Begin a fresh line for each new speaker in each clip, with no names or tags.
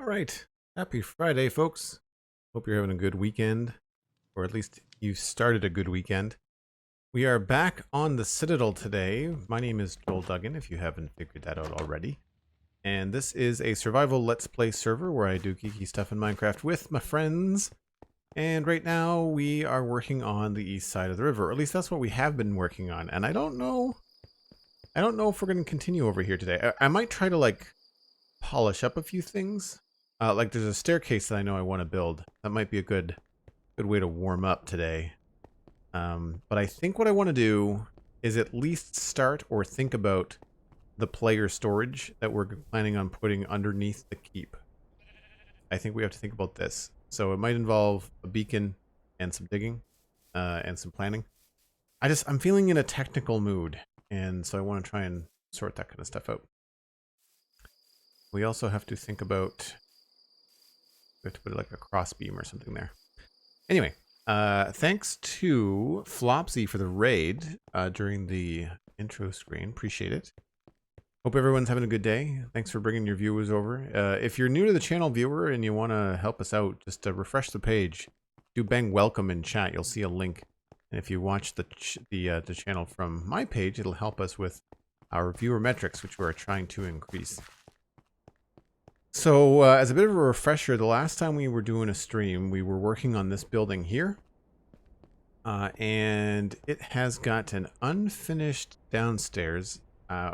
All right. Happy Friday, folks. Hope you're having a good weekend, or at least you started a good weekend. We are back on the Citadel today. My name is Joel Duggan, if you haven't figured that out already. And this is a survival Let's Play server where I do geeky stuff in Minecraft with my friends. And right now we are working on the east side of the river, or at least that's what we have been working on. And I don't know if we're going to continue over here today. I might try to like polish up a few things. Like there's a staircase that I know I want to build. That might be a good way to warm up today. But I think what I want to do is at least start or think about the player storage that we're planning on putting underneath the keep. I think we have to think about this. So it might involve a beacon and some digging and some planning. I'm feeling in a technical mood, and so I want to try and sort that kind of stuff out. We also have to think about, we have to put like a cross beam or something there. Anyway, thanks to Flopsy for the raid during the intro screen. Appreciate it. Hope everyone's having a good day. Thanks for bringing your viewers over. If you're new to the channel, viewer, and you want to help us out, just to refresh the page, do bang welcome in chat. You'll see a link. And if you watch the channel from my page, it'll help us with our viewer metrics, which we're trying to increase. So, as a bit of a refresher, the last time we were doing a stream, we were working on this building here. And it has got an unfinished downstairs,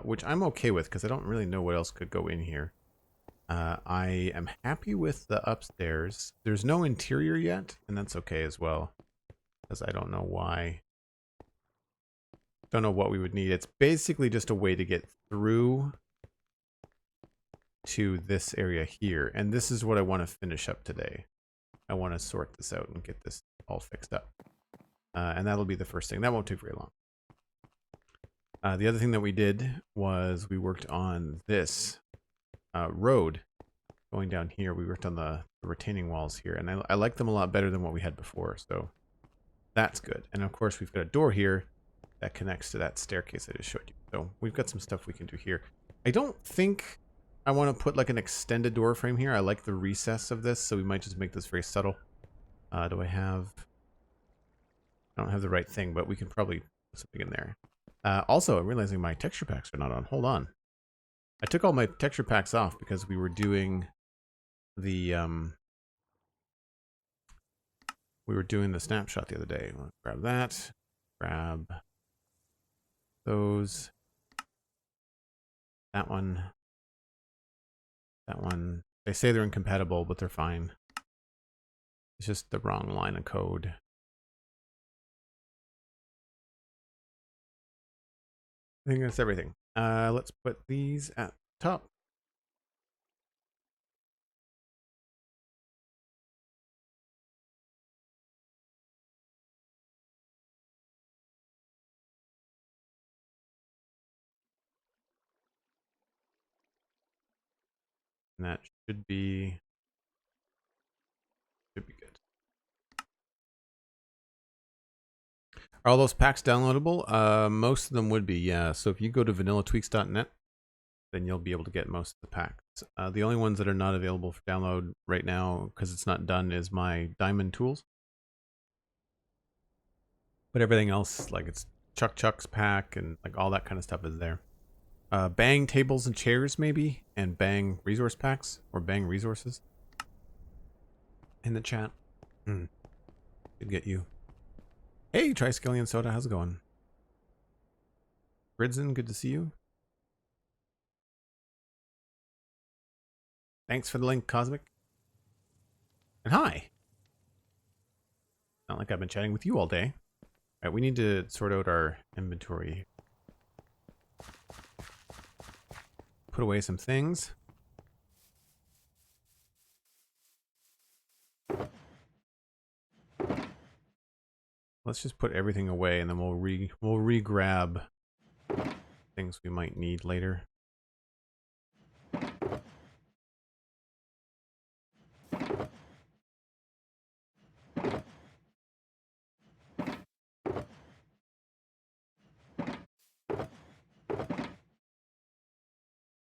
which I'm okay with because I don't really know what else could go in here. I am happy with the upstairs. There's no interior yet, and that's okay as well, because I don't know why. Don't know what we would need. It's basically just a way to get through to this area here, and this is what I want to finish up today. I want to sort this out and get this all fixed up, and that'll be the first thing. That won't take very long. The other thing that we did was we worked on this road going down here. We worked on the retaining walls here, and I like them a lot better than what we had before, so that's good. And of course we've got a door here that connects to that staircase I just showed you, so we've got some stuff we can do here. I don't think I want to put like an extended door frame here. I like the recess of this, so we might just make this very subtle. I don't have the right thing, but we can probably put something in there. Also, I'm realizing my texture packs are not on. Hold on. I took all my texture packs off because we were doing the snapshot the other day. Let's grab that. Grab those. That one. That one. They say they're incompatible, but they're fine. It's just the wrong line of code. I think that's everything. Let's put these at the top. And that should be good. Are all those packs downloadable? Most of them would be, yeah. So if you go to vanillatweaks.net, then you'll be able to get most of the packs. The only ones that are not available for download right now, because it's not done, is my diamond tools. But everything else, like it's Chuck's pack and like all that kind of stuff is there. Bang tables and chairs maybe, and bang resource packs or bang resources in the chat. Could get you. Hey, Triskelion Soda, how's it going? Gridson, good to see you. Thanks for the link, Cosmic. And hi. Not like I've been chatting with you all day. All right, we need to sort out our inventory. Put away some things. Let's just put everything away, and then we'll re-grab things we might need later.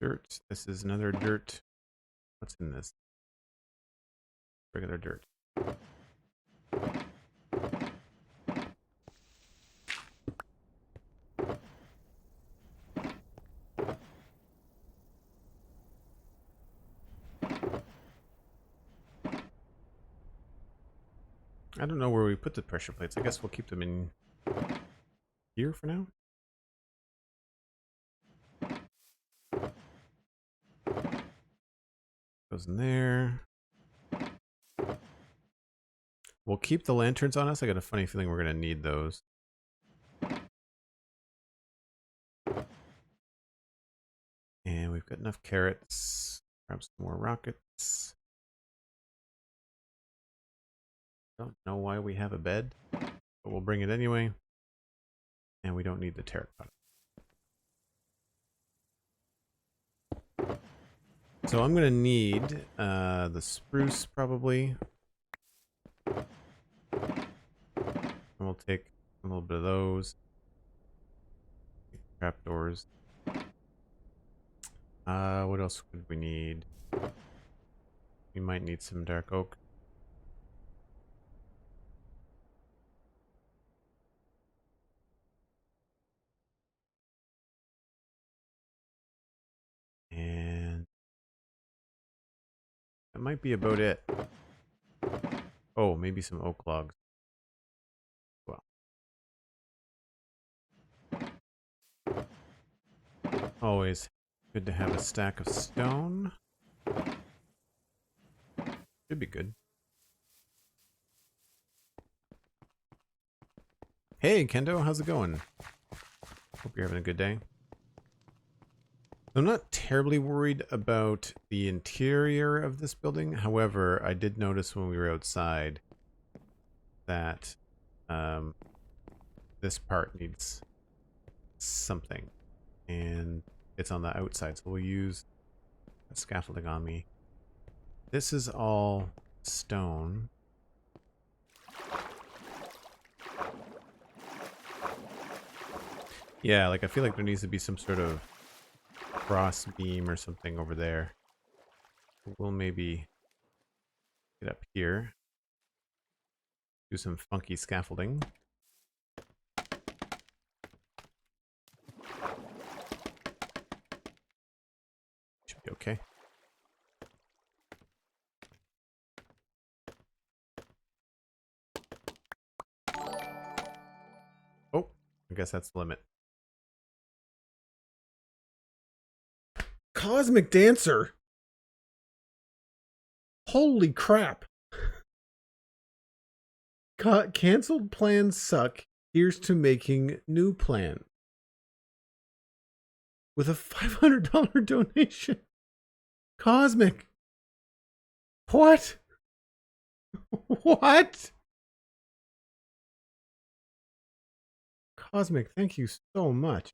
Dirt. This is another dirt. What's in this? regular dirt. I don't know where we put the pressure plates. I guess we'll keep them in here for now. Goes in there. We'll keep the lanterns on us. I got a funny feeling we're going to need those. And we've got enough carrots. Grab some more rockets. Don't know why we have a bed, but we'll bring it anyway. And we don't need the terracotta. So I'm going to need the spruce probably. And we'll take a little bit of those. Trapdoors. What else would we need? We might need some dark oak. And that might be about it. Oh, maybe some oak logs. Well. Always good to have a stack of stone. Should be good. Hey, Kendo, how's it going? Hope you're having a good day. I'm not terribly worried about the interior of this building. However, I did notice when we were outside that this part needs something. And it's on the outside, so we'll use scaffolding on me. This is all stone. Yeah, like I feel like there needs to be some sort of cross beam or something over there. We'll maybe get up here. Do some funky scaffolding. Should be okay. Oh, I guess that's the limit. Cosmic Dancer. Holy crap. Cancelled plans suck. Here's to making new plan. With a $500 donation. Cosmic. What? What? Cosmic, thank you so much.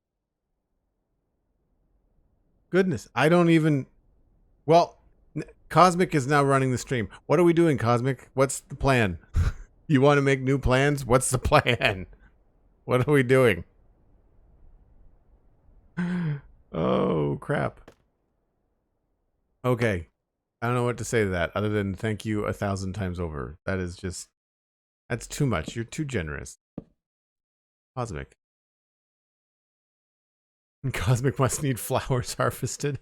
Goodness, I don't even... Well, Cosmic is now running the stream. What are we doing, Cosmic? What's the plan? You want to make new plans? What's the plan? What are we doing? Oh, crap. Okay. I don't know what to say to that other than thank you 1,000 times over. That is just... That's too much. You're too generous. Cosmic. Cosmic must need flowers harvested.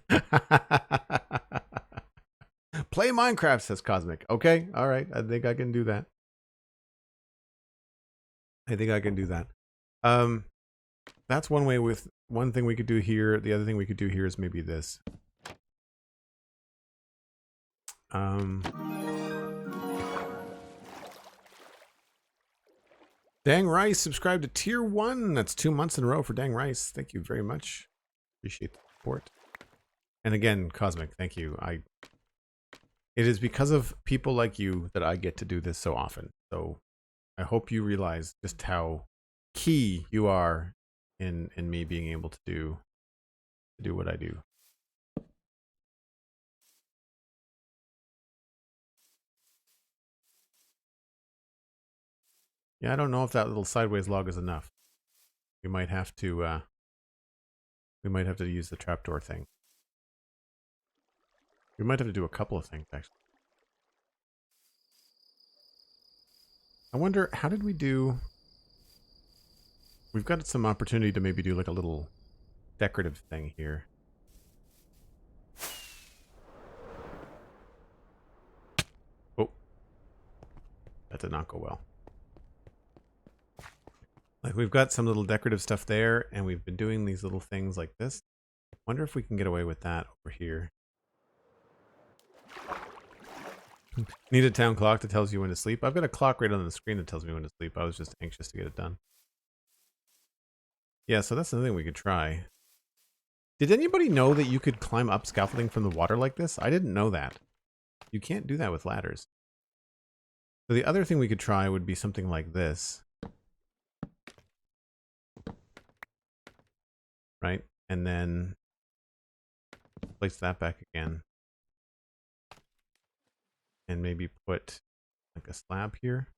Play Minecraft, says Cosmic. Okay, all right. I think I can do that. That's one way with one thing we could do here. The other thing we could do here is maybe this. Dang Rice subscribed to tier 1. That's 2 months in a row for Dang Rice. Thank you very much. Appreciate the support. And again, Cosmic, thank you. It is because of people like you that I get to do this so often. So I hope you realize just how key you are in me being able to do what I do. Yeah, I don't know if that little sideways log is enough. We might have to use the trapdoor thing. We might have to do a couple of things, actually. I wonder, how did we do... We've got some opportunity to maybe do like a little decorative thing here. Oh. That did not go well. Like, we've got some little decorative stuff there, and we've been doing these little things like this. Wonder if we can get away with that over here. Need a town clock that tells you when to sleep. I've got a clock right on the screen that tells me when to sleep. I was just anxious to get it done. Yeah, so that's another thing we could try. Did anybody know that you could climb up scaffolding from the water like this? I didn't know that. You can't do that with ladders. So the other thing we could try would be something like this. Right? And then place that back again. And maybe put like a slab here.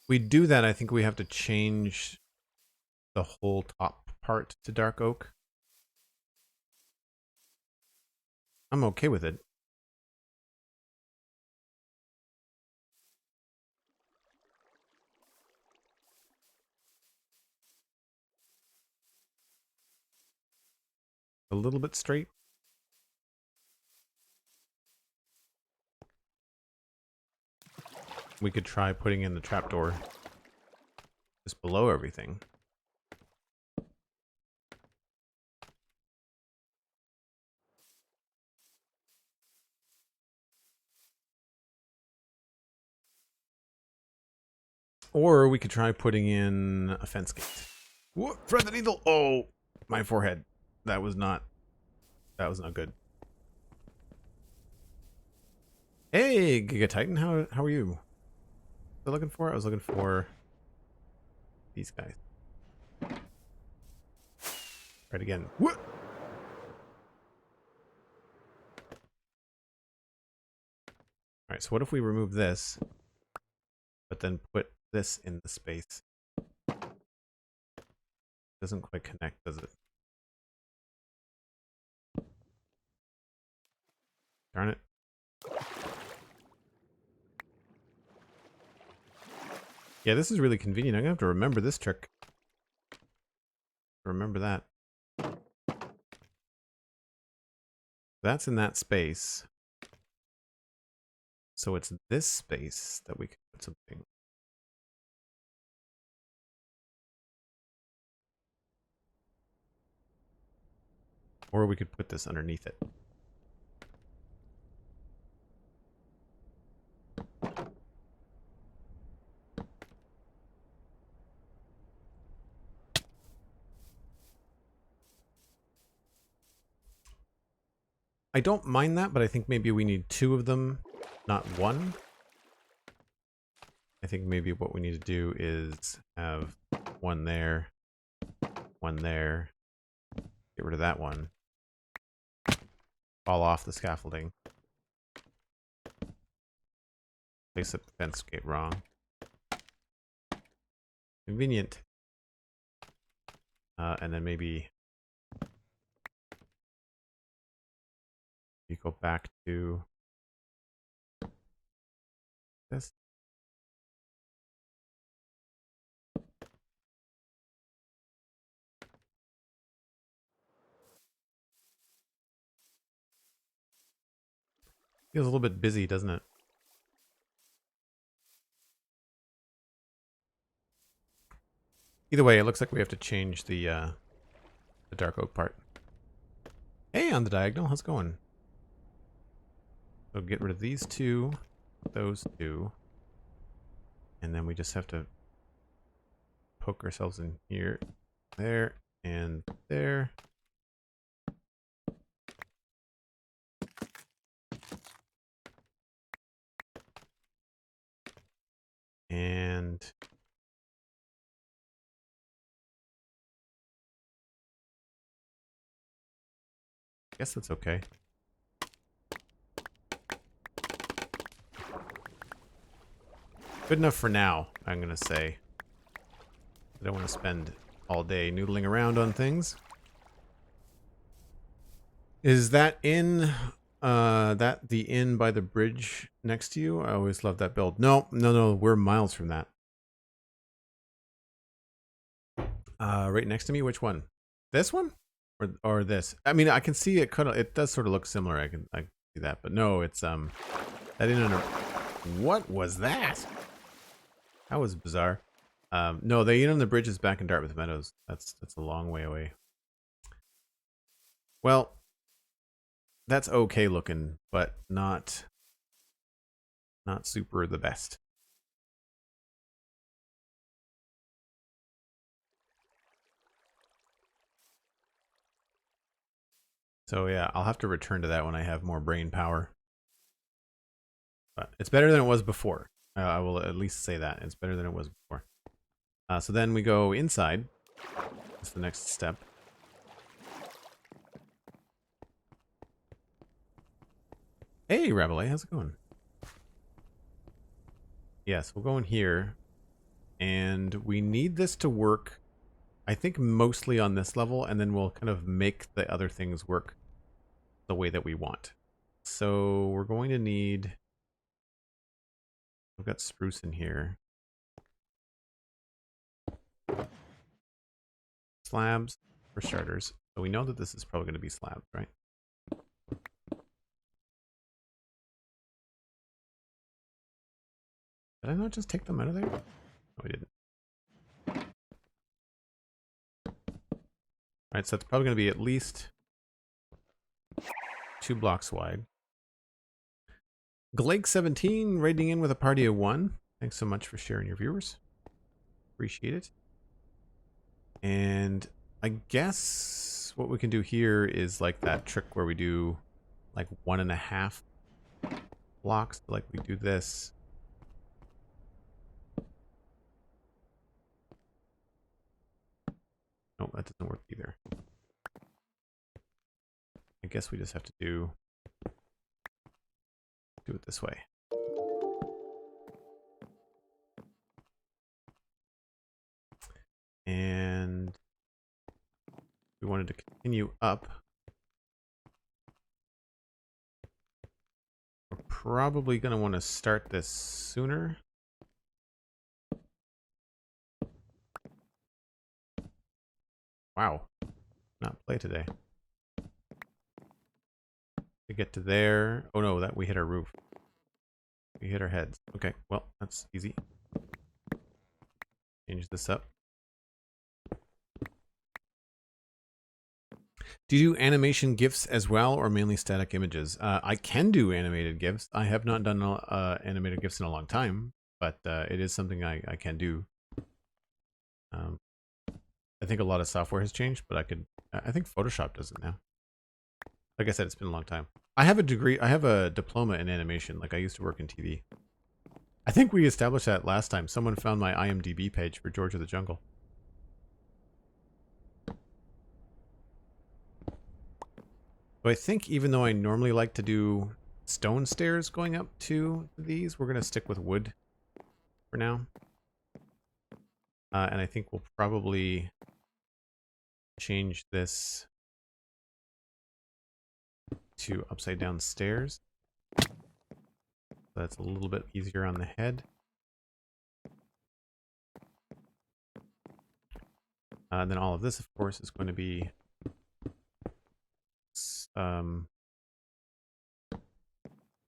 We do that, I think we have to change the whole top part to dark oak. I'm okay with it. A little bit straight. We could try putting in the trapdoor just below everything. Or we could try putting in a fence gate. Whoa, thread the needle! Oh, my forehead. That was not good. Hey, Giga Titan, how are you? I looking for? I was looking for these guys. Right again. What? All right. So what if we remove this, but then put this in the space? Doesn't quite connect, does it? Darn it. Yeah, this is really convenient. I'm gonna have to remember this trick. Remember that. That's in that space. So it's this space that we can put something. Or we could put this underneath it. I don't mind that, but I think maybe we need two of them, not one. I think maybe what we need to do is have one there, get rid of that one, fall off the scaffolding, place the fence gate wrong. Convenient. And then maybe you go back to this. Feels a little bit busy, doesn't it? Either way, it looks like we have to change the dark oak part. Hey, on the diagonal, how's it going? So get rid of these two, those two, and then we just have to poke ourselves in here, there, and there. And I guess that's okay. Good enough for now, I'm gonna say. I don't want to spend all day noodling around on things. Is that the inn by the bridge next to you? I always love that build. No, we're miles from that. Right next to me, which one? This one? Or this? I mean, I can see it it does sort of look similar. I can see that, but no, it's that inn under. What was that? That was bizarre. No, the inn on the bridge is back in Dartmouth Meadows. That's a long way away. Well, that's okay looking, but not super the best. So yeah, I'll have to return to that when I have more brain power. But it's better than it was before. I will at least say that. It's better than it was before. So then we go inside. That's the next step. Hey, Rabelais, how's it going? Yes, we'll go in here. And we need this to work, I think, mostly on this level. And then we'll kind of make the other things work the way that we want. So we're going to need... We've got spruce in here. Slabs for starters. So we know that this is probably going to be slabs, right? Did I not just take them out of there? No, we didn't. Alright, so it's probably going to be at least 2 blocks wide. Glake17 raiding in with a party of 1. Thanks so much for sharing your viewers. Appreciate it. And I guess what we can do here is like that trick where we do like 1.5 blocks. Like we do this. No, that doesn't work either. I guess we just have to do it this way. And we wanted to continue up. We're probably going to want to start this sooner. Wow. Not play today. To get to there. Oh no, that we hit our roof. We hit our heads. Okay, well, that's easy. Change this up. Do you do animation GIFs as well, or mainly static images? I can do animated GIFs. I have not done animated GIFs in a long time, but it is something I can do. I think a lot of software has changed, but I think Photoshop does it now. Like I said, it's been a long time. I have a degree, I have a diploma in animation. Like I used to work in TV. I think we established that last time. Someone found my IMDb page for George of the Jungle. So I think even though I normally like to do stone stairs going up to these, we're going to stick with wood for now. And I think we'll probably change this to upside down stairs. That's a little bit easier on the head. And then all of this, of course, is going to be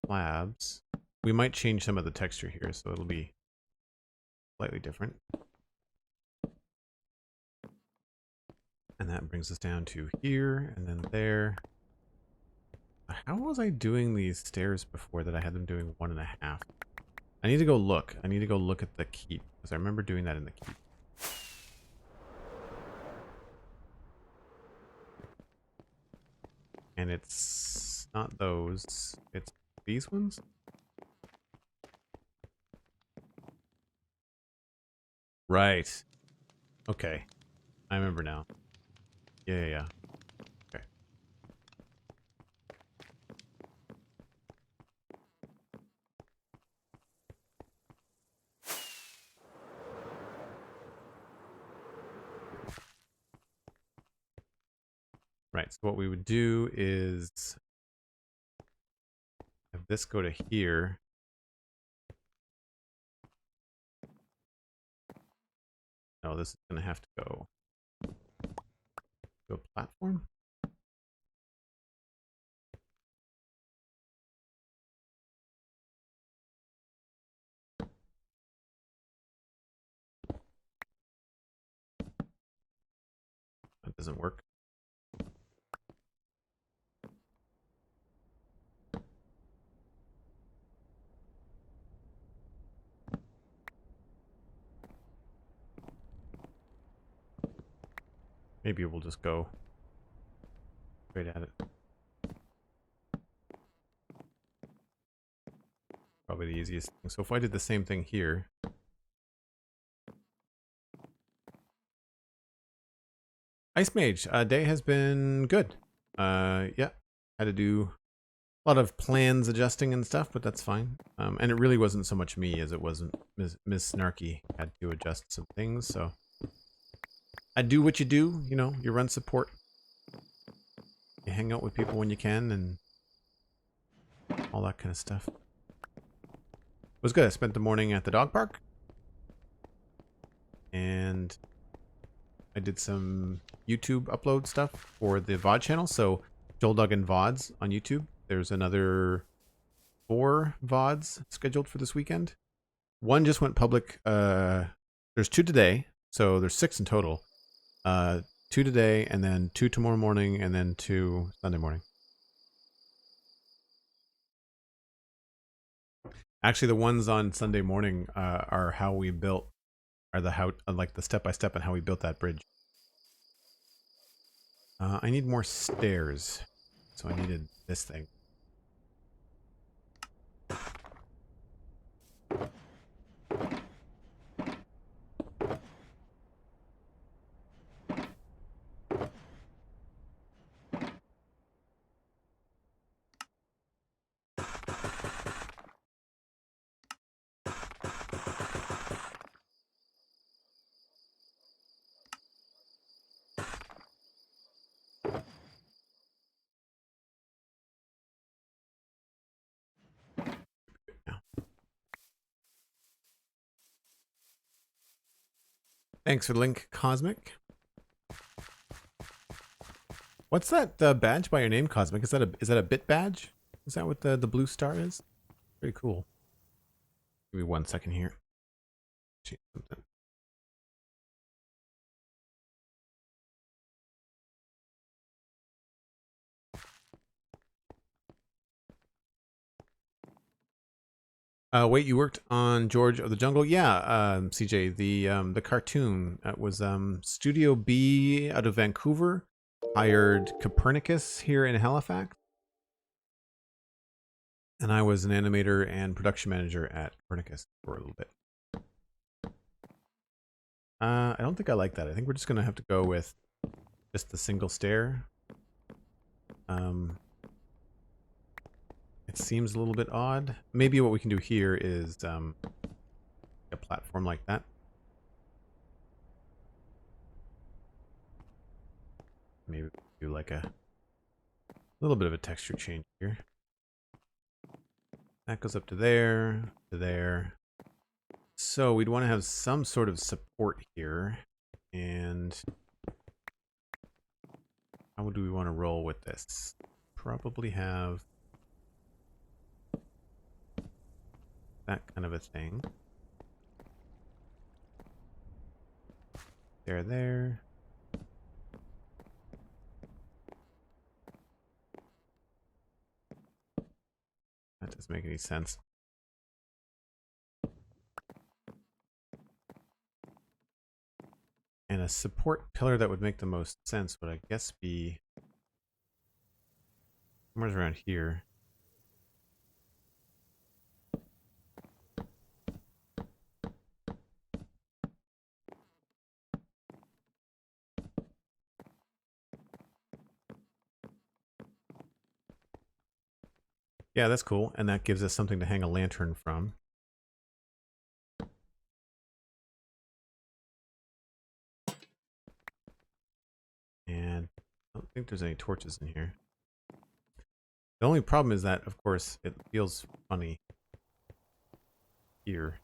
slabs. We might change some of the texture here, so it'll be slightly different. And that brings us down to here, and then there. How was I doing these stairs before that I had them doing 1.5? I need to go look. I need to go look at the keep, because I remember doing that in the keep. And it's not those, it's these ones? Right. Okay. I remember now. Yeah. Okay. Right, so what we would do is have this go to here. No, this is going to have to go to a platform. That doesn't work. Maybe we'll just go straight at it. Probably the easiest thing. So if I did the same thing here. Ice Mage, day has been good. Yeah, had to do a lot of plans adjusting and stuff, but that's fine. And it really wasn't so much me as it wasn't Ms. Snarky had to adjust some things, so I do what you do, you know, you run support. You hang out with people when you can and all that kind of stuff. It was good. I spent the morning at the dog park. And I did some YouTube upload stuff for the VOD channel. So Joel Duggan VODs on YouTube. There's another 4 VODs scheduled for this weekend. One just went public. There's 2 today. So there's 6 in total. 2 today, and then 2 tomorrow morning, and then 2 Sunday morning. Actually, the ones on Sunday morning are how we built, are the how, like the step-by-step on how we built that bridge. I need more stairs, so I needed this thing. Thanks for the link, Cosmic. What's that badge by your name, Cosmic? Is that a bit badge? Is that what the blue star is? Very cool. Give me 1 second here. Change something. Wait, you worked on George of the Jungle? Yeah, CJ, the cartoon. That was Studio B out of Vancouver. Hired Copernicus here in Halifax. And I was an animator and production manager at Copernicus for a little bit. I don't think I like that. I think we're just going to have to go with just the single stair. It seems a little bit odd. Maybe what we can do here is a platform like that. Maybe do like a little bit of a texture change here. That goes up to there, to there. So we'd want to have some sort of support here. And how do we want to roll with this? Probably have that kind of a thing. There. That doesn't make any sense. And a support pillar that would make the most sense would, I guess, be somewhere around here. Yeah, that's cool. And that gives us something to hang a lantern from. And I don't think there's any torches in here. The only problem is that, of course, it feels funny here.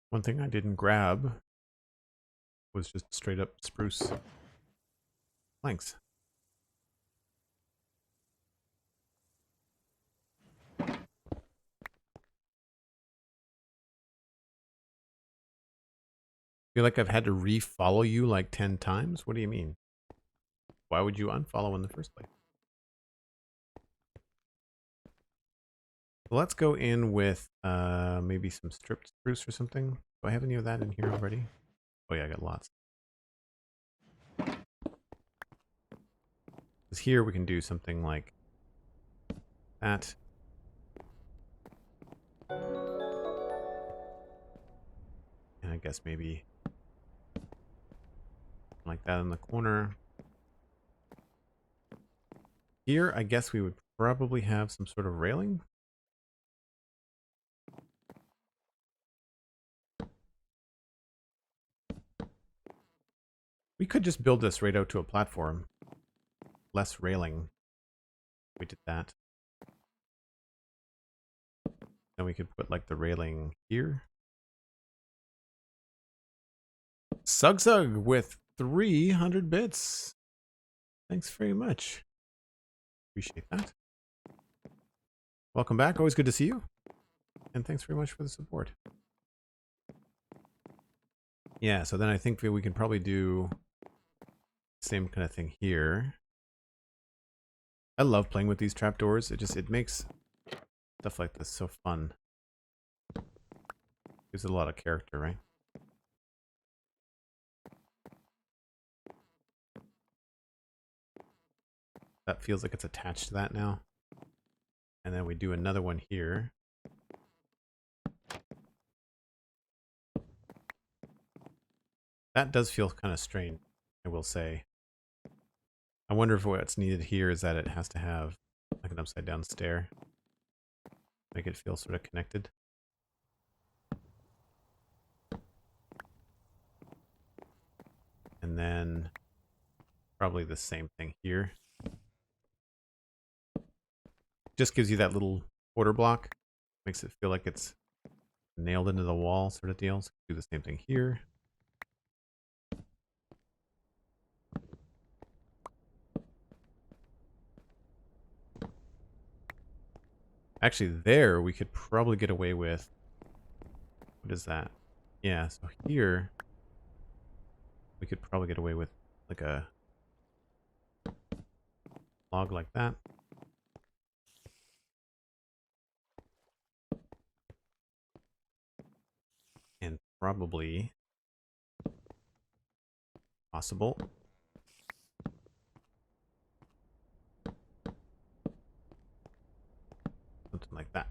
One thing I didn't grab was just straight up spruce planks. Feel like I've had to re-follow you like 10 times? What do you mean? Why would you unfollow in the first place? So let's go in with maybe some stripped spruce or something. Do I have any of that in here already? Oh yeah, I got lots. Because here we can do something like that. And I guess maybe like that in the corner. Here, I guess we would probably have some sort of railing. We could just build this right out to a platform. Less railing. We did that. Then we could put like the railing here. Sug with 300 bits. Thanks very much. Appreciate that. Welcome back. Always good to see you. And thanks very much for the support. Yeah, so then I think that we can probably do the same kind of thing here. I love playing with these trapdoors. It makes stuff like this so fun. Gives it a lot of character, right? That feels like it's attached to that now. And then we do another one here. That does feel kind of strange, I will say. I wonder if what's needed here is that it has to have like an upside down stair. Make it feel sort of connected. And then probably the same thing here. Just gives you that little quarter block. Makes it feel like it's nailed into the wall sort of deal. So do the same thing here. Actually, there we could probably get away with... What is that? Yeah, so here we could probably get away with like a log like that. And probably possible. Something like that.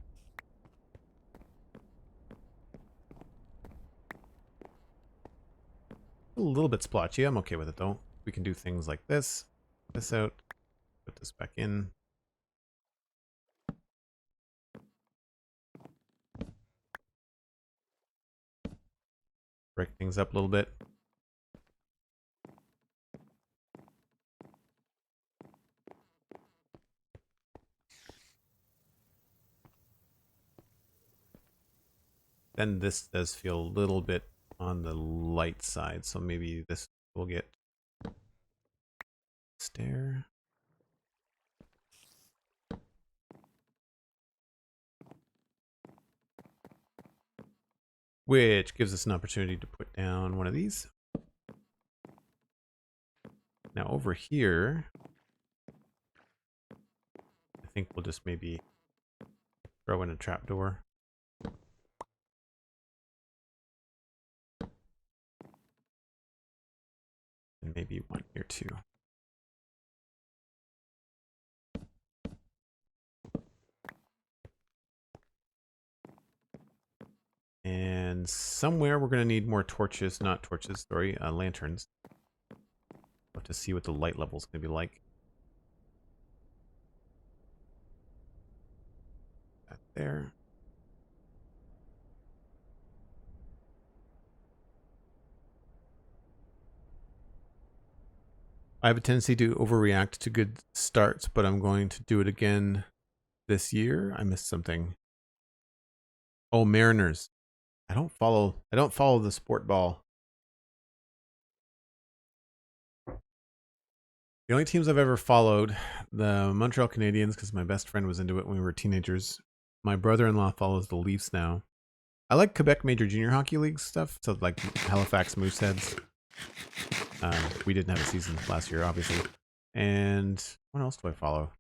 A little bit splotchy. I'm okay with it though. We can do things like this. This out. Put this back in. Break things up a little bit. Then this does feel a little bit on the light side, so maybe this will get stair. Which gives us an opportunity to put down one of these. Now over here, I think we'll just maybe throw in a trapdoor. And maybe one here too. And somewhere we're going to need more torches, not torches, sorry, lanterns. We'll have to see what the light level is going to be like. there. I have a tendency to overreact to good starts, but I'm going to do it again this year. I missed something. Oh, Mariners. I don't follow the sport ball. The only teams I've ever followed, the Montreal Canadiens, because my best friend was into it when we were teenagers. My brother-in-law follows the Leafs now. I like Quebec Major Junior Hockey League stuff, so like Halifax Mooseheads. We didn't have a season last year, obviously. And what else do I follow?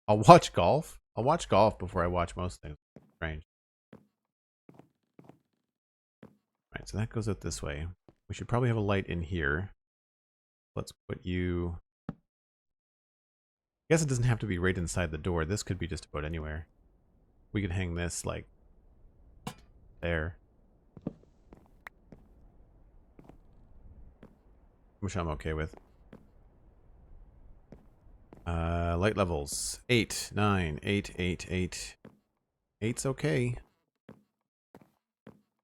I'll watch golf. I'll watch golf before I watch most things. Strange. Right, so that goes out this way. We should probably have a light in here. Let's put you... I guess it doesn't have to be right inside the door. This could be just about anywhere. We could hang this, like, there. Which I'm okay with. Light levels. 8, 9, 8, 8, 8. 8's okay.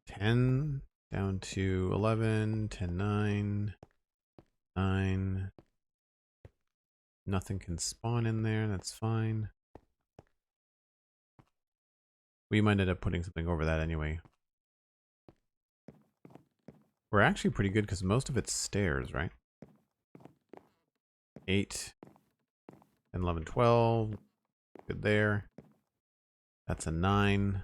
10 down to 11, 10, 9, 9. Nothing can spawn in there, that's fine. We might end up putting something over that anyway. We're actually pretty good because most of it's stairs, right? 8, 10, 11, 12. Good there. That's a 9.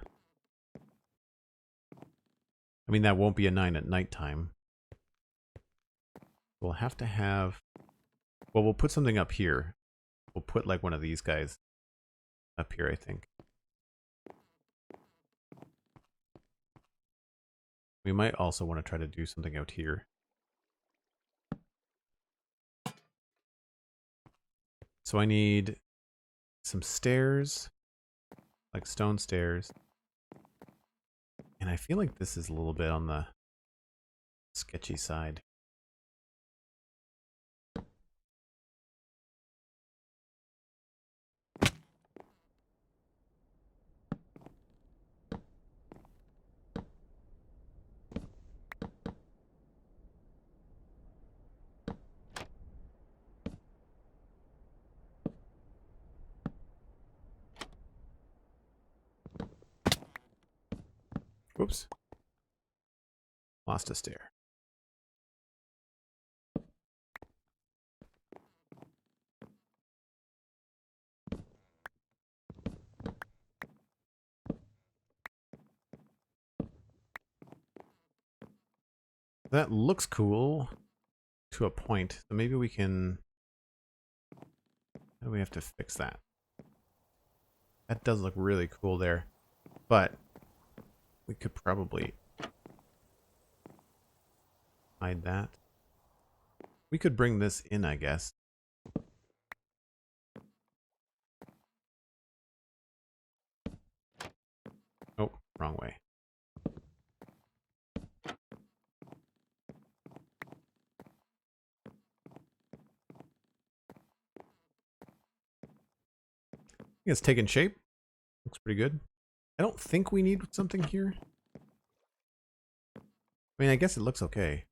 I mean, that won't be a 9 at nighttime. We'll have to have... Well, we'll put something up here. We'll put like one of these guys up here, I think. We might also want to try to do something out here. So I need some stairs, like stone stairs. And I feel like this is a little bit on the sketchy side. Whoops. Lost a stair. That looks cool to a point. So maybe we can... How do we have to fix that? That does look really cool there. But we could probably hide that. We could bring this in, I guess. Oh, wrong way. I think it's taking shape. Looks pretty good. I don't think we need something here. I mean, I guess it looks okay.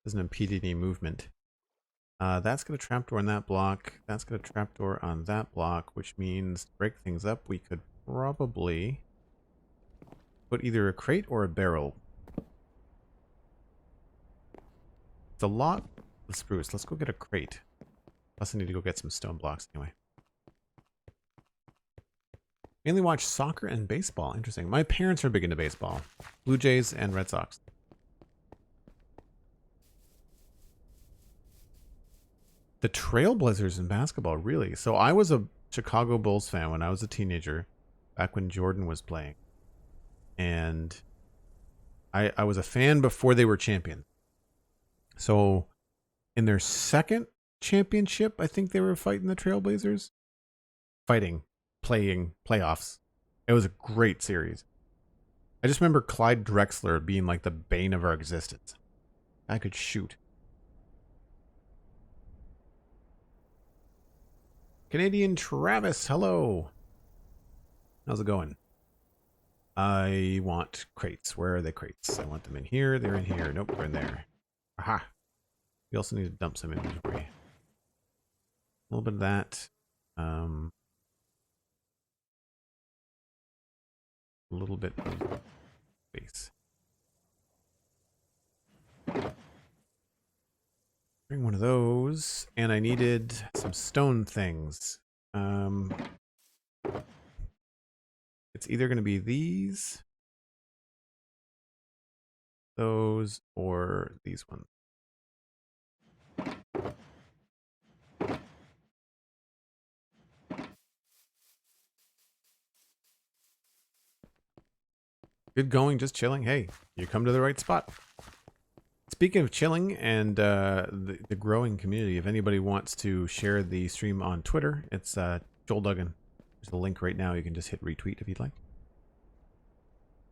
Doesn't impede any movement. That's got a trapdoor on that block. That's got a trapdoor on that block, which means to break things up, we could probably put either a crate or a barrel. It's a lot of spruce. Let's go get a crate. Plus I need to go get some stone blocks anyway. Mainly watch soccer and baseball. Interesting. My parents are big into baseball. Blue Jays and Red Sox. The Trailblazers in basketball, really? So I was a Chicago Bulls fan when I was a teenager, back when Jordan was playing. And I was a fan before they were champions. So in their second championship, I think they were fighting the Trailblazers. Playing playoffs. It was a great series. I just remember Clyde Drexler being like the bane of our existence. I could shoot. Canadian Travis, hello. How's it going? I want crates. Where are the crates? I want them in here. They're in here. Nope, they're in there. Aha. We also need to dump some inventory. A little bit of that. A little bit of space. Bring one of those. And I needed some stone things. It's either going to be these, those, or these ones. Good going, just chilling. Hey, you come to the right spot. Speaking of chilling and the growing community, if anybody wants to share the stream on Twitter, it's Joel Duggan. There's a link right now. You can just hit retweet if you'd like.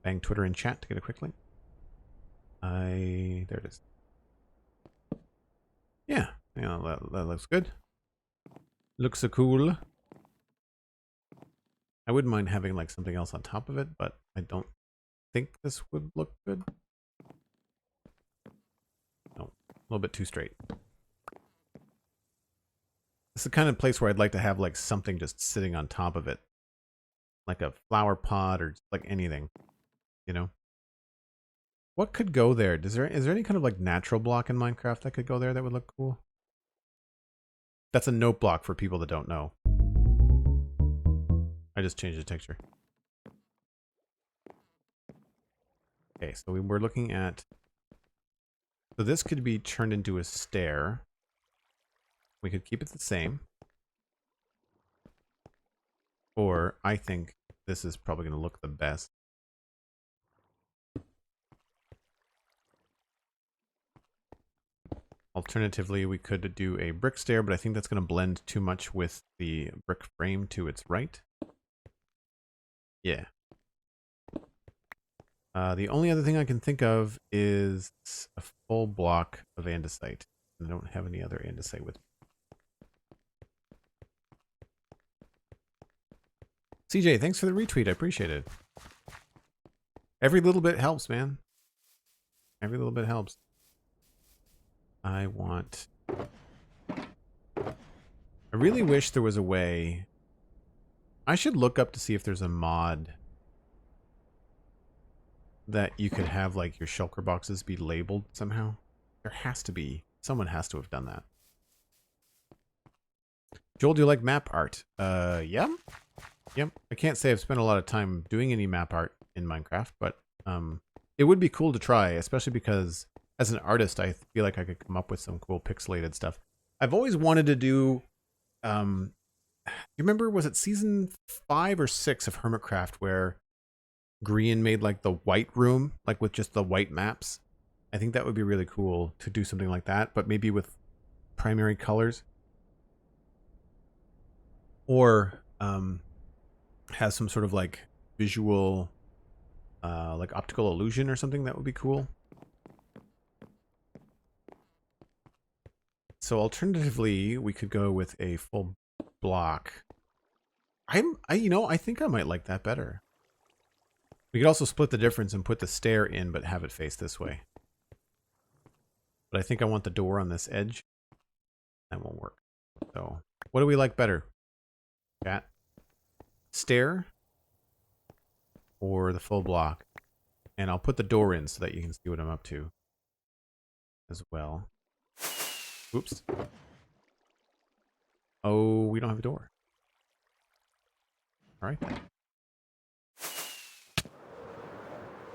Bang Twitter in chat to get a quick link. There it is. Yeah, that looks good. Looks so cool. I wouldn't mind having like something else on top of it, but I don't think this would look good. No, a little bit too straight. It's the kind of place where I'd like to have like something just sitting on top of it. Like a flower pot or like anything, you know? What could go there? Is there any kind of like natural block in Minecraft that could go there that would look cool? That's a note block for people that don't know. I just changed the texture. Okay, so we're looking at... So this could be turned into a stair. We could keep it the same. Or I think this is probably going to look the best. Alternatively, we could do a brick stair, but I think that's going to blend too much with the brick frame to its right. Yeah. The only other thing I can think of is a full block of andesite. I don't have any other andesite with me. CJ, thanks for the retweet. I appreciate it. Every little bit helps, man. Every little bit helps. I really wish there was a way. I should look up to see if there's a mod that you could have like your shulker boxes be labeled somehow. There has to be. Someone has to have done that. Joel, do you like map art? Yeah. Yep. I can't say I've spent a lot of time doing any map art in Minecraft, but it would be cool to try, especially because as an artist, I feel like I could come up with some cool pixelated stuff. I've always wanted to do, you remember, was it season 5 or 6 of Hermitcraft where Grian made like the white room, like with just the white maps? I think that would be really cool to do something like that, but maybe with primary colors. Or has some sort of like visual, like optical illusion or something. That would be cool. So alternatively, we could go with a full block. I think I might like that better. We could also split the difference and put the stair in, but have it face this way. But I think I want the door on this edge. That won't work. So, what do we like better? Chat? Stair or the full block? And I'll put the door in so that you can see what I'm up to as well. Oops. Oh, we don't have a door. All right then.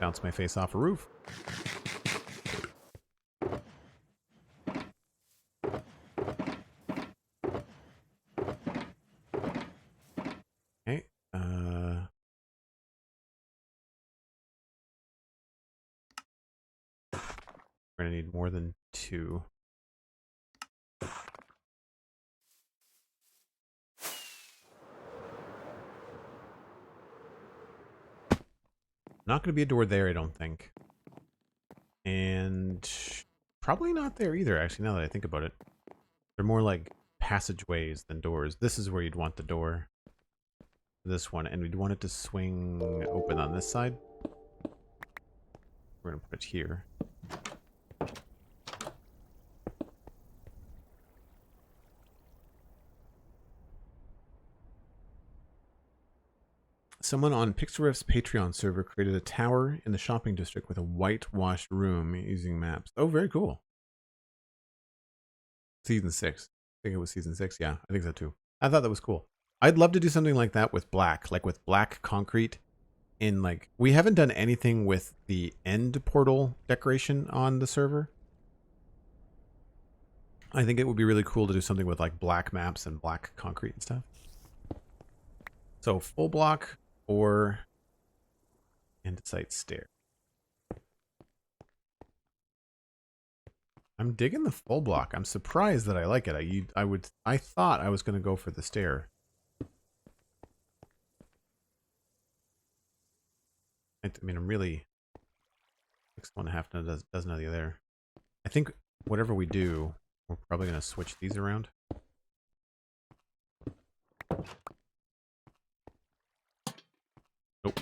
Bounce my face off a roof. Okay. We're gonna need more than 2. Not going to be a door there, I don't think. And probably not there either, actually, now that I think about it. They're more like passageways than doors. This is where you'd want the door. this one, and we'd want it to swing open on this side. We're going to put it here. Someone on Pixelriff's Patreon server created a tower in the shopping district with a whitewashed room using maps. Oh, very cool. Season 6. I think it was season 6. Yeah, I think so too. I thought that was cool. I'd love to do something like that with black, like with black concrete. In like, we haven't done anything with the end portal decoration on the server. I think it would be really cool to do something with like black maps and black concrete and stuff. So full block or andesite stair. I'm digging the full block. I'm surprised that I like it. I thought I was going to go for the stair. I mean, I'm really 1.5 dozen of the other. I think whatever we do, we're probably going to switch these around. Nope.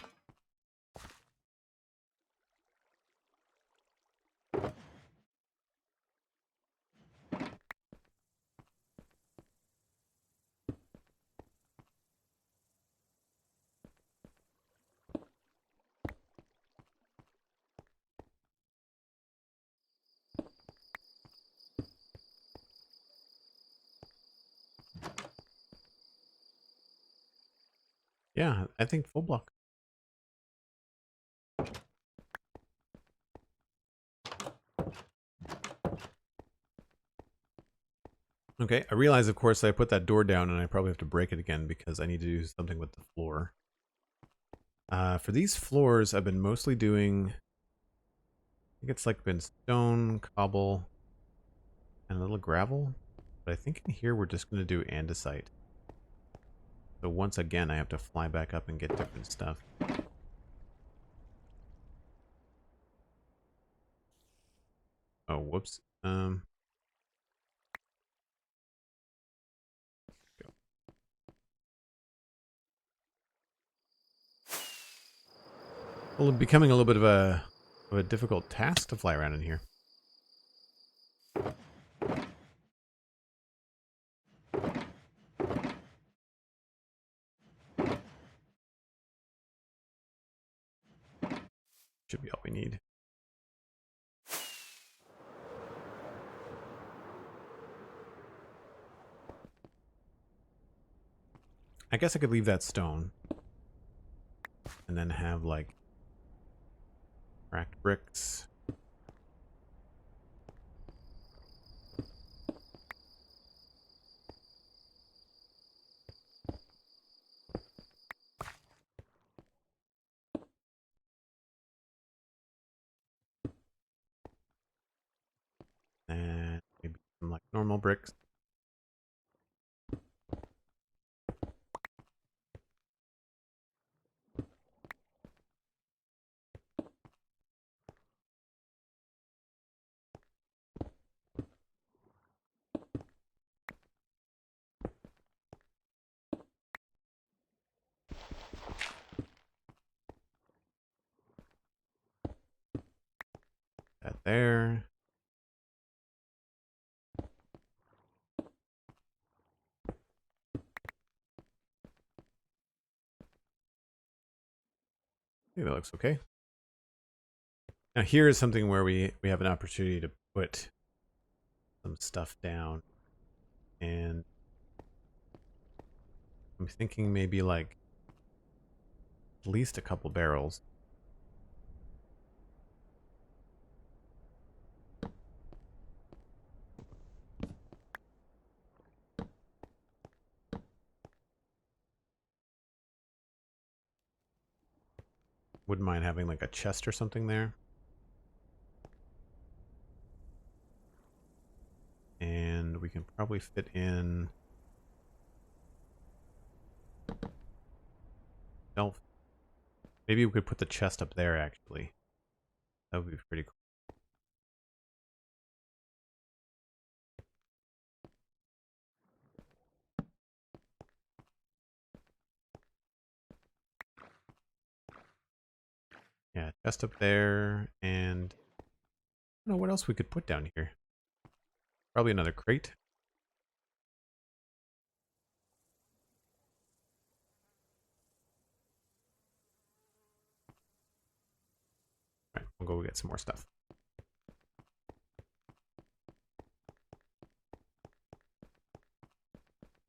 Yeah, I think full block. Okay, I realize, of course, I put that door down and I probably have to break it again because I need to do something with the floor. For these floors, I've been mostly doing, I think it's like been stone, cobble, and a little gravel. But I think in here we're just going to do andesite. So once again, I have to fly back up and get different stuff. Oh, whoops. Go. Well, it's becoming a little bit of a difficult task to fly around in here. Should be all we need. I guess I could leave that stone. And then have, like, cracked bricks. And maybe some, like, normal bricks. That there. I think that looks okay. Now here is something where we have an opportunity to put some stuff down. And I'm thinking maybe like at least a couple barrels. Wouldn't mind having like a chest or something there. And we can probably fit in shelf. Maybe we could put the chest up there actually. That would be pretty cool. Yeah, chest up there, and I don't know what else we could put down here. Probably another crate. All right, we'll go get some more stuff.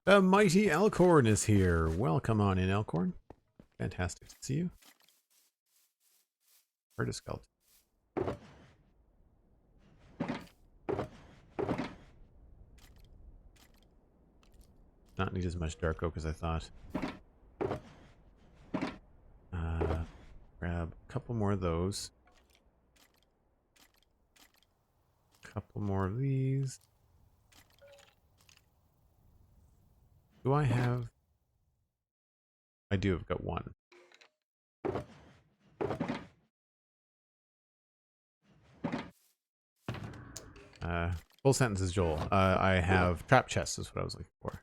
The mighty Elkhorn is here. Welcome on in, Elkhorn. Fantastic to see you. Heard a skeleton. Not need as much dark oak as I thought. Grab a couple more of those. A couple more of these. Do I have... I do have got one. Full sentences, Joel. I have trap chests is what I was looking for.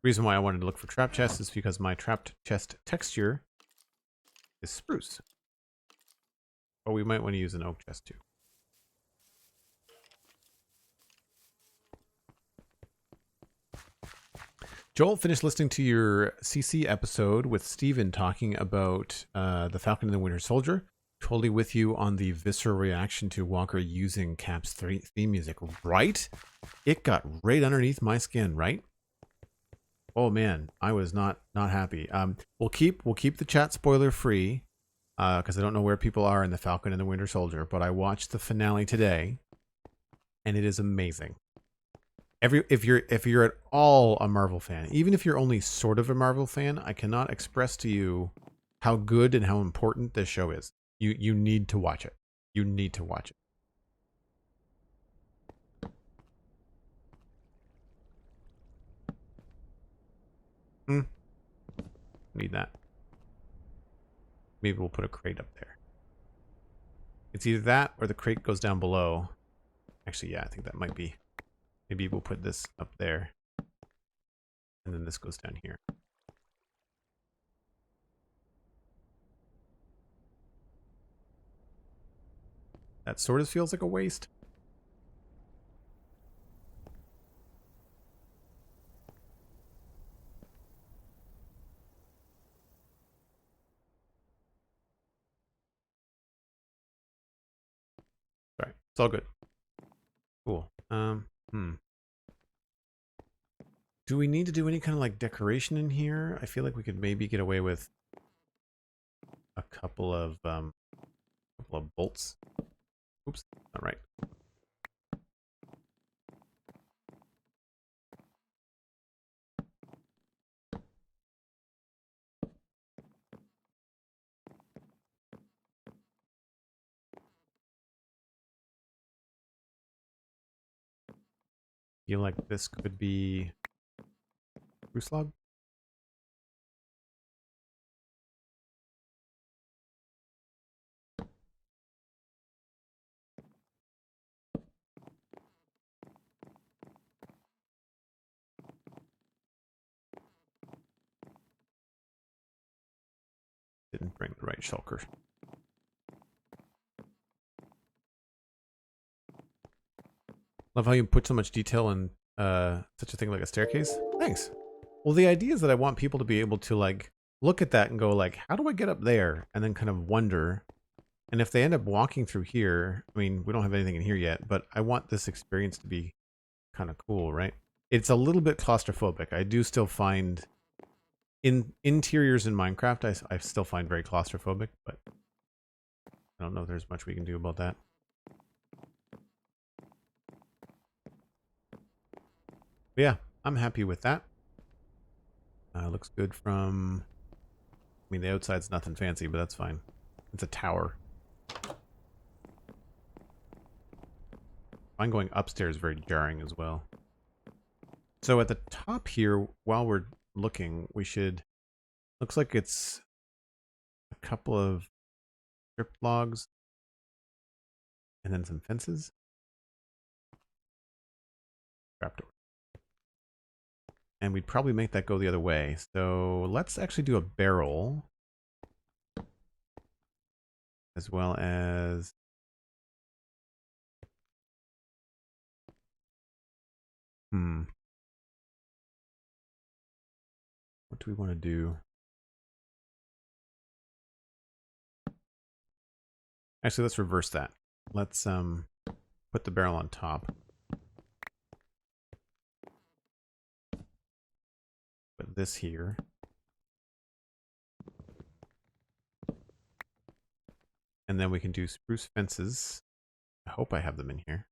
Reason why I wanted to look for trap chests is because my trapped chest texture is spruce. But we might want to use an oak chest too. Joel, finished listening to your CC episode with Steven talking about the Falcon and the Winter Soldier. Totally with you on the visceral reaction to Walker using Cap's theme music, right? It got right underneath my skin, right? Oh man, I was not happy. We'll keep the chat spoiler free because I don't know where people are in the Falcon and the Winter Soldier, but I watched the finale today, and it is amazing. If you're at all a Marvel fan, even if you're only sort of a Marvel fan, I cannot express to you how good and how important this show is. You need to watch it. You need to watch it. Need that. Maybe we'll put a crate up there. It's either that or the crate goes down below. Actually, yeah, I think that might be. Maybe we'll put this up there. And then this goes down here. That sort of feels like a waste. Sorry, it's all good. Cool. Do we need to do any kind of like decoration in here? I feel like we could maybe get away with a couple of bolts. Oops, not right. Feel like this could be spruce log. Didn't bring the right shulker. Love how you put so much detail in such a thing like a staircase. Thanks. Well, the idea is that I want people to be able to like look at that and go like, how do I get up there? And then kind of wonder. And if they end up walking through here, I mean, we don't have anything in here yet, but I want this experience to be kind of cool, right? It's a little bit claustrophobic. I do still find interiors in Minecraft, I still find very claustrophobic, but I don't know if there's much we can do about that. But yeah, I'm happy with that. Looks good from... I mean, the outside's nothing fancy, but that's fine. It's a tower. I'm going upstairs very jarring as well. So at the top here, while we're looking, we should... Looks like it's a couple of strip logs and then some fences. Trapdoor. And we'd probably make that go the other way. So let's actually do a barrel. As well as... What do we want to do? Actually, let's reverse that. Let's put the barrel on top. Put this here. And then we can do spruce fences. I hope I have them in here.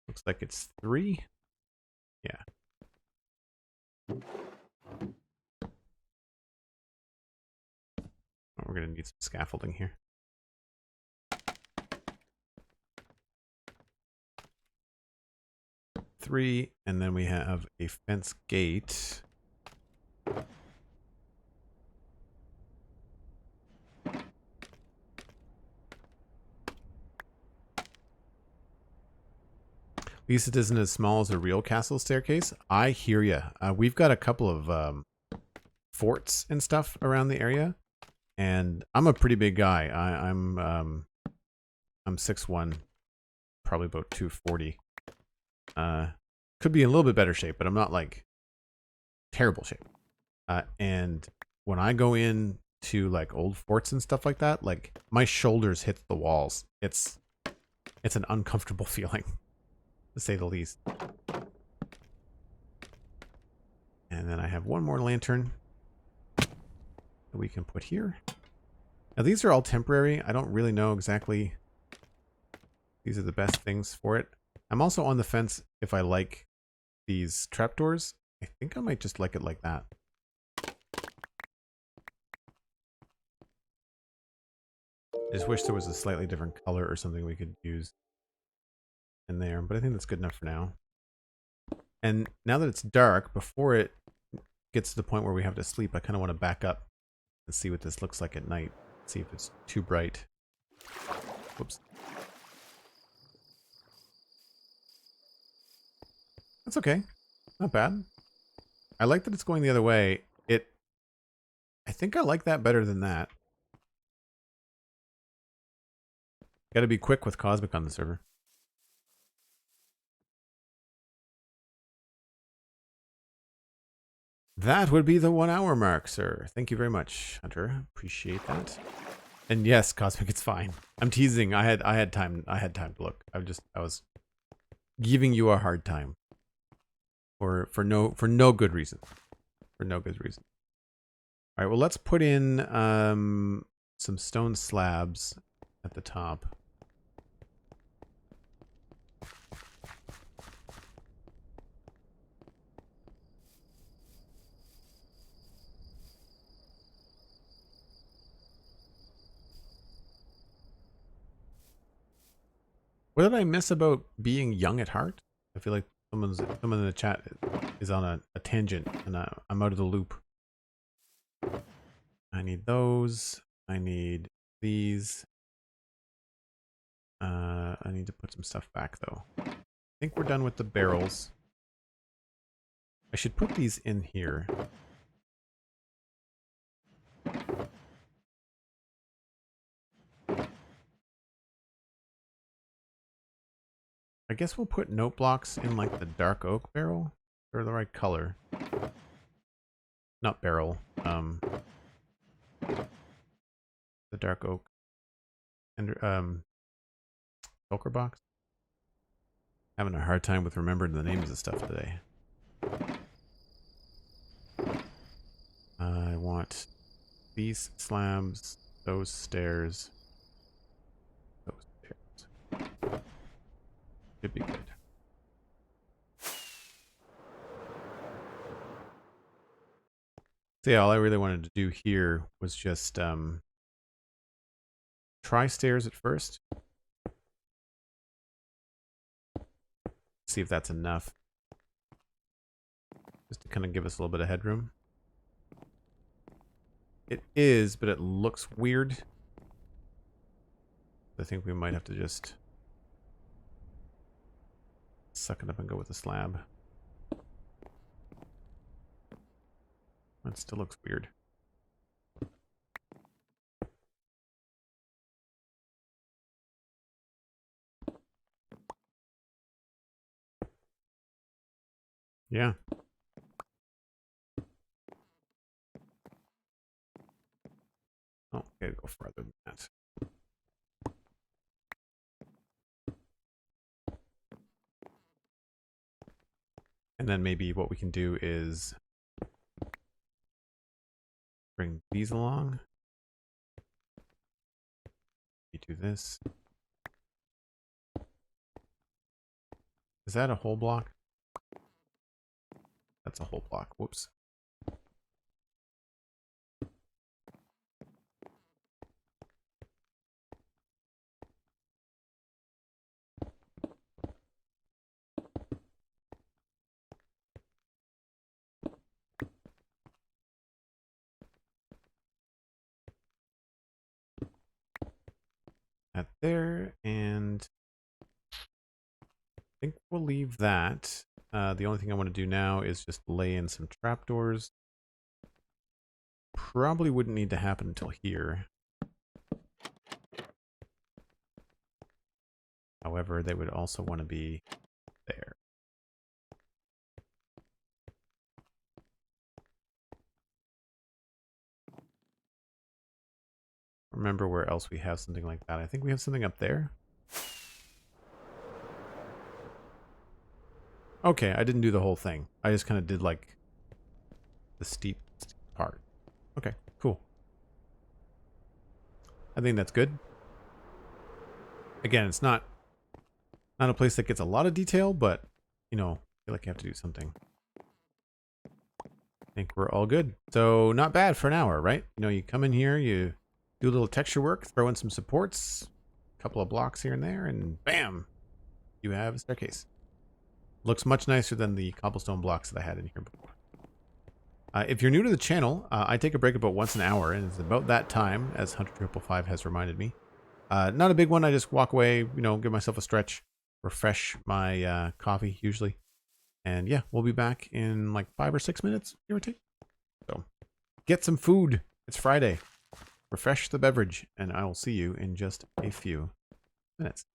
Looks like it's 3. Yeah. Oh, we're going to need some scaffolding here. Three, and then we have a fence gate. At least it isn't as small as a real castle staircase. I hear ya. We've got a couple of forts and stuff around the area, and I'm a pretty big guy. I'm 6'1", probably about 240. Could be in a little bit better shape, but I'm not like terrible shape. And when I go in to like old forts and stuff like that, like my shoulders hit the walls. It's an uncomfortable feeling, to say the least. And then I have one more lantern that we can put here. Now these are all temporary. I don't really know exactly. These are the best things for it. I'm also on the fence if I like these trapdoors. I think I might just like it like that. I just wish there was a slightly different color or something we could use in there, but I think that's good enough for now. And now that it's dark, before it gets to the point where we have to sleep, I kind of want to back up and see what this looks like at night. See if it's too bright. Whoops. That's okay. Not bad. I like that it's going the other way. I think I like that better than that. Got to be quick with Cosmic on the server. That would be the 1 hour mark, sir. Thank you very much, Hunter. Appreciate that. And yes, Cosmic, it's fine. I'm teasing. I had time to look. I was giving you a hard time. For no good reason. For no good reason. All right, well, let's put in some stone slabs at the top. What did I miss about being young at heart? I feel like someone in the chat is on a tangent, and I'm out of the loop. I need those. I need these. I need to put some stuff back, though. I think we're done with the barrels. I should put these in here. I guess we'll put note blocks in like the dark oak barrel. They're the right color. Not barrel. The dark oak. And Shulker box. Having a hard time with remembering the names of stuff today. I want these slabs, those stairs, those stairs. Should be good. So yeah, all I really wanted to do here was just try stairs at first. See if that's enough. Just to kind of give us a little bit of headroom. It is, but it looks weird. I think we might have to just suck it up and go with the slab. That still looks weird. Yeah. Oh, gotta go further than that. And then maybe what we can do is bring these along. You do this. Is that a whole block? That's a whole block. Whoops. That there, and I think we'll leave that. The only thing I want to do now is just lay in some trapdoors. Probably wouldn't need to happen until here. However, they would also want to be there. Remember where else we have something like that. I think we have something up there. Okay, I didn't do the whole thing. I just kind of did like the steep part. Okay, cool. I think that's good. Again, it's not a place that gets a lot of detail, but you know, I feel like you have to do something. I think we're all good. So not bad for an hour, right? You know, you come in here, you do a little texture work, throw in some supports, a couple of blocks here and there, and bam, you have a staircase. Looks much nicer than the cobblestone blocks that I had in here before. If you're new to the channel, I take a break about once an hour, and it's about that time, as Hunter555 has reminded me. Not a big one. I just walk away, you know, give myself a stretch, refresh my coffee usually. And yeah, we'll be back in like 5 or 6 minutes, give or take. So get some food. It's Friday. Refresh the beverage, and I will see you in just a few minutes.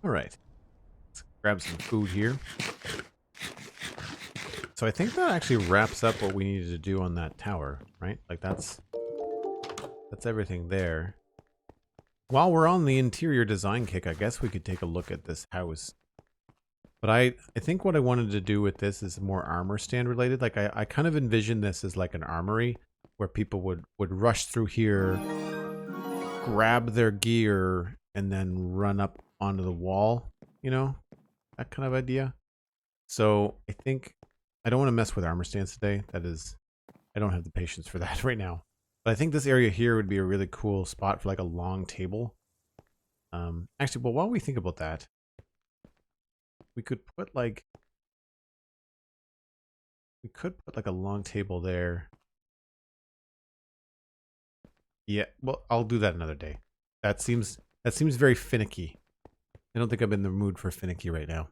All right. Let's grab some food here. So I think that actually wraps up what we needed to do on that tower, right? Like that's everything there. While we're on the interior design kick, I guess we could take a look at this house. But I think what I wanted to do with this is more armor stand related. Like I kind of envision this as like an armory where people would rush through here, grab their gear, and then run up onto the wall, you know? That kind of idea. So I think I don't want to mess with armor stands today. I don't have the patience for that right now. But I think this area here would be a really cool spot for like a long table. Actually, well, while we think about that, we could put like a long table there. Yeah, well, I'll do that another day. That seems very finicky. I don't think I'm in the mood for finicky right now.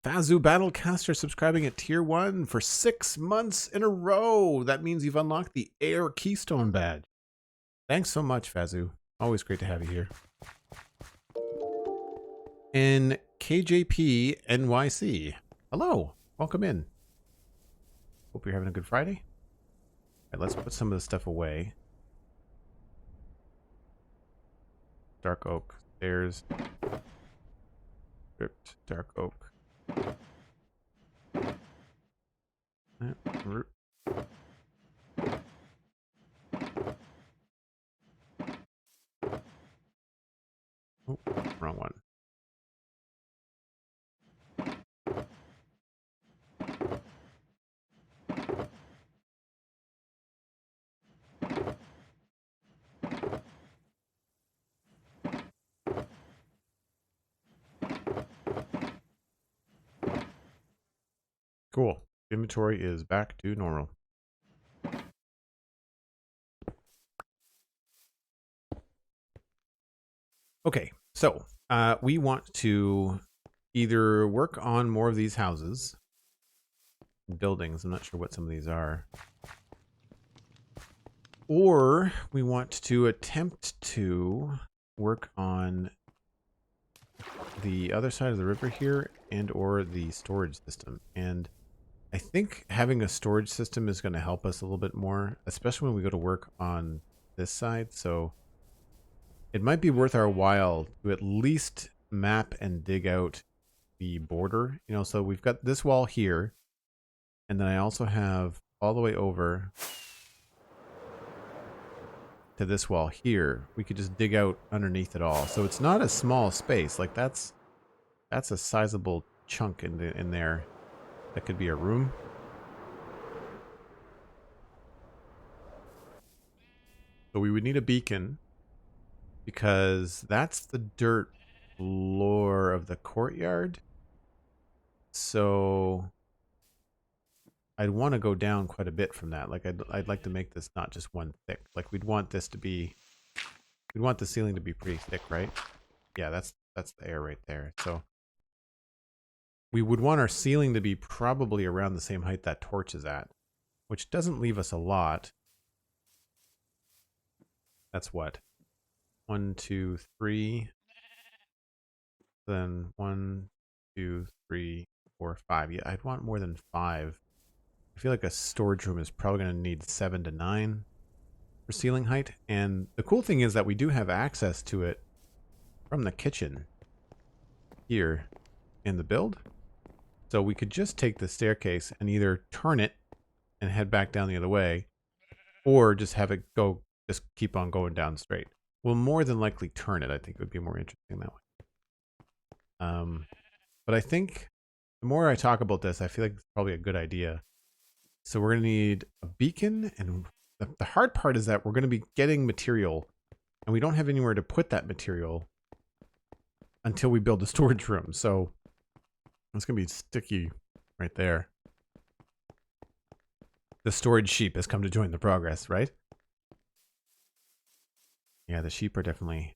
Fazu Battlecaster subscribing at tier 1 for 6 months in a row. That means you've unlocked the Air Keystone badge. Thanks so much, Fazu. Always great to have you here. And KJP NYC. Hello. Welcome in. Hope you're having a good Friday. All right, let's put some of this stuff away. Dark oak. Stairs. Stripped dark oak. Root. Oh, wrong one. Cool. Inventory is back to normal. Okay, so we want to either work on more of these houses, buildings. I'm not sure what some of these are. Or we want to attempt to work on the other side of the river here and or the storage system. And I think having a storage system is going to help us a little bit more, especially when we go to work on this side. So it might be worth our while to at least map and dig out the border. You know, so we've got this wall here, and then I also have all the way over to this wall here. We could just dig out underneath it all. So it's not a small space. Like that's a sizable chunk in there. That could be a room. So we would need a beacon because that's the dirt floor of the courtyard. So I'd want to go down quite a bit from that. Like I'd like to make this not just one thick. Like we'd want the ceiling to be pretty thick, right? Yeah, that's the air right there. So we would want our ceiling to be probably around the same height that torch is at, which doesn't leave us a lot. That's what? 1, 2, 3. Then 1, 2, 3, 4, 5. Yeah, I'd want more than 5. I feel like a storage room is probably going to need 7 to 9 for ceiling height. And the cool thing is that we do have access to it from the kitchen here in the build. So we could just take the staircase and either turn it and head back down the other way, or just have it go, just keep on going down straight. We'll more than likely turn it. I think it would be more interesting that way. But I think the more I talk about this, I feel like it's probably a good idea. So we're going to need a beacon, and the hard part is that we're going to be getting material, and we don't have anywhere to put that material until we build a storage room. So it's going to be sticky right there. The storage sheep has come to join the progress, right? Yeah, the sheep are definitely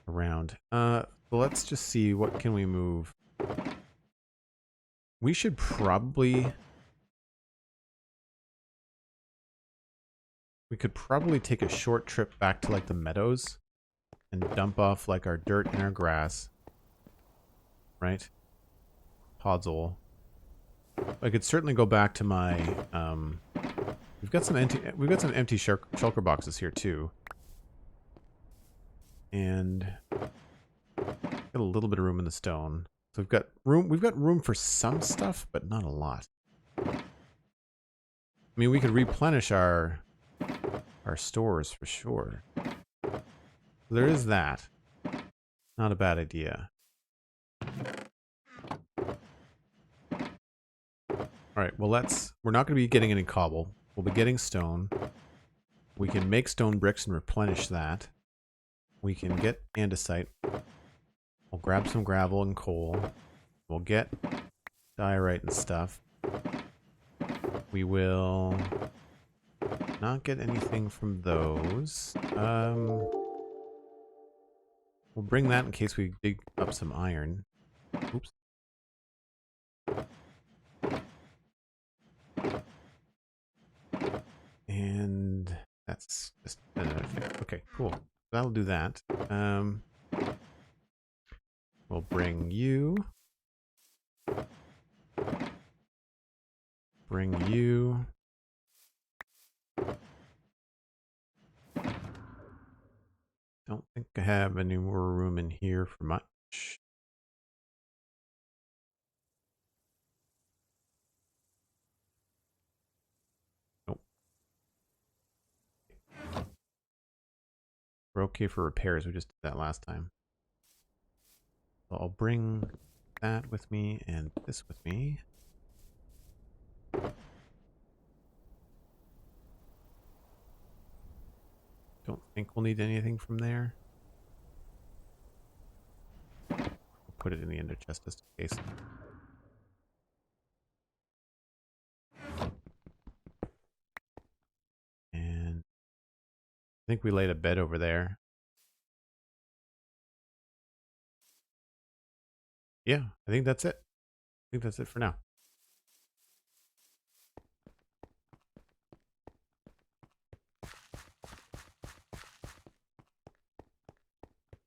around. Well, let's just see, what can we move? We should probably... We could probably take a short trip back to like the meadows and dump off like our dirt and our grass. right? Podzol. I could certainly go back to my we've got some empty shulker boxes here too. And got a little bit of room in the stone. So we've got room for some stuff, but not a lot. I mean, we could replenish our stores for sure. So there is that. Not a bad idea. Alright, well we're not going to be getting any cobble. We'll be getting stone. We can make stone bricks and replenish that. We can get andesite. We'll grab some gravel and coal. We'll get diorite and stuff. We will not get anything from those. We'll bring that in case we dig up some iron. Oops. And that's just another thing. Okay, cool. That'll do that. We'll bring you. Bring you. Don't think I have any more room in here for much. Nope. We're okay for repairs. We just did that last time. So I'll bring that with me and this with me. Don't think we'll need anything from there. We'll put it in the ender chest just in case. And I think we laid a bed over there. Yeah, I think that's it. I think that's it for now.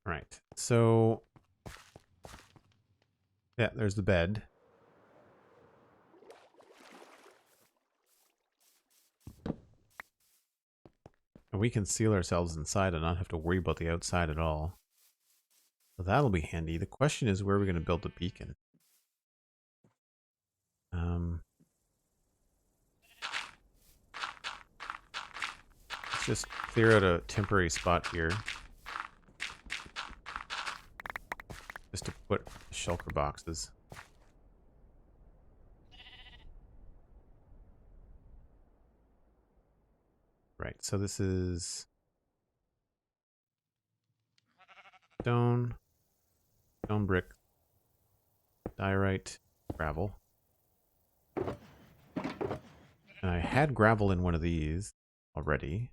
All right, so yeah, there's the bed. And we can seal ourselves inside and not have to worry about the outside at all. So that'll be handy. The question is, where are we going to build the beacon? Let's just clear out a temporary spot here. Just to put the shulker boxes. Right, so this is stone, stone brick, diorite, gravel. And I had gravel in one of these already.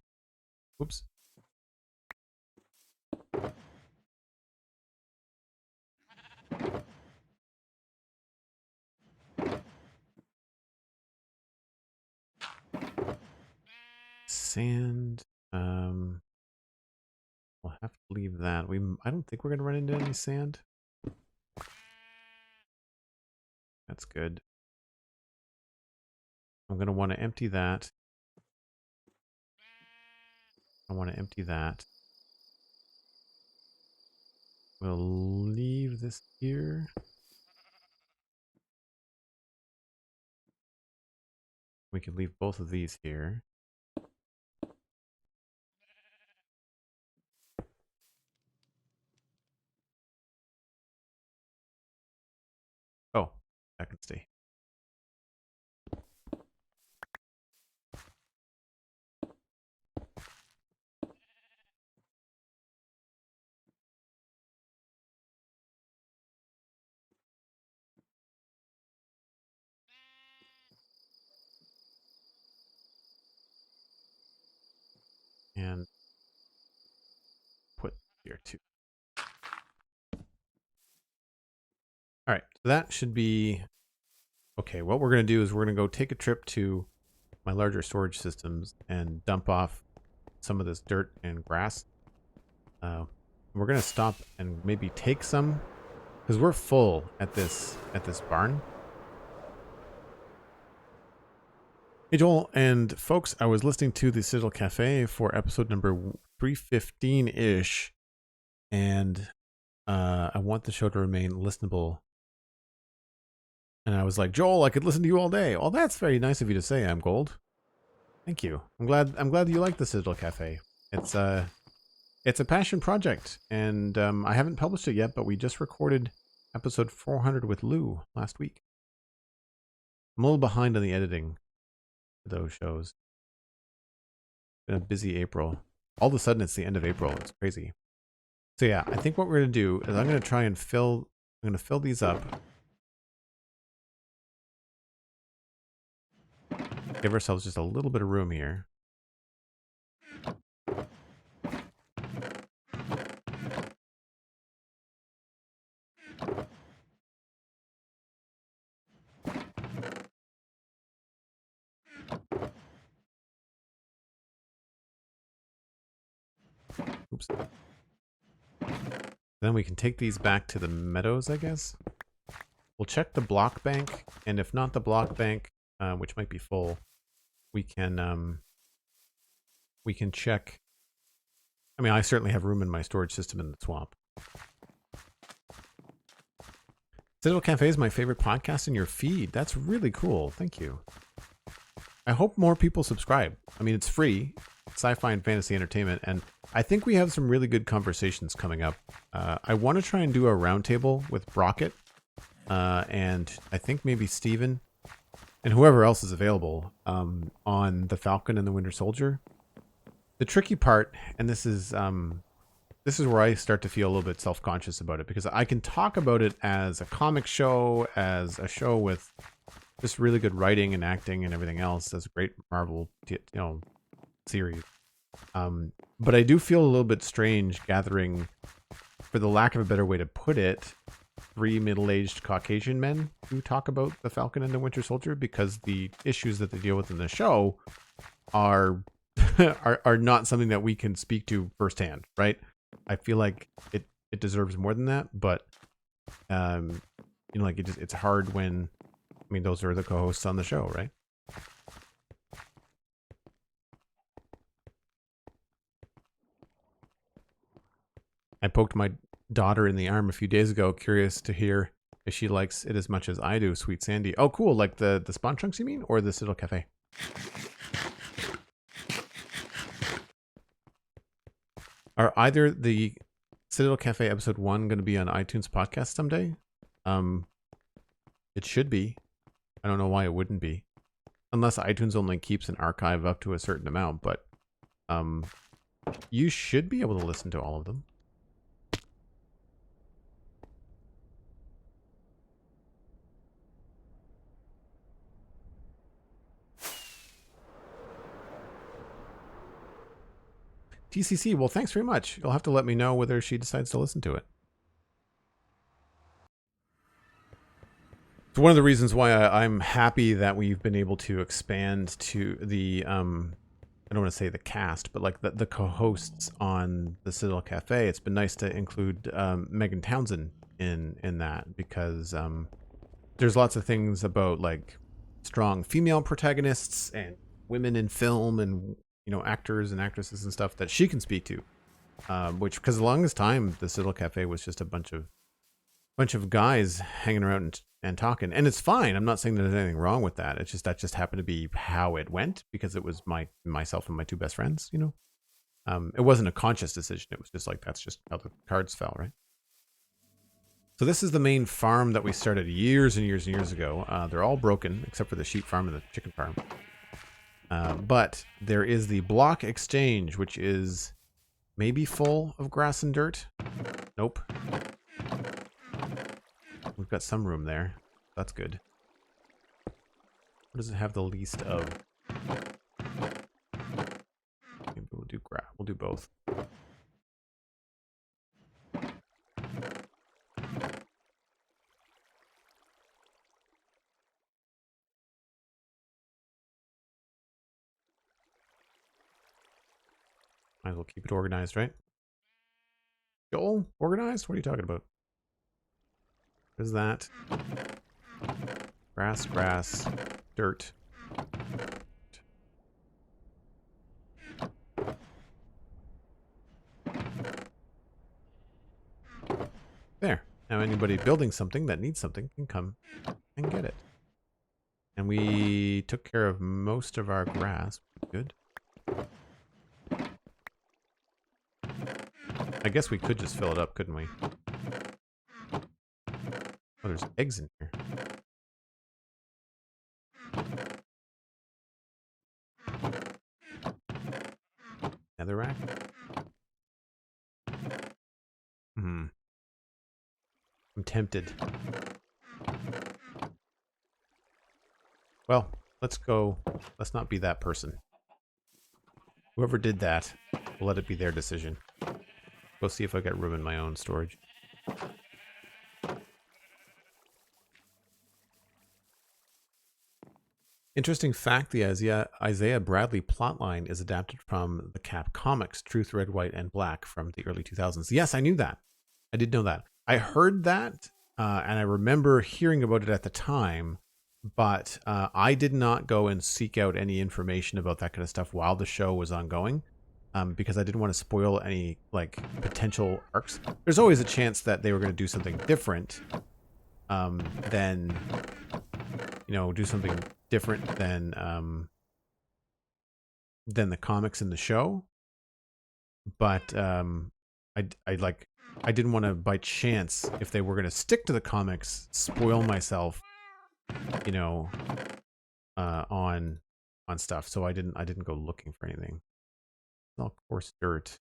Oops. Sand. We'll have to leave that. I don't think we're gonna run into any sand. That's good. I'm gonna want to empty that. I want to empty that. We'll leave this here. We can leave both of these here. Oh, that can stay. And put here too. All right, so that should be okay. What we're going to do is we're going to go take a trip to my larger storage systems and dump off some of this dirt and grass. We're going to stop and maybe take some because we're full at this barn. Hey Joel and folks, I was listening to the Citadel Cafe for episode number 315-ish, and I want the show to remain listenable. And I was like, Joel, I could listen to you all day. Oh, that's very nice of you to say, I'm Gold. Thank you. I'm glad you like the Citadel Cafe. It's a passion project, and I haven't published it yet, but we just recorded episode 400 with Lou last week. I'm a little behind on the editing for those shows. It's been a busy April. All of a sudden, it's the end of April. It's crazy. So yeah, I think what we're gonna do is I'm gonna try and fill these up. Give ourselves just a little bit of room here. Oops. Then we can take these back to the meadows, I guess. We'll check the block bank, and if not the block bank, which might be full, we can check. I mean, I certainly have room in my storage system in the swamp. Citadel Cafe is my favorite podcast in your feed. That's really cool. Thank you. I hope more people subscribe. I mean, it's free. Sci-fi and fantasy entertainment, and I think we have some really good conversations coming up. I want to try and do a roundtable with Brockett, and I think maybe Steven, and whoever else is available, on the Falcon and the Winter Soldier. The tricky part, and this is where I start to feel a little bit self-conscious about it, because I can talk about it as a comic show, as a show with just really good writing and acting and everything else, as a great Marvel, series. But I do feel a little bit strange gathering, for the lack of a better way to put it, 3 middle-aged Caucasian men who talk about the Falcon and the Winter Soldier, because the issues that they deal with in the show are are not something that we can speak to firsthand, right? I feel like it deserves more than that, but like it's hard when, I mean, those are the co-hosts on the show, right? I poked my daughter in the arm a few days ago, curious to hear if she likes it as much as I do, Sweet Sandy. Oh, cool. Like the Spawn Chunks, you mean? Or the Citadel Cafe? Are either the Citadel Cafe episode 1 going to be on iTunes podcast someday? It should be. I don't know why it wouldn't be. Unless iTunes only keeps an archive up to a certain amount, but you should be able to listen to all of them. TCC, well, thanks very much. You'll have to let me know whether she decides to listen to it. It's one of the reasons why I'm happy that we've been able to expand to the, I don't want to say the cast, but like the co-hosts on the Citadel Cafe. It's been nice to include Megan Townsend in that, because there's lots of things about like strong female protagonists and women in film and actors and actresses and stuff that she can speak to, which, because the longest time the Citadel Cafe was just a bunch of guys hanging around and talking, and it's fine. I'm not saying there's anything wrong with that. It's just that just happened to be how it went, because it was myself and my 2 best friends. It wasn't a conscious decision. It was just like, that's just how the cards fell, right? So this is the main farm that we started years and years and years ago. They're all broken except for the sheep farm and the chicken farm. But there is the block exchange, which is maybe full of grass and dirt. Nope. We've got some room there. That's good. What does it have the least of? Maybe we'll do grass. We'll do both. Might as well keep it organized, right? Joel, organized? What are you talking about? What is that? Grass, grass, dirt. There. Now anybody building something that needs something can come and get it. And we took care of most of our grass. Good. I guess we could just fill it up, couldn't we? Oh, there's eggs in here. Netherrack? I'm tempted. Well, let's go. Let's not be that person. Whoever did that, we'll let it be their decision. Go see if I got room in my own storage. Interesting fact, the Isaiah Bradley plotline is adapted from the Cap comics, Truth, Red, White, and Black from the early 2000s. Yes, I knew that. I did know that. I heard that, and I remember hearing about it at the time, but I did not go and seek out any information about that kind of stuff while the show was ongoing, because I didn't want to spoil any like potential arcs. There's always a chance that they were going to do something different than, do something different than the comics in the show. But I didn't want to, by chance, if they were going to stick to the comics, spoil myself, on stuff. So I didn't go looking for anything. It's all coarse dirt.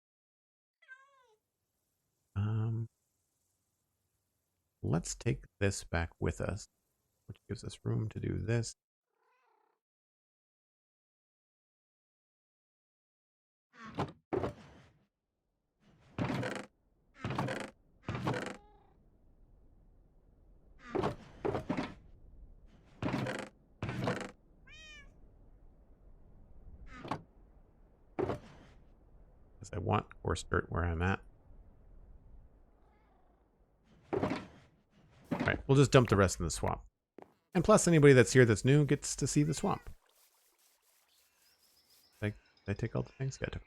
Let's take this back with us, which gives us room to do this. Because I want coarse dirt where I'm at. Alright, we'll just dump the rest in the swamp. And plus, anybody that's here that's new gets to see the swamp. Did I take all the things? Yeah, I took.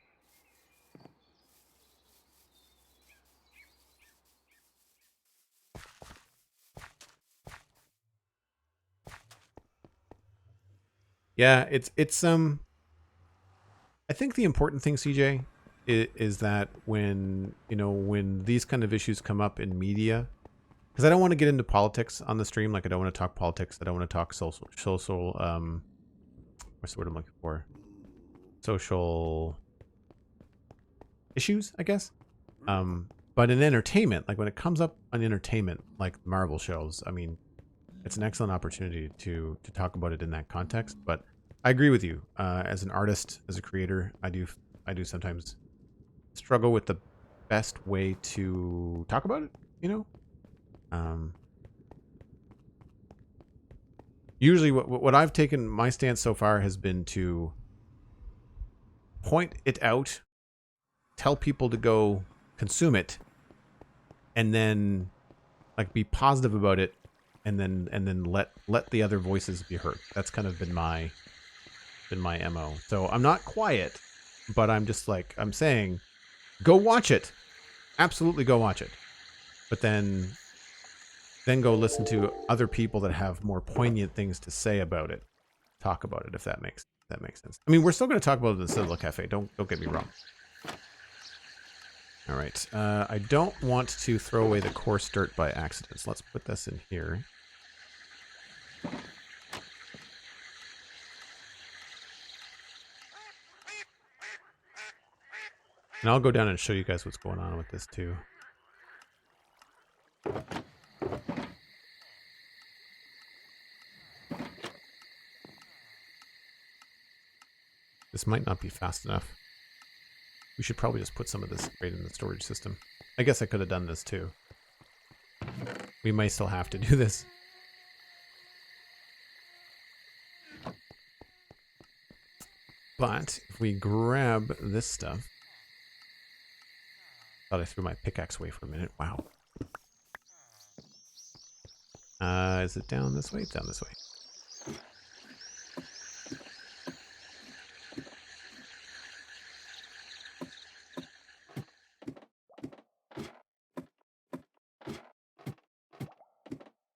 Yeah, it's I think the important thing, CJ, is that when these kind of issues come up in media, because I don't want to get into politics on the stream. Like, I don't want to talk politics. I don't want to talk social what's the word I'm looking for? Social issues, I guess. But in entertainment, like when it comes up on entertainment, like Marvel shows, I mean, it's an excellent opportunity to talk about it in that context. But I agree with you. As an artist, as a creator, I do sometimes struggle with the best way to talk about it. Usually what I've taken, my stance so far has been to point it out, tell people to go consume it, and then like be positive about it, and then let the other voices be heard. That's kind of been my MO. So I'm not quiet, but I'm just like, I'm saying, go watch it. Absolutely go watch it. But then go listen to other people that have more poignant things to say about it. Talk about it, if that makes sense. I mean, we're still going to talk about it in the Citadel Cafe. Don't get me wrong. All right. I don't want to throw away the coarse dirt by accident. So let's put this in here. And I'll go down and show you guys what's going on with this too. This might not be fast enough. We should probably just put some of this right in the storage system. I guess I could have done this too. We may still have to do this. But if we grab this stuff. Thought I threw my pickaxe away for a minute. Wow. Is it down this way? It's down this way.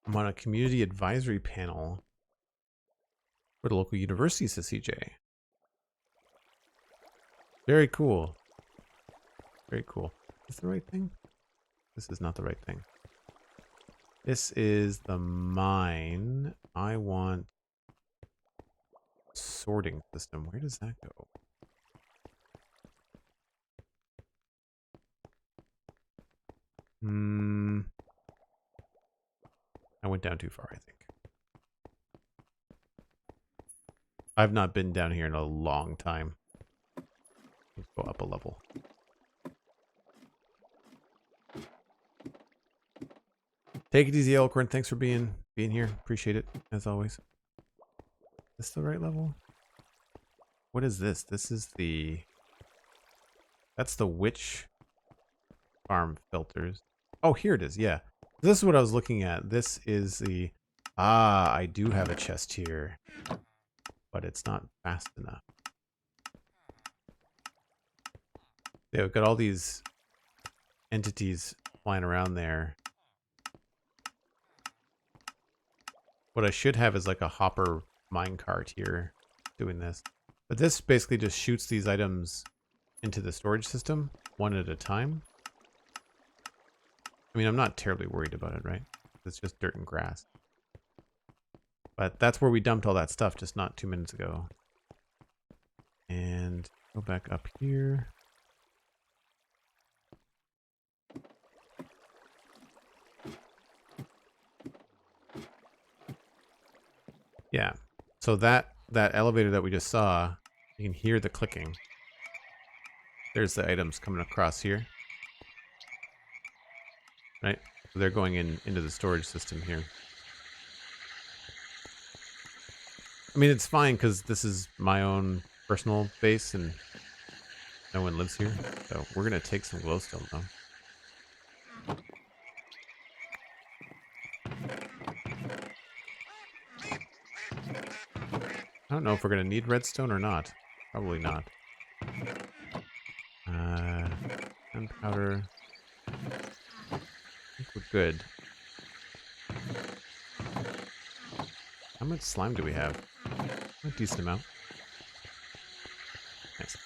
I'm on a community advisory panel for the local university, says CJ. Very cool. Very cool. Is this the right thing? This is not the right thing. This is the mine. I want sorting system. Where does that go? I went down too far, I think. I've not been down here in a long time. Let's go up a level. Take it easy, Elcorn. Thanks for being here. Appreciate it, as always. Is this the right level? What is this? This is the... That's the witch farm filters. Oh, here it is. Yeah. This is what I was looking at. This is the... Ah, I do have a chest here. But it's not fast enough. Yeah, we've got all these entities flying around there. What I should have is like a hopper minecart here doing this. But this basically just shoots these items into the storage system one at a time. I mean, I'm not terribly worried about it, right? It's just dirt and grass. But that's where we dumped all that stuff just not 2 minutes ago. And go back up here. Yeah. So that elevator that we just saw, you can hear the clicking. There's the items coming across here. Right? So they're going into the storage system here. I mean, it's fine because this is my own personal base and no one lives here. So we're going to take some glowstone though. I don't know if we're going to need redstone or not. Probably not. Gunpowder. I think we're good. How much slime do we have? A decent amount. Nice.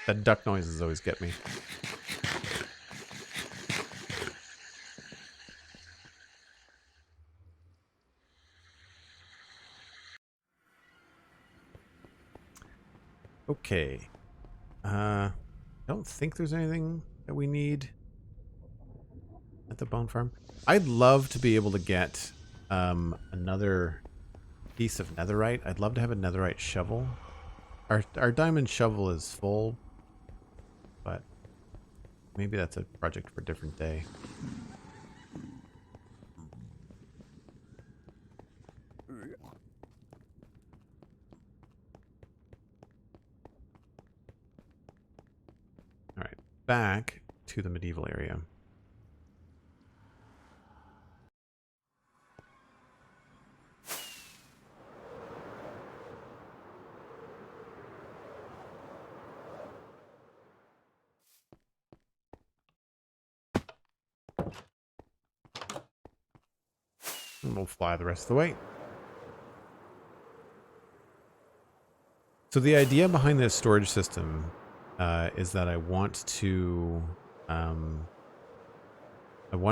That duck noises always get me. Okay. I don't think there's anything that we need at the bone farm. I'd love to be able to get another piece of netherite. I'd love to have a netherite shovel. Our diamond shovel is full, but maybe that's a project for a different day. All right, back to the medieval area. And we'll fly the rest of the way. So the idea behind this storage system is that I want to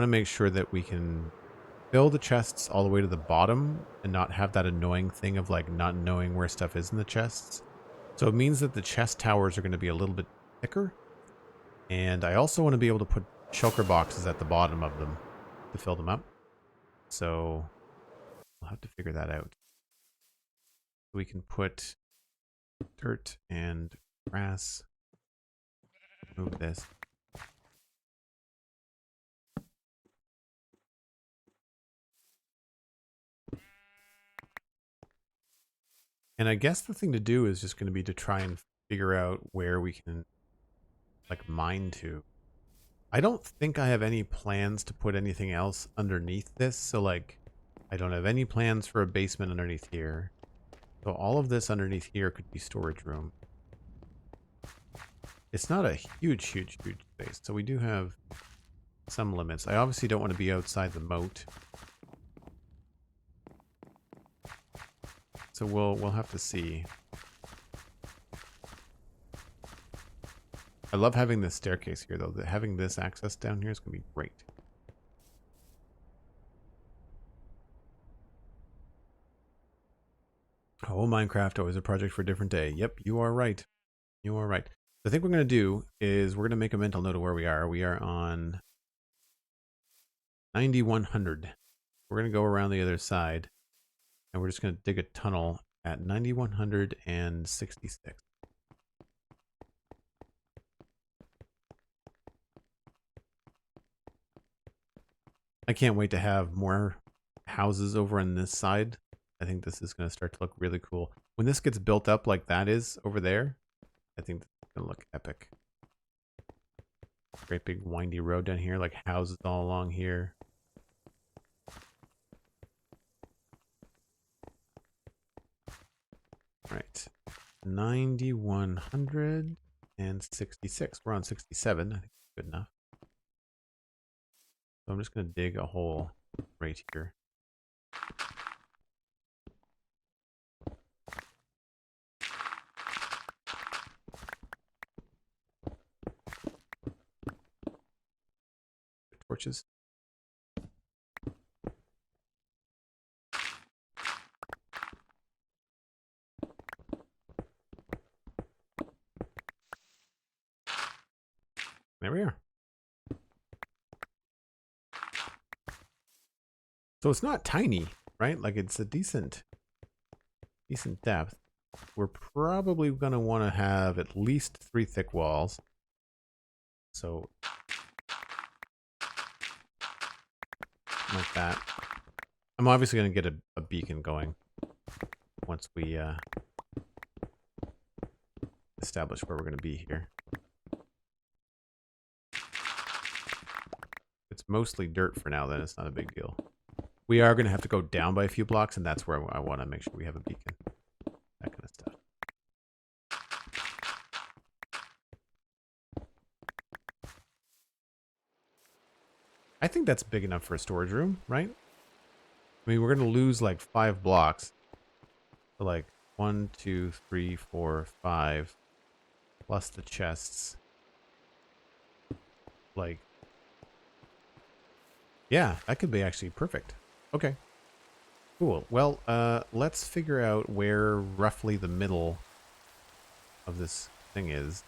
make sure that we can fill the chests all the way to the bottom and not have that annoying thing of like not knowing where stuff is in the chests. So it means that the chest towers are going to be a little bit thicker. And I also want to be able to put shulker boxes at the bottom of them to fill them up. So we'll have to figure that out. We can put dirt and grass. Move this. And I guess the thing to do is just going to be to try and figure out where we can like mine to. I don't think I have any plans to put anything else underneath this. So like, I don't have any plans for a basement underneath here. So all of this underneath here could be storage room. It's not a huge space. So we do have some limits. I obviously don't want to be outside the moat. So we'll have to see. I love having this staircase here, though. Having this access down here is going to be great. Oh, Minecraft, always a project for a different day. Yep, you are right. You are right. I think what we're going to do is we're going to make a mental note of where we are. We are on 9100. We're going to go around the other side, and we're just going to dig a tunnel at 9166. I can't wait to have more houses over on this side. I think this is going to start to look really cool. When this gets built up like that is over there, I think it's going to look epic. Great big windy road down here, like houses all along here. Right. 9166. We're on 67. I think that's good enough. So I'm just going to dig a hole right here. Torches. There we are. So it's not tiny, right? Like it's a decent depth. We're probably going to want to have at least 3 thick walls. So like that. I'm obviously going to get a beacon going once we establish where we're going to be here. It's mostly dirt for now, then it's not a big deal. We are going to have to go down by a few blocks, and that's where I want to make sure we have a beacon. That kind of stuff. I think that's big enough for a storage room, right? I mean, we're going to lose like 5 blocks. So like 1, 2, 3, 4, 5, plus the chests. Like, yeah, that could be actually perfect. Okay. Cool. Well, let's figure out where roughly the middle of this thing is.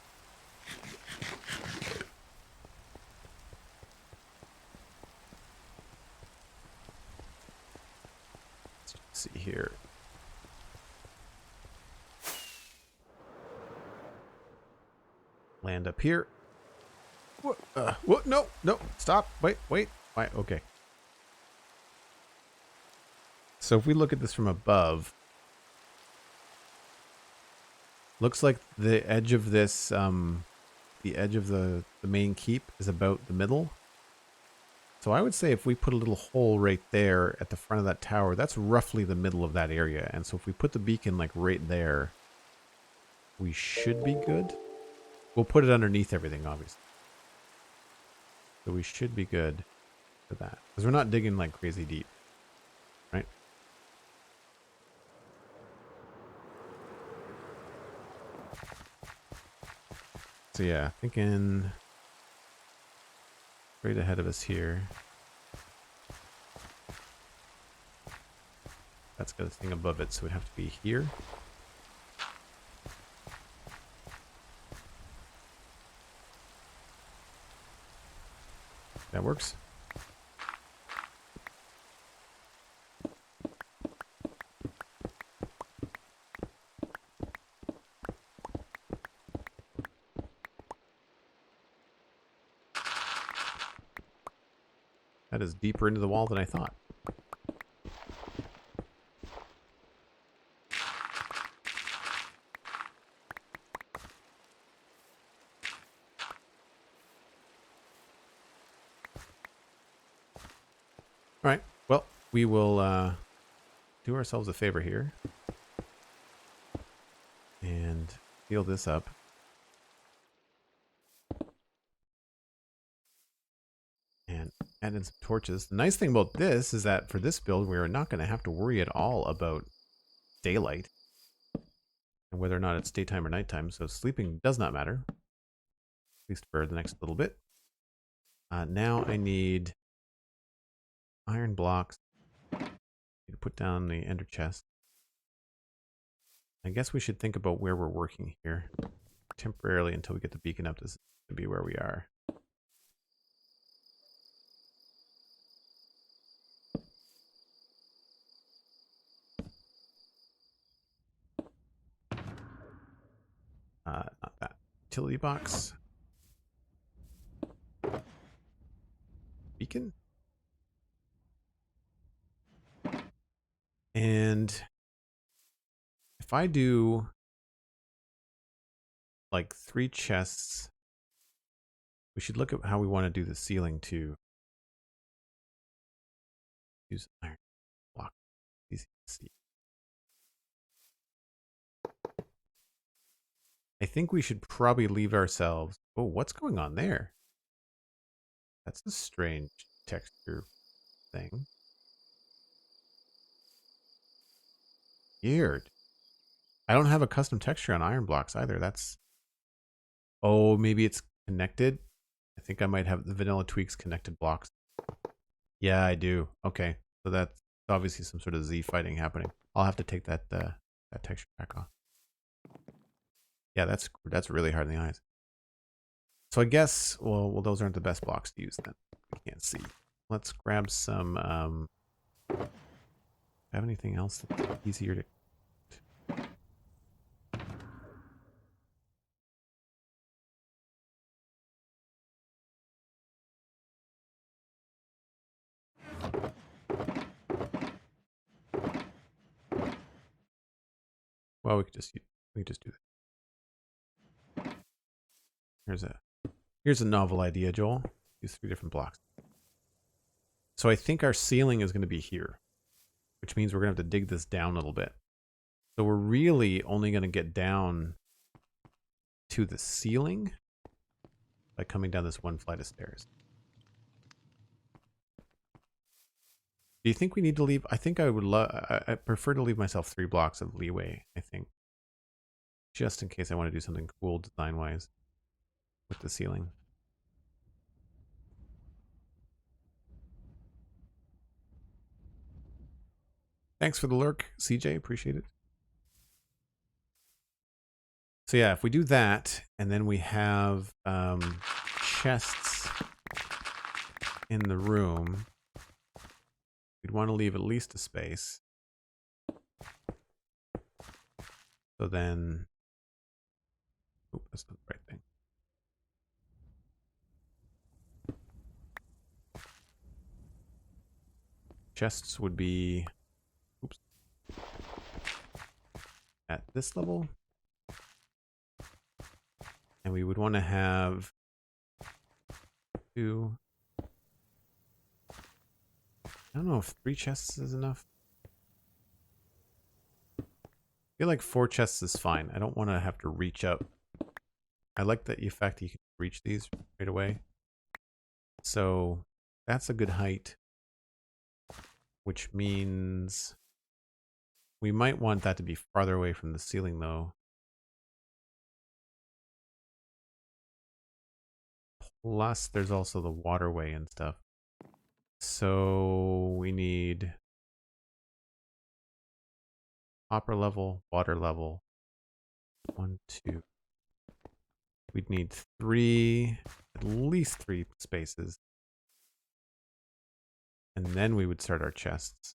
Let's see here. Land up here. What? What? No, no, stop. Wait. Why? Okay. So if we look at this from above, looks like the edge of this, the edge of the main keep is about the middle. So I would say if we put a little hole right there at the front of that tower, that's roughly the middle of that area. And so if we put the beacon like right there, we should be good. We'll put it underneath everything, obviously. So we should be good for that. Because we're not digging like crazy deep. Right? So yeah, thinking right ahead of us here. That's got a thing above it, so it'd have to be here. That works. That is deeper into the wall than I thought. All right. Well, we will do ourselves a favor here and seal this up. And add in some torches. The nice thing about this is that for this build, we're not going to have to worry at all about daylight and whether or not it's daytime or nighttime. So sleeping does not matter, at least for the next little bit. Now I need iron blocks. I need to put down the ender chest. I guess we should think about where we're working here temporarily until we get the beacon up. This is going to be where we are. Not that. Utility box. Beacon. And if I do like 3 chests, we should look at how we want to do the ceiling too. Use iron block. Easy to see. I think we should probably leave ourselves. Oh, what's going on there? That's a strange texture thing. Weird. I don't have a custom texture on iron blocks either. That's... Oh, maybe it's connected. I think I might have the vanilla tweaks connected blocks. Yeah, I do. Okay. So that's obviously some sort of Z fighting happening. I'll have to take that that texture back off. Yeah, that's really hard in the eyes. So I guess, well, those aren't the best blocks to use then. We can't see. Let's grab some, have anything else that's easier to... Well, we could just do that. Here's a novel idea, Joel. Use 3 different blocks. So I think our ceiling is going to be here, which means we're going to have to dig this down a little bit. So we're really only going to get down to the ceiling by coming down this 1 flight of stairs. Do you think we need to leave? I think I would I prefer to leave myself 3 blocks of leeway, I think. Just in case I want to do something cool design-wise with the ceiling. Thanks for the lurk, CJ. Appreciate it. So yeah, if we do that, and then we have chests in the room, we'd want to leave at least a space. So then... Oh, that's not the right thing. Chests would be... Oops. At this level. And we would want to have 2... I don't know if 3 chests is enough. I feel like 4 chests is fine. I don't want to have to reach up. I like the fact that you can reach these right away. So that's a good height. Which means we might want that to be farther away from the ceiling though. Plus there's also the waterway and stuff. So we need upper level, water level. 1, 2. We'd need 3, at least 3 spaces. And then we would start our chests.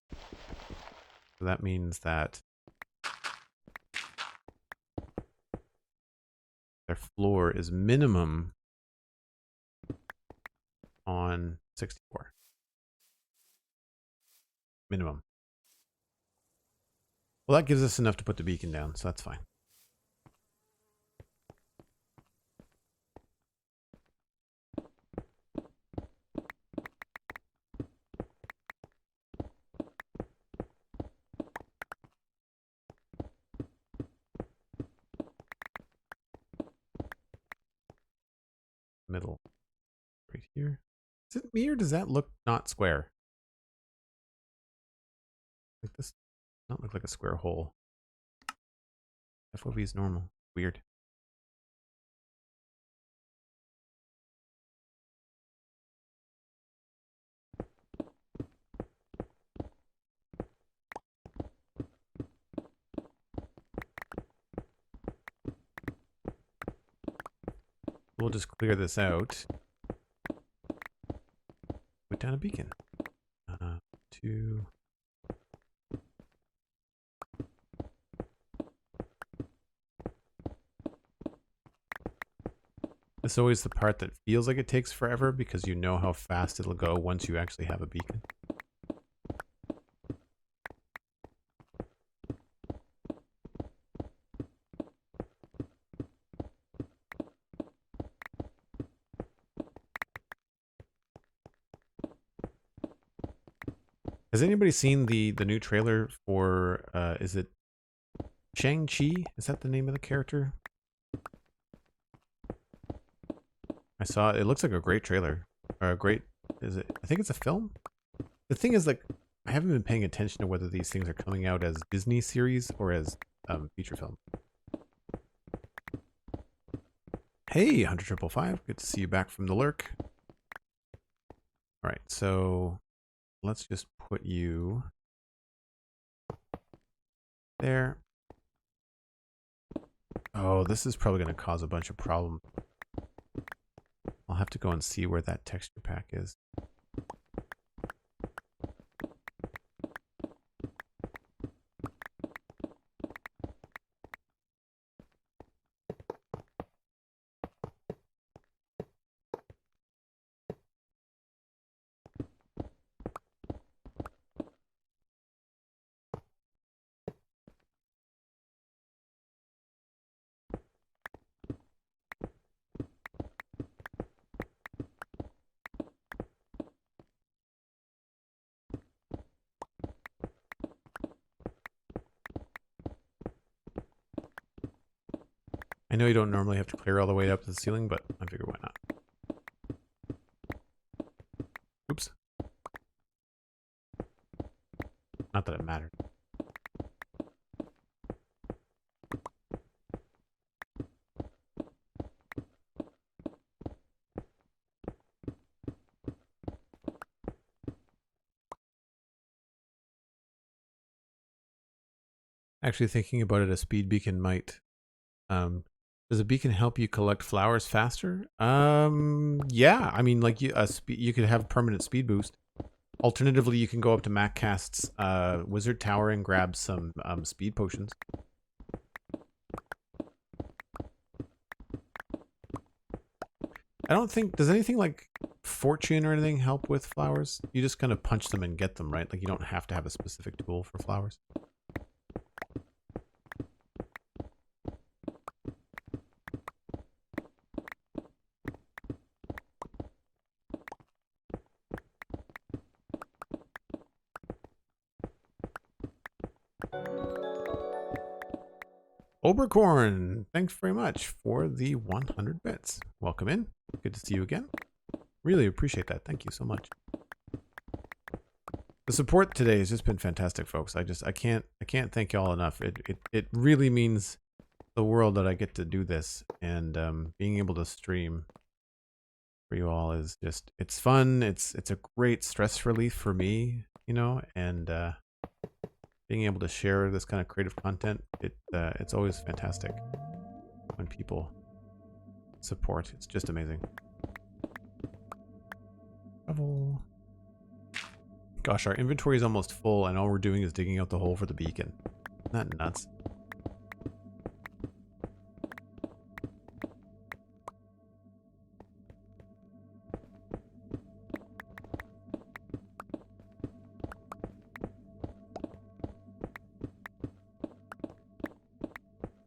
So that means that their floor is minimum on 64. Minimum. Well, that gives us enough to put the beacon down, so that's fine. middle. Right here. Is it me or does that look not square? Like this not look like a square hole. FOV is normal. Weird. We'll just clear this out. Put down a beacon. 2. This is always the part that feels like it takes forever because you know how fast it'll go once you actually have a beacon. Has anybody seen the new trailer for is it Shang-Chi? Is that the name of the character? I saw it. It looks like a great trailer. Or a great is it I think it's a film? The thing is, like, I haven't been paying attention to whether these things are coming out as Disney series or as feature film. Hey, 100,555. Good to see you back from the lurk. Alright, so let's just put you there. Oh, this is probably going to cause a bunch of problems. I'll have to go and see where that texture pack is. I know you don't normally have to clear all the way up to the ceiling, but I figure why not. Oops. Not that it mattered. Actually thinking about it, a speed beacon might does a beacon help you collect flowers faster? Yeah. I mean, like you could have permanent speed boost. Alternatively, you can go up to MacCast's Wizard Tower and grab some speed potions. I don't think does anything like fortune or anything help with flowers? You just kind of punch them and get them, right? Like you don't have to have a specific tool for flowers. Oberkorn, thanks very much for the 100 bits. Welcome in. Good to see you again. Really appreciate that. Thank you so much. The support today has just been fantastic, folks. I can't thank y'all enough. It really means the world that I get to do this, and being able to stream for you all is just, it's fun. It's a great stress relief for me, you know, and being able to share this kind of creative content, it's always fantastic when people support. It's just amazing. Level. Gosh, our inventory is almost full, and all we're doing is digging out the hole for the beacon. Isn't that nuts?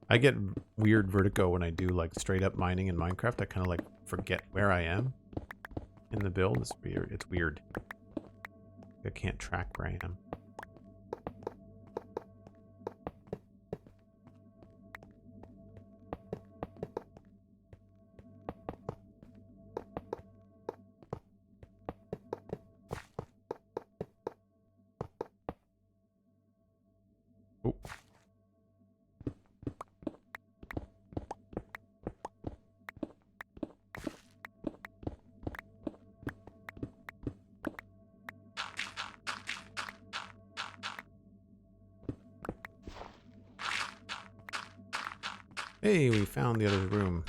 I get weird vertigo when I do like straight up mining in Minecraft. I kind of like forget where I am in the build. It's weird. It's weird. I can't track where I am. Oh. Hey, we found the other room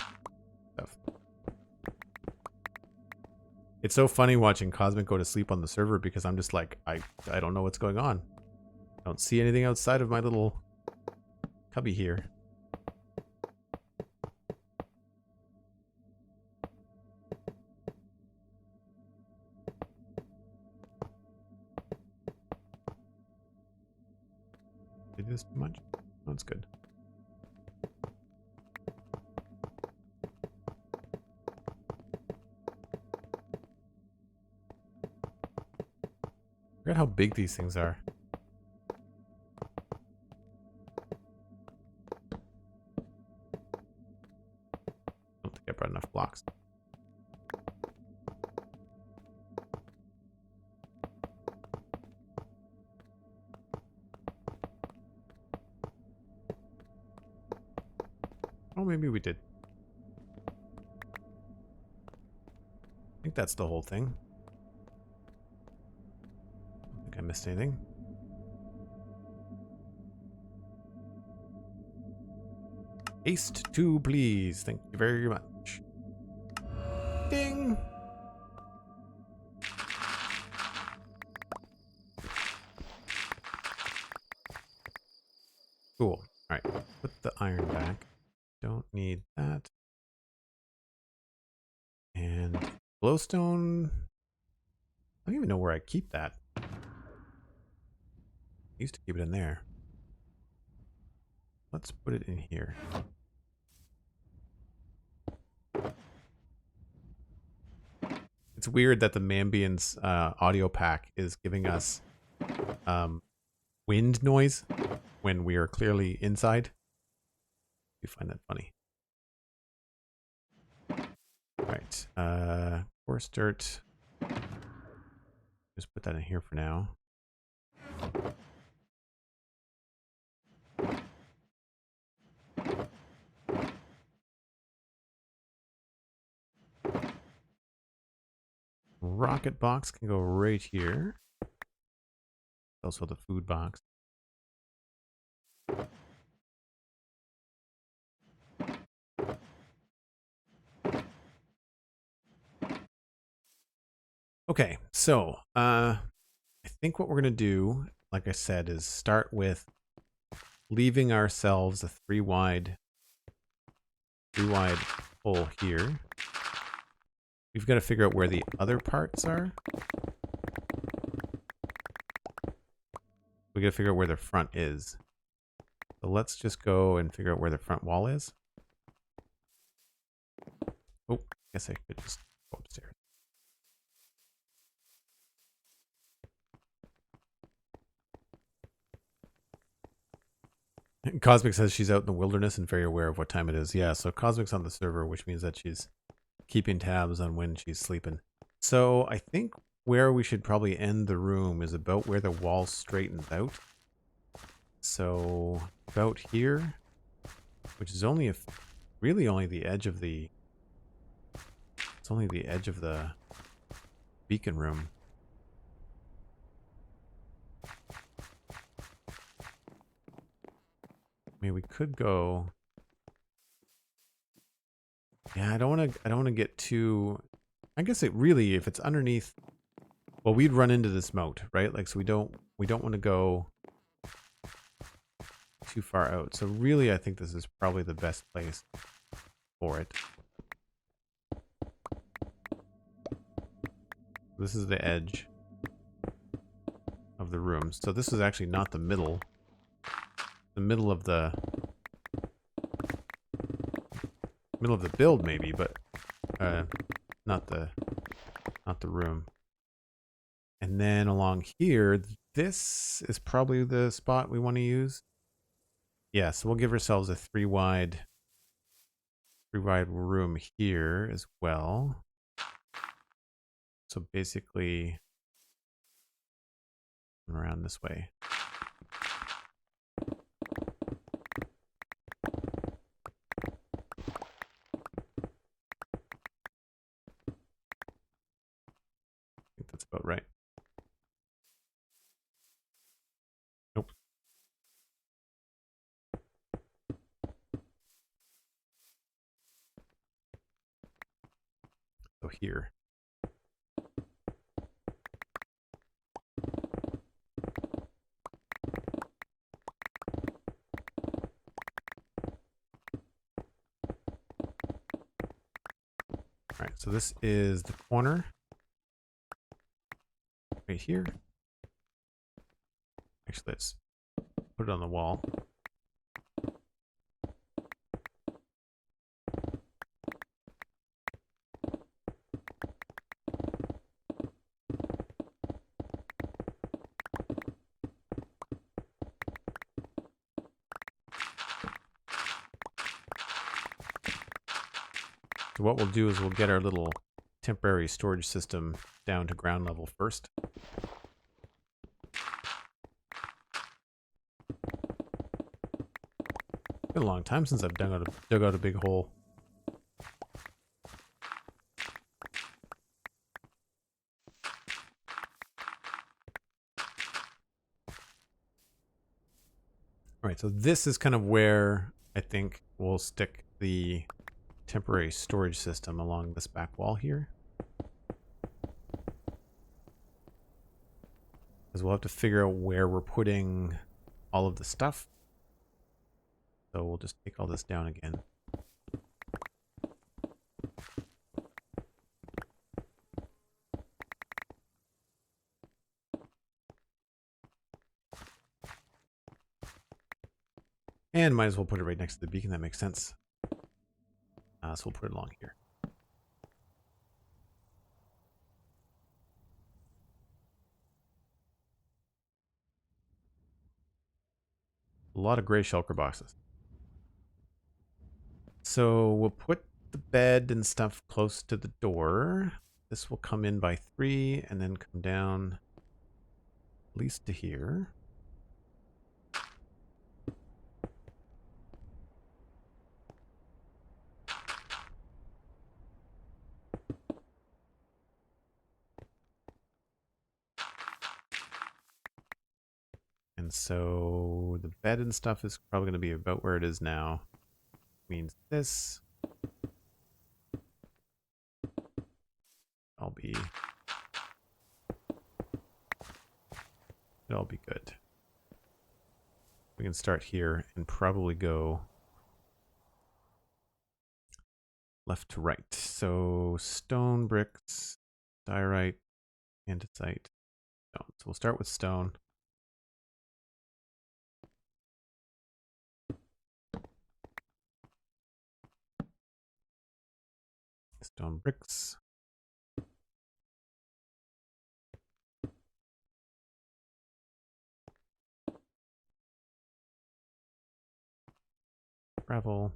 stuff. It's so funny watching Cosmic go to sleep on the server because I'm just like, I don't know what's going on. I don't see anything outside of my little cubby here. Did this too much? That's good. I forgot how big these things are. I don't think I brought enough blocks. Oh, maybe we did. I think that's the whole thing. I don't think I missed anything. Haste 2, please. Thank you very much. Ding! Cool. Alright, put the iron back. Don't need that. And glowstone. I don't even know where I keep that. I used to keep it in there. Let's put it in here. It's weird that the Mambian's audio pack is giving us wind noise when we are clearly inside. You find that funny. Alright, coarse dirt. Just put that in here for now. Rocket box can go right here. Also the food box. Okay, so I think what we're gonna do, like I said, is start with leaving ourselves a three wide hole here. We've got to figure out where the other parts are. We got to figure out where the front is. So let's just go and figure out where the front wall is. Oh, I guess I could just go upstairs. Cosmic says she's out in the wilderness and very aware of what time it is. Yeah, so Cosmic's on the server, which means that she's keeping tabs on when she's sleeping. So I think where we should probably end the room is about where the wall straightens out. So about here, which is only really only the edge of the, it's only the edge of the beacon room. I mean, we could go. Yeah, I don't want to get too. I guess it really, if it's underneath, well, we'd run into this moat, right? Like, so we don't want to go too far out. So really, I think this is probably the best place for it. This is the edge of the room. So this is actually not the middle. The middle of the build maybe, but not the room. And then along here, this is probably the spot we want to use. Yeah, so we'll give ourselves a three wide room here as well. So basically around this way. here. All right, so this is the corner right here. Actually, let's put it on the wall. So what we'll do is we'll get our little temporary storage system down to ground level first. It's been a long time since I've dug out a big hole. All right, so this is kind of where I think we'll stick the temporary storage system along this back wall here. Because we'll have to figure out where we're putting all of the stuff. So we'll just take all this down again. And might as well put it right next to the beacon. That makes sense. So we'll put it along here. A lot of gray shulker boxes. So we'll put the bed and stuff close to the door. This will come in by 3 and then come down at least to here. And so the bed and stuff is probably going to be about where it is now. Means this. It'll be good. We can start here and probably go left to right. So stone, bricks, diorite, andesite. So we'll start with stone. Stone bricks. Gravel.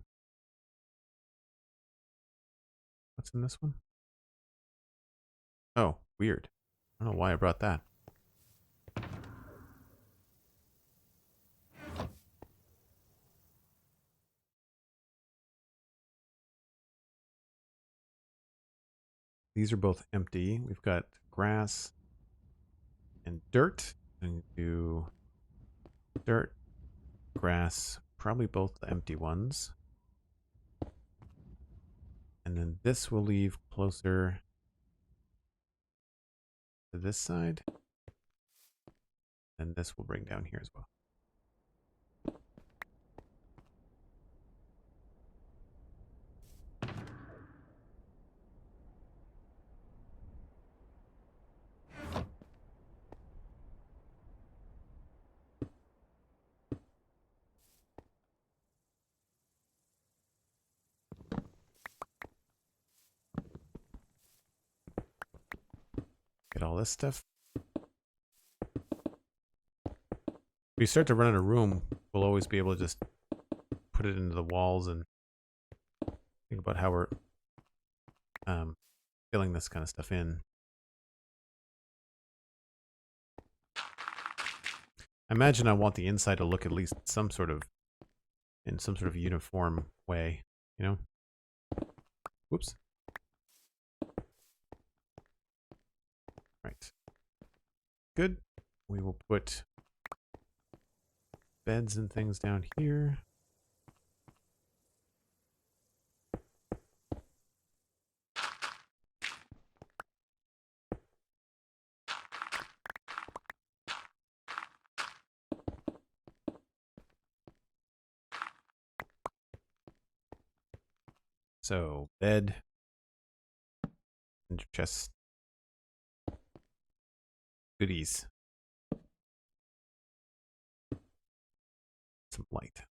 What's in this one? Oh, weird. I don't know why I brought that. These are both empty. We've got grass and dirt. And do dirt, grass, probably both the empty ones. And then this will leave closer to this side. And this will bring down here as well. Get all this stuff. If we start to run out of room, we'll always be able to just put it into the walls and think about how we're filling this kind of stuff in. I imagine I want the inside to look at least in some sort of uniform way, you know? Whoops. Right. Good. We will put beds and things down here. So, bed, and chest, goodies, some light.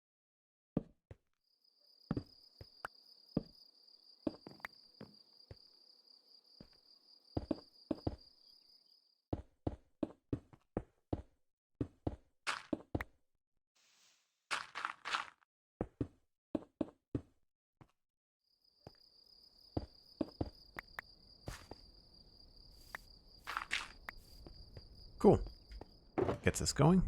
Cool. Gets us going.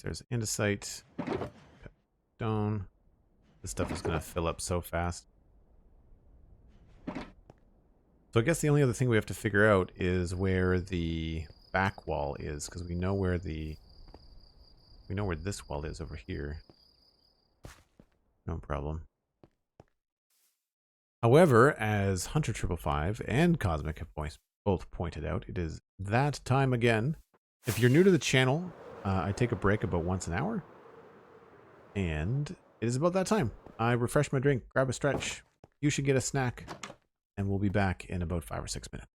There's andesite, stone. This stuff is going to fill up so fast. So I guess the only other thing we have to figure out is where the back wall is, because we know where this wall is over here. No problem. However, as Hunter 555 and Cosmic have both pointed out, it is that time again. If you're new to the channel, I take a break about once an hour. And it is about that time. I refresh my drink, grab a stretch. You should get a snack. And we'll be back in about 5 or 6 minutes.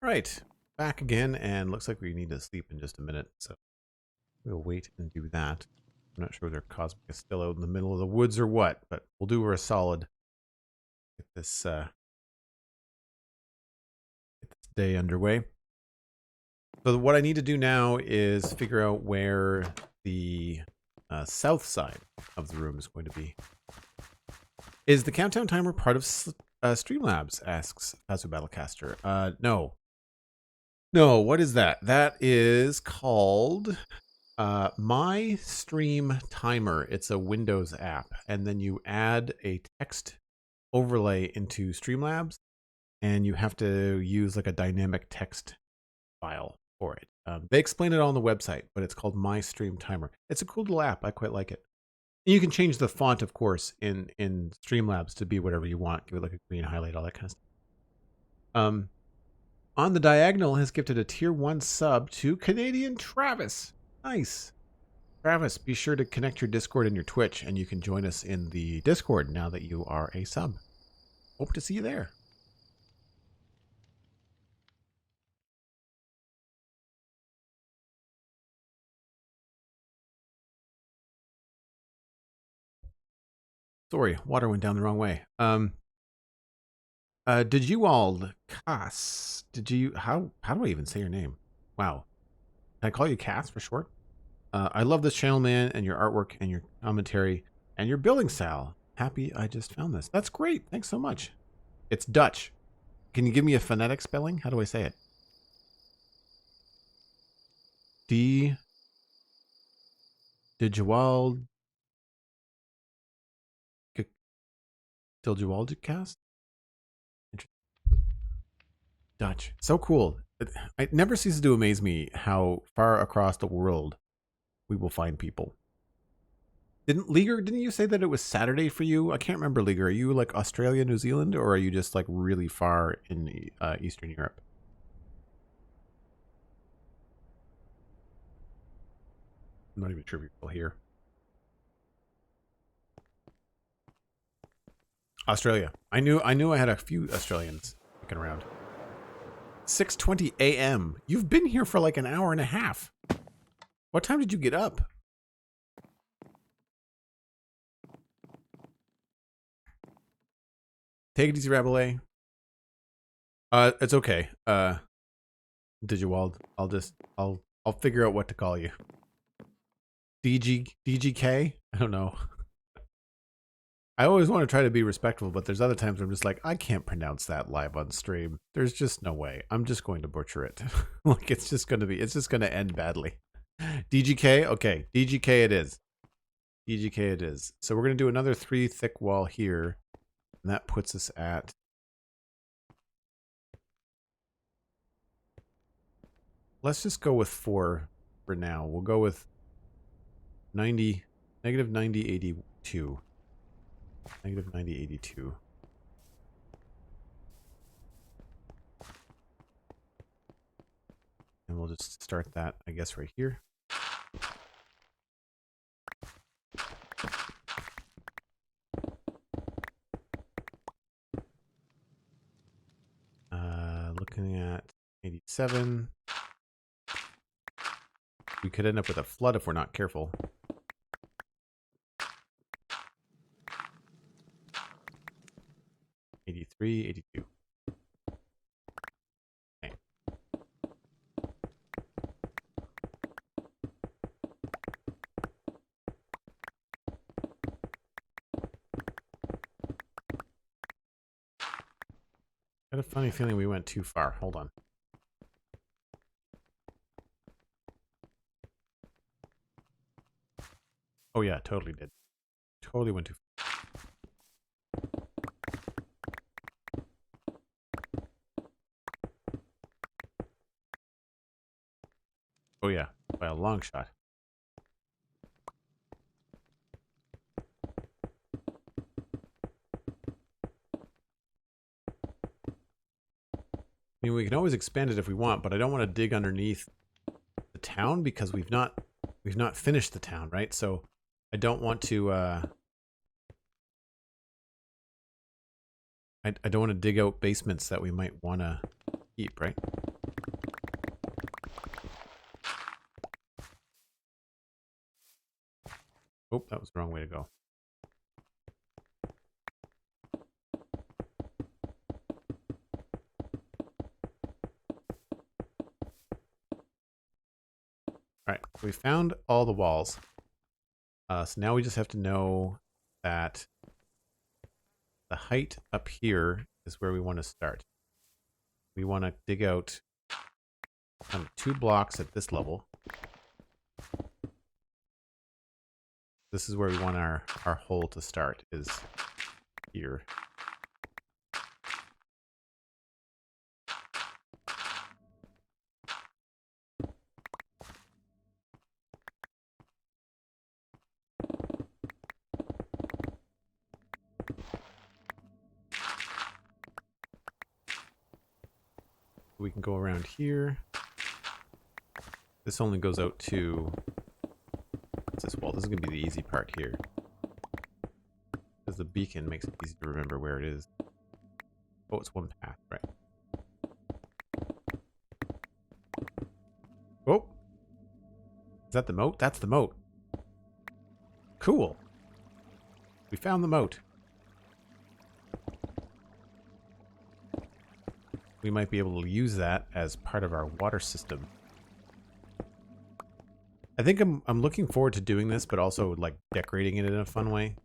Right, back again, and looks like we need to sleep in just a minute, so we'll wait and do that. I'm not sure whether Cosmic is still out in the middle of the woods or what, but we'll do her a solid. Get this day underway. So what I need to do now is figure out where the south side of the room is going to be. Is the countdown timer part of Streamlabs? Asks Kazu Battlecaster. No. No, what is that? That is called My Stream Timer. It's a Windows app, and then you add a text overlay into Streamlabs, and you have to use like a dynamic text file for it. They explain it on the website, but it's called My Stream Timer. It's a cool little app. I quite like it. And you can change the font, of course, in Streamlabs to be whatever you want. Give it like a green highlight, all that kind of stuff. On the Diagonal has gifted a tier 1 sub to Canadian Travis. Nice. Travis, be sure to connect your Discord and your Twitch, and you can join us in the Discord now that you are a sub. Hope to see you there. Sorry, water went down the wrong way. Did you all Cass? Did you how do I even say your name? Wow. Can I call you Cass for short? I love this channel, man, and your artwork and your commentary and your building style. Happy I just found this. That's great. Thanks so much. It's Dutch. Can you give me a phonetic spelling? How do I say it? Digiwald cast? Dutch. So cool. It never ceases to amaze me how far across the world we will find people. Didn't you say that it was Saturday for you? I can't remember, Leaguer. Are you like Australia, New Zealand, or are you just like really far in Eastern Europe? I'm not even sure if you're still here. Australia. I knew I had a few Australians kicking around. 6:20 a.m. You've been here for like an hour and a half. What time did you get up? Take it easy, Rabelais. It's okay. Digiwald. I'll figure out what to call you. DGK? I don't know. I always want to try to be respectful, but there's other times where I'm just like, I can't pronounce that live on stream. There's just no way. I'm just going to butcher it. Like it's just going to end badly. DGK? Okay. DGK it is. DGK it is. So we're going to do another 3 thick wall here. And that puts us at let's just go with 4 for now. We'll go with -90, 82. -90, 82. And we'll just start that, I guess, right here. Looking at 87. We could end up with a flood if we're not careful. '83, '82. Okay. I had a funny feeling we went too far. Hold on. Oh yeah, totally did. Totally went too far. Oh yeah, by a long shot. I mean, we can always expand it if we want, but I don't want to dig underneath the town because we've not finished the town, right? So I don't want to I don't want to dig out basements that we might want to keep, right? Oh, that was the wrong way to go. Alright, we found all the walls. So now we just have to know that the height up here is where we want to start. We want to dig out kind of 2 blocks at this level. This is where we want our hole to start, is here. We can go around here. This only goes out to... What's this wall? This is going to be the easy part here. Because the beacon makes it easy to remember where it is. Oh, it's one path, right. Oh! Is that the moat? That's the moat. Cool. We found the moat. We might be able to use that as part of our water system. I think I'm looking forward to doing this, but also like decorating it in a fun way.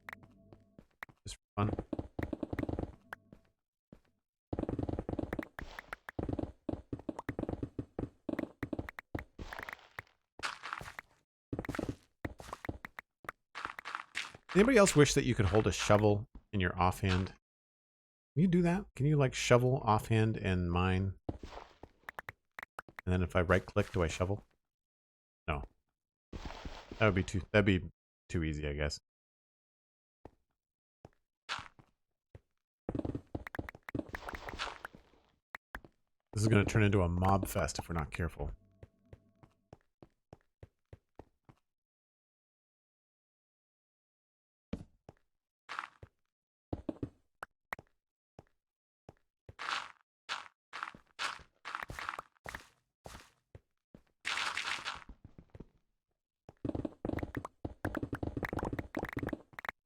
Just for fun. Anybody else wish that you could hold a shovel in your offhand? Can you do that? Can you like shovel offhand and mine? And then if I right click, do I shovel? No. That'd be too easy, I guess. This is going to turn into a mob fest if we're not careful.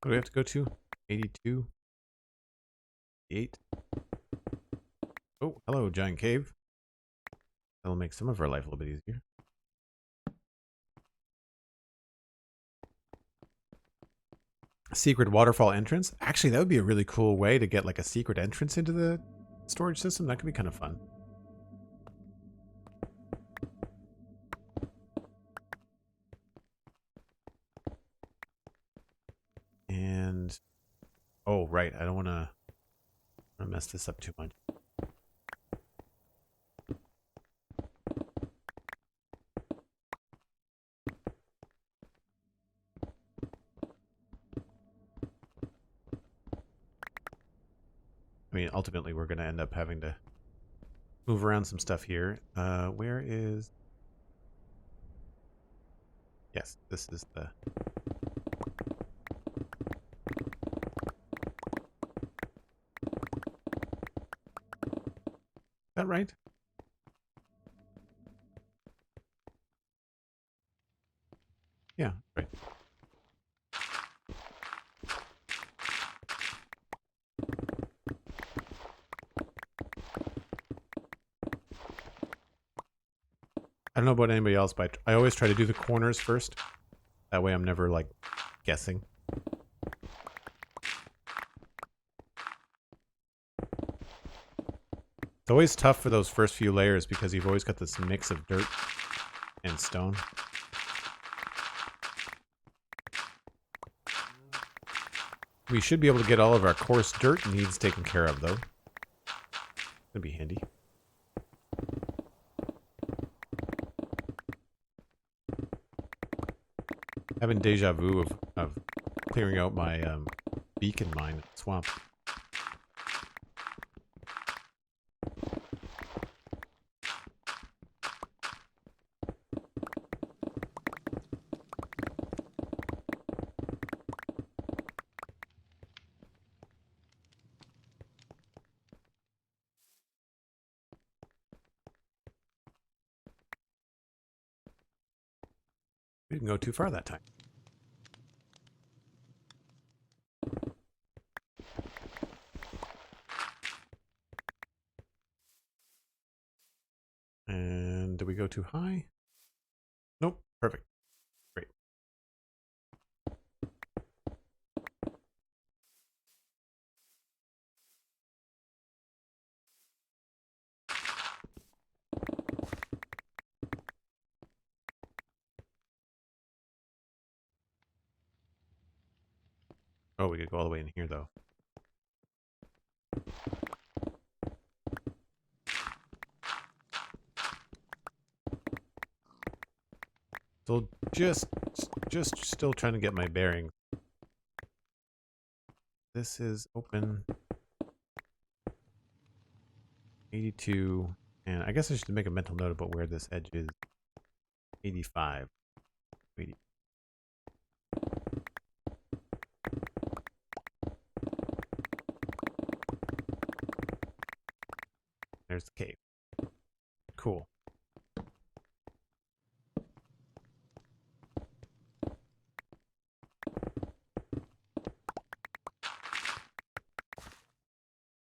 What do we have to go to? 82? 8? Oh, hello, giant cave. That'll make some of our life a little bit easier. Secret waterfall entrance? Actually, that would be a really cool way to get like a secret entrance into the storage system. That could be kind of fun. And oh, right, I don't want to mess this up too much. I mean, ultimately, we're going to end up having to move around some stuff here. Where is... Yes, this is the... Is that right? Yeah, right. I don't know about anybody else, but I always try to do the corners first. That way I'm never, like, guessing. It's always tough for those first few layers because you've always got this mix of dirt and stone. We should be able to get all of our coarse dirt needs taken care of, though. That'd be handy. Having deja vu of clearing out my beacon mine swamp. We didn't go too far that time. did we go too high? Nope. Perfect. Great. Oh, we could go all the way in here, though. So just still trying to get my bearings. This is open. 82. And I guess I should make a mental note about where this edge is. 85. 80. There's the cave. Cool.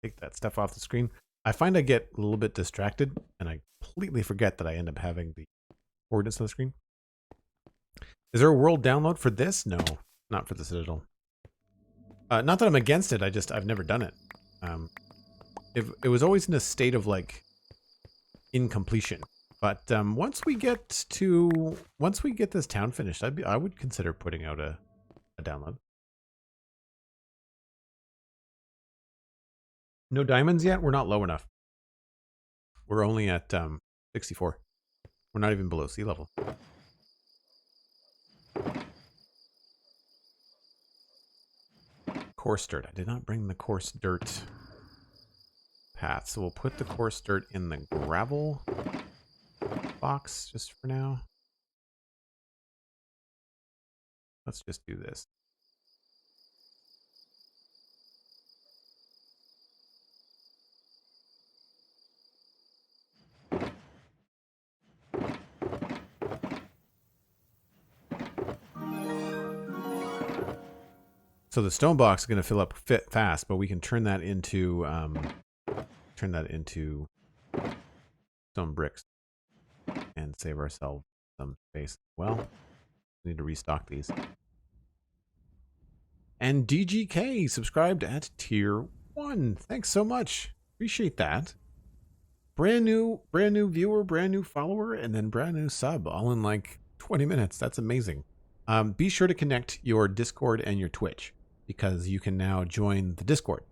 Take that stuff off the screen. I find I get a little bit distracted and I completely forget that I end up having the coordinates on the screen. Is there a world download for this? No, not for the Citadel. Not that I'm against it. I've never done it. It was always in a state of like incompletion. But once we get this town finished, I would consider putting out a download. No diamonds yet? We're not low enough. We're only at 64. We're not even below sea level. Coarse dirt. I did not bring the coarse dirt path, so we'll put the coarse dirt in the gravel box just for now. Let's just do this. So the stone box is going to fill up fast, but we can turn that into stone bricks and save ourselves some space. Well, we need to restock these. And DGK subscribed at tier 1. Thanks so much. Appreciate that. Brand new viewer, brand new follower, and then brand new sub, all in like 20 minutes. That's amazing. Be sure to connect your Discord and your Twitch, because you can now join the Discord,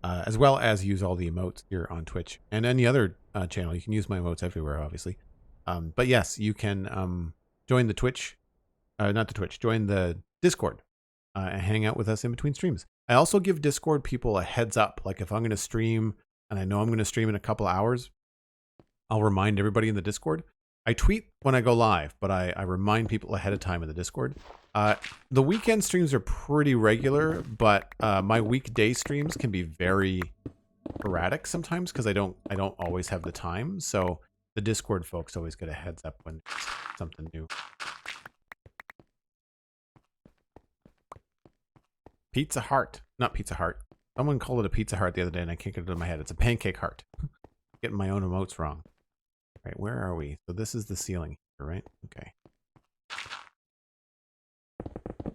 as well as use all the emotes here on Twitch and any other channel. You can use my emotes everywhere, obviously. But yes, you can join the Twitch, not the Twitch, join the Discord and hang out with us in between streams. I also give Discord people a heads up. Like if I'm going to stream, and I know I'm going to stream in a couple hours, I'll remind everybody in the Discord. I tweet when I go live, but I remind people ahead of time in the Discord. The weekend streams are pretty regular, but my weekday streams can be very erratic sometimes because I don't always have the time. So the Discord folks always get a heads up when there's something new. Pizza Heart, not Pizza Heart. Someone called it a Pizza Heart the other day, and I can't get it in my head. It's a Pancake Heart. Getting my own emotes wrong. All right, where are we? So this is the ceiling here, right? Okay. There's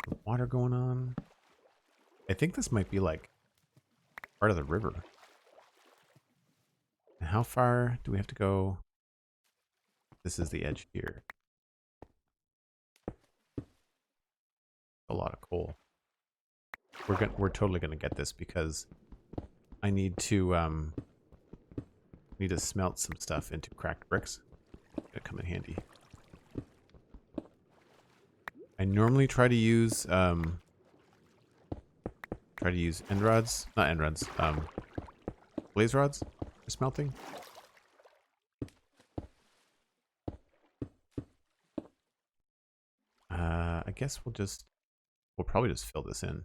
some water going on. I think this might be like part of the river. And how far do we have to go? This is the edge here. A lot of coal. We're totally gonna get this because I need to smelt some stuff into cracked bricks. Gonna come in handy. I normally try to use end rods, not end rods, blaze rods for smelting. I guess we'll probably just fill this in.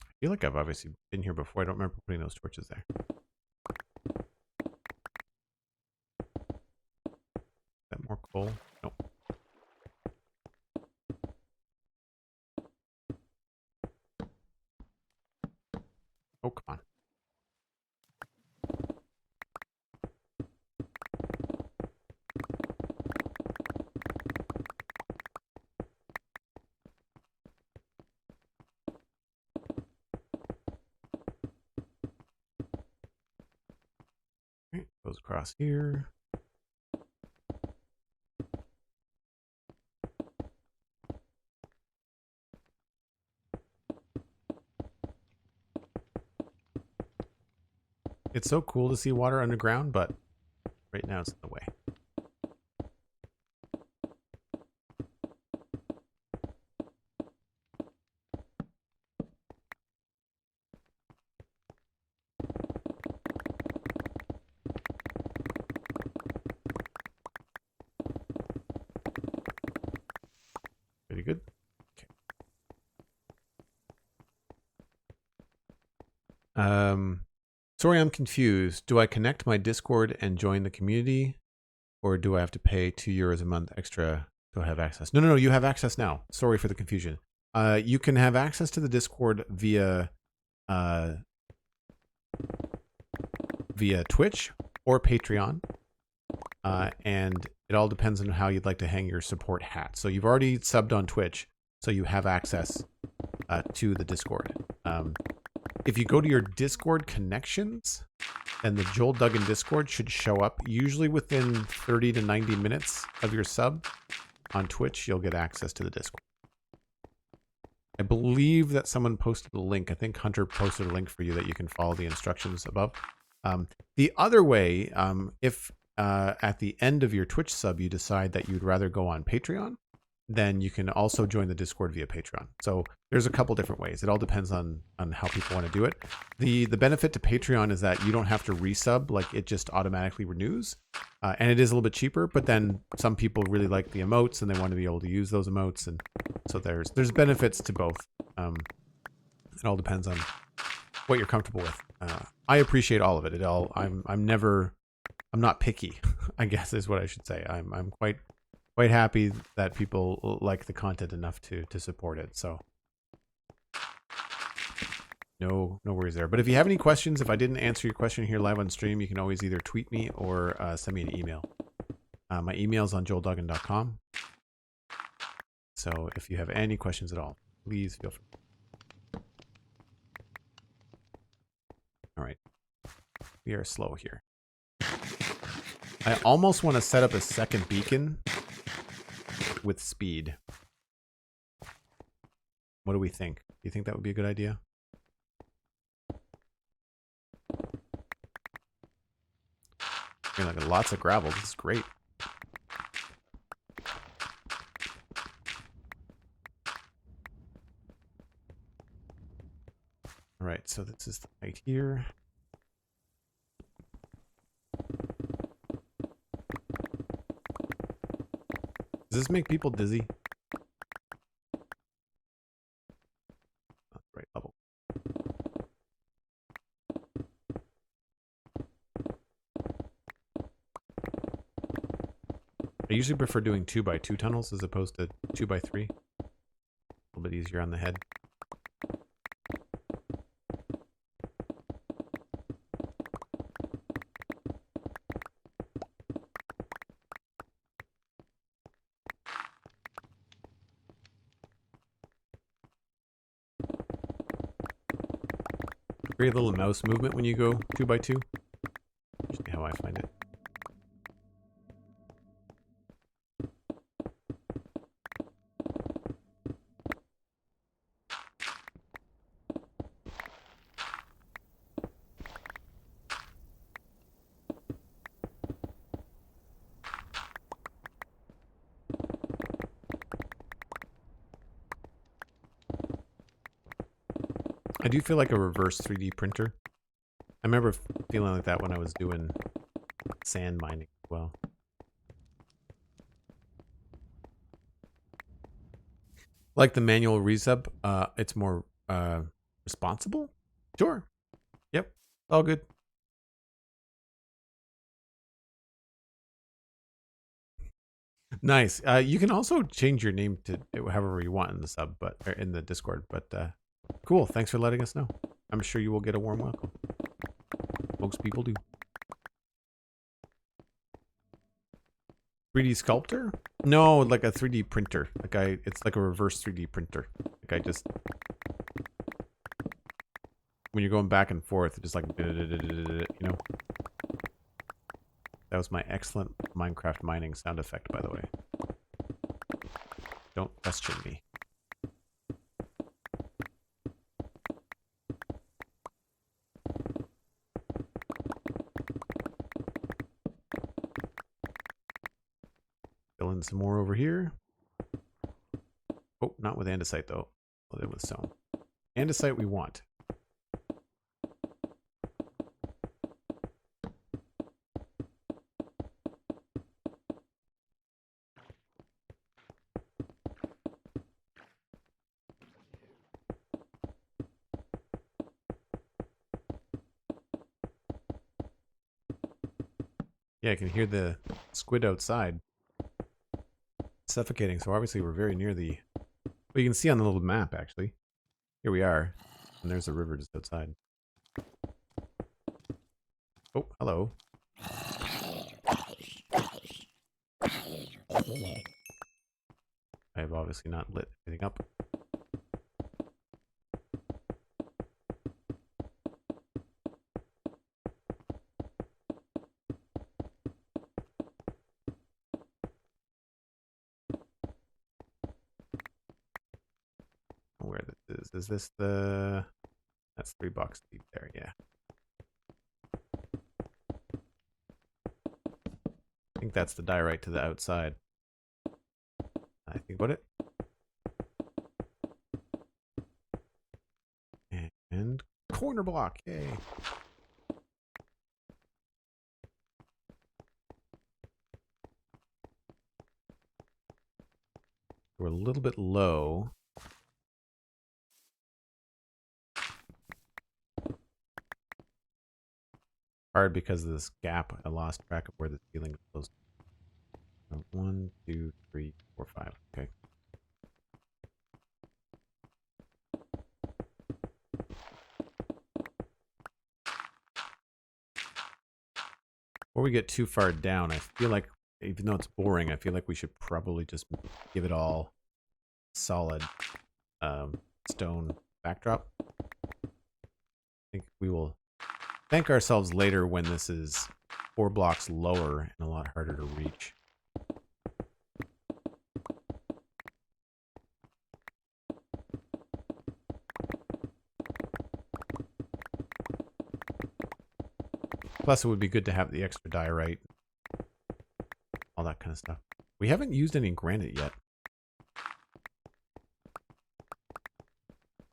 I feel like I've obviously been here before. I don't remember putting those torches there. That More coal. Nope. Oh, come on. Okay, goes across here. It's so cool to see water underground, but right now it's in the way. Pretty good. Okay. Sorry, I'm confused. Do I connect my Discord and join the community, or do I have to pay €2 a month extra to have access? No, you have access now. Sorry for the confusion. You can have access to the Discord via Twitch or Patreon, and it all depends on how you'd like to hang your support hat. So you've already subbed on Twitch, so you have access to the Discord. If you go to your Discord connections, then the Joel Duggan Discord should show up. Usually within 30 to 90 minutes of your sub on Twitch, you'll get access to the Discord. I believe that someone posted a link. I think Hunter posted a link for you that you can follow the instructions above. The other way, if at the end of your Twitch sub you decide that you'd rather go on Patreon, then you can also join the Discord via Patreon. So there's a couple different ways. It all depends on how people want to do it. The benefit to Patreon is that you don't have to resub, like it just automatically renews. And it is a little bit cheaper, but then some people really like the emotes and they want to be able to use those emotes. And so there's benefits to both. It all depends on what you're comfortable with. I appreciate all of it. I'm not picky, I guess is what I should say. I'm quite happy that people like the content enough to support it. So no worries there. But if you have any questions, if I didn't answer your question here live on stream, you can always either tweet me or send me an email. My email is on joelduggan.com. So if you have any questions at all, please feel free. All right. We are slow here. I almost want to set up a second beacon with speed. What do we think? Do you think that would be a good idea? Like lots of gravel. This is great. All right, so this is the height here. Does this make people dizzy? Right level. I usually prefer doing 2x2 tunnels as opposed to 2x3. A little bit easier on the head. Great little mouse movement when you go 2x2. Usually how I find it. I do feel like a reverse 3D printer. I remember feeling like that when I was doing sand mining as well. Like the manual resub, it's more responsible? Sure. Yep. All good. Nice. You can also change your name to however you want in the sub, but or in the Discord. But cool. Thanks for letting us know. I'm sure you will get a warm welcome. Most people do. 3D sculptor? No, like a 3D printer. It's like a reverse 3D printer. Like I just, when you're going back and forth, just like, you know. That was my excellent Minecraft mining sound effect, by the way. Don't question me. Fill in some more over here. Oh, not with andesite though. Fill it with stone. Andesite we want. Yeah, I can hear the squid outside suffocating. So obviously we're very near the... Well, you can see on the little map, actually. Here we are. And there's the river just outside. Oh, hello. I have obviously not lit anything up. Where this is. Is this the... That's 3 blocks deep there, yeah. I think that's the diorite to the outside. I think about it. And corner block, yay. We're a little bit low. Hard because of this gap. I lost track of where the ceiling goes. 1, 2, 3, 4, 5. Okay. Before we get too far down, I feel like, even though it's boring, I feel like we should probably just give it all solid stone backdrop. I think we will thank ourselves later when this is 4 blocks lower and a lot harder to reach. Plus, it would be good to have the extra diorite, all that kind of stuff. We haven't used any granite yet.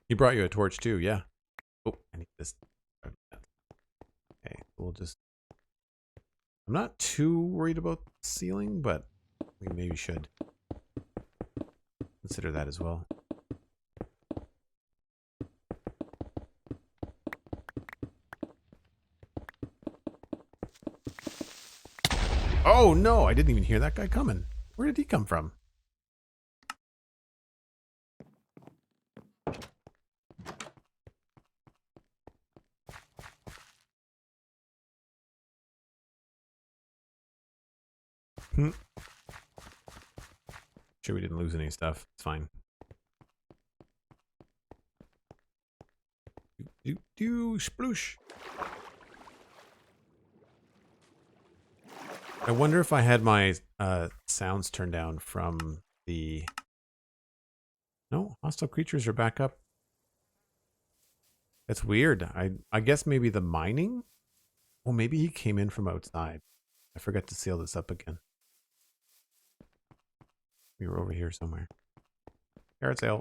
He brought you a torch too, yeah. Oh, I need this. Okay, we'll just... I'm not too worried about the ceiling, but we maybe should consider that as well. Oh no, I didn't even hear that guy coming. Where did he come from? Sure we didn't lose any stuff. It's fine. Sploosh. I wonder if I had my sounds turned down from the... No, hostile creatures are back up. That's weird. I guess maybe the mining? Well, maybe he came in from outside. I forgot to seal this up again. We were over here somewhere. Carrot sale.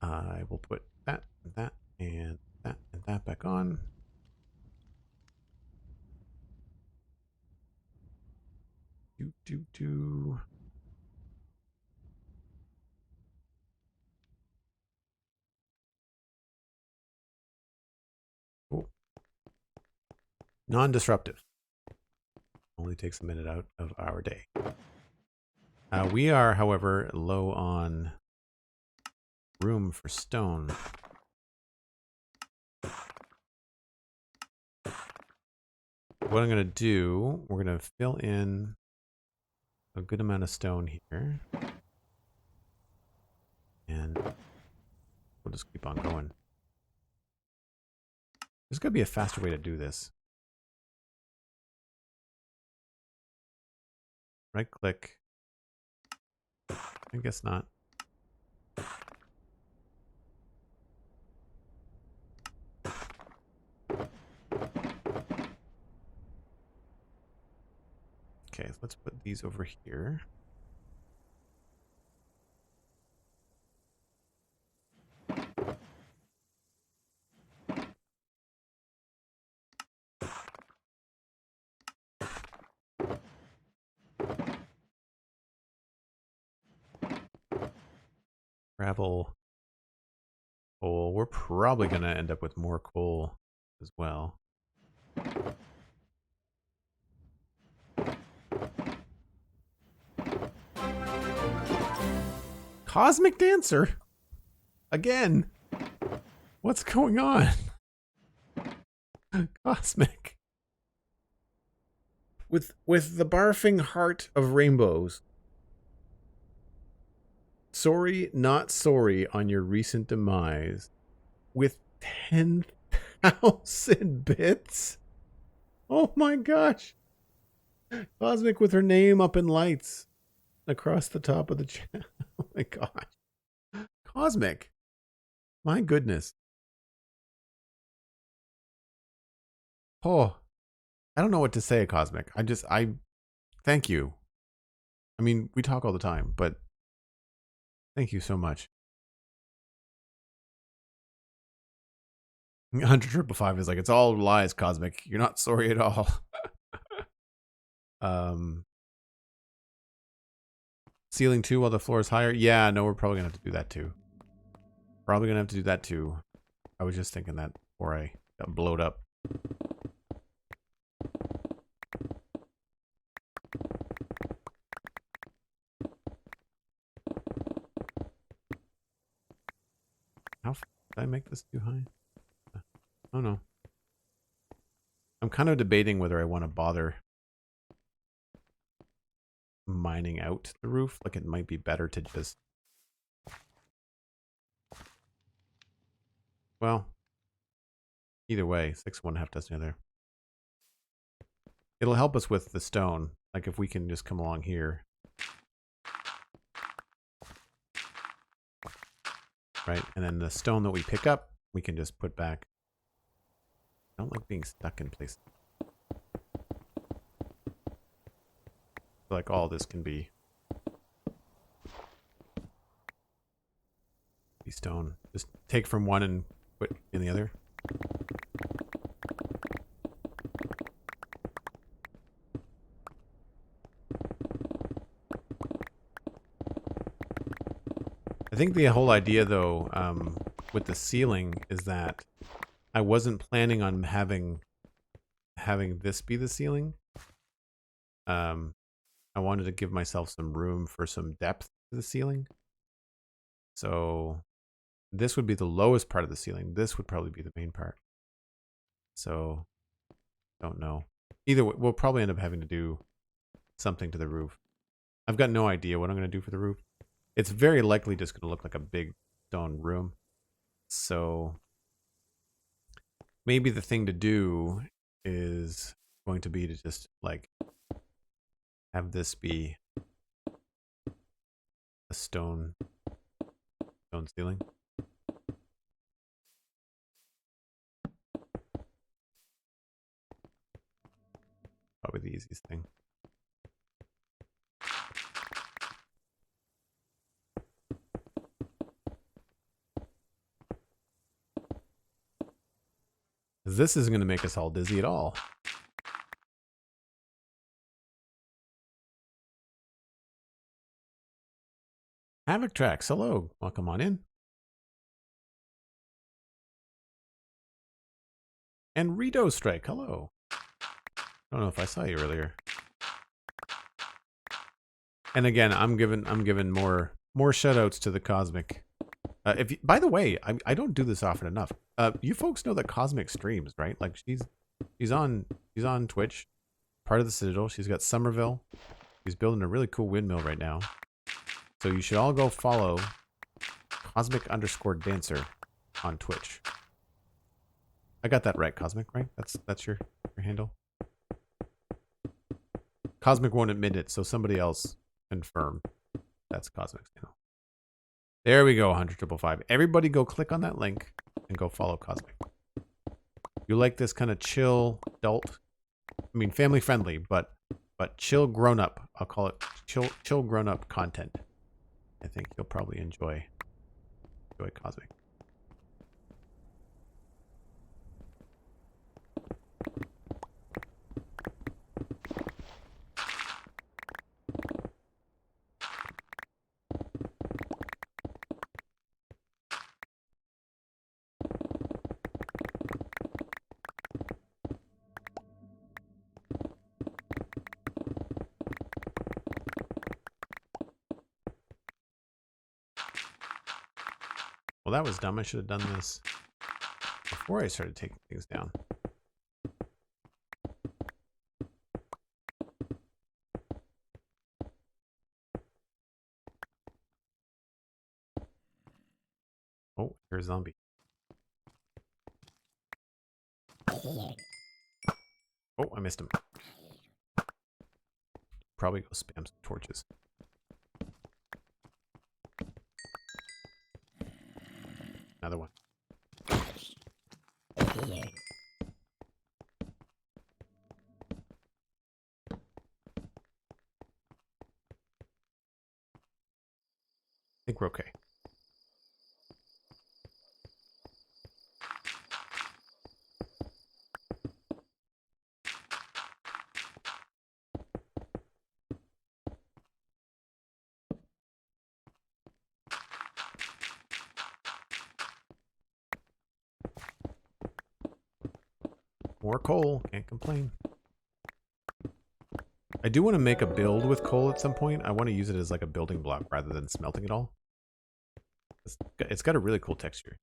I will put that, and that, and that, and that back on. Do. Oh. Non-disruptive. Only takes a minute out of our day. We are, however, low on room for stone. What I'm going to do, we're going to fill in a good amount of stone here. And we'll just keep on going. There's got to be a faster way to do this. Right click. I guess not. Okay, so let's put these over here. Gravel, coal. We're probably going to end up with more coal as well. Cosmic Dancer? Again? What's going on? Cosmic. With the barfing heart of rainbows. Sorry, not sorry on your recent demise. With 10,000 bits? Oh my gosh. Cosmic with her name up in lights across the top of the channel. Oh my gosh. Cosmic. My goodness. Oh, I don't know what to say, Cosmic. I thank you. I mean, we talk all the time, but thank you so much. 100,555 is like, it's all lies, Cosmic. You're not sorry at all. Ceiling 2 while the floor is higher? Yeah, no, we're probably going to have to do that too. Probably going to have to do that too. I was just thinking that before I got blowed up. How did I make this too high? Oh no. I'm kind of debating whether I want to bother mining out the roof. Like, it might be better to just... Well, either way, 6.5 doesn't either. It'll help us with the stone. Like, if we can just come along here. Right? And then the stone that we pick up, we can just put back. I don't like being stuck in place. Like, all this can be stone. Just take from one and put in the other. I think the whole idea, though, with the ceiling is that I wasn't planning on having this be the ceiling. I wanted to give myself some room for some depth to the ceiling. So this would be the lowest part of the ceiling. This would probably be the main part. So, don't know. Either way, we'll probably end up having to do something to the roof. I've got no idea what I'm going to do for the roof. It's very likely just going to look like a big stone room. So maybe the thing to do is going to be to just like have this be a stone ceiling. Probably the easiest thing. This isn't going to make us all dizzy at all. Havoc Tracks, hello. Welcome on in. And Rito Strike, hello. I don't know if I saw you earlier. And again, I'm giving more shout outs to the Cosmic. If you, by the way, I don't do this often enough. You folks know that Cosmic streams, right? Like she's on Twitch, part of the Citadel. She's got Somerville. She's building a really cool windmill right now. So you should all go follow Cosmic_Dancer on Twitch. I got that right, Cosmic, right? That's your handle. Cosmic won't admit it, so somebody else confirm that's Cosmic's handle. There we go, 100,555. Everybody go click on that link and go follow Cosmic. You like this kind of chill adult, I mean family friendly, but chill grown up. I'll call it chill grown up content. I think you'll probably enjoy Cosmic. Well, that was dumb. I should have done this before I started taking things down. Oh, here's a zombie. Oh, I missed him. Probably go spam some torches. Another one. I think we're okay. More coal, can't complain. I do want to make a build with coal at some point. I want to use it as like a building block rather than smelting it all. It's got a really cool texture.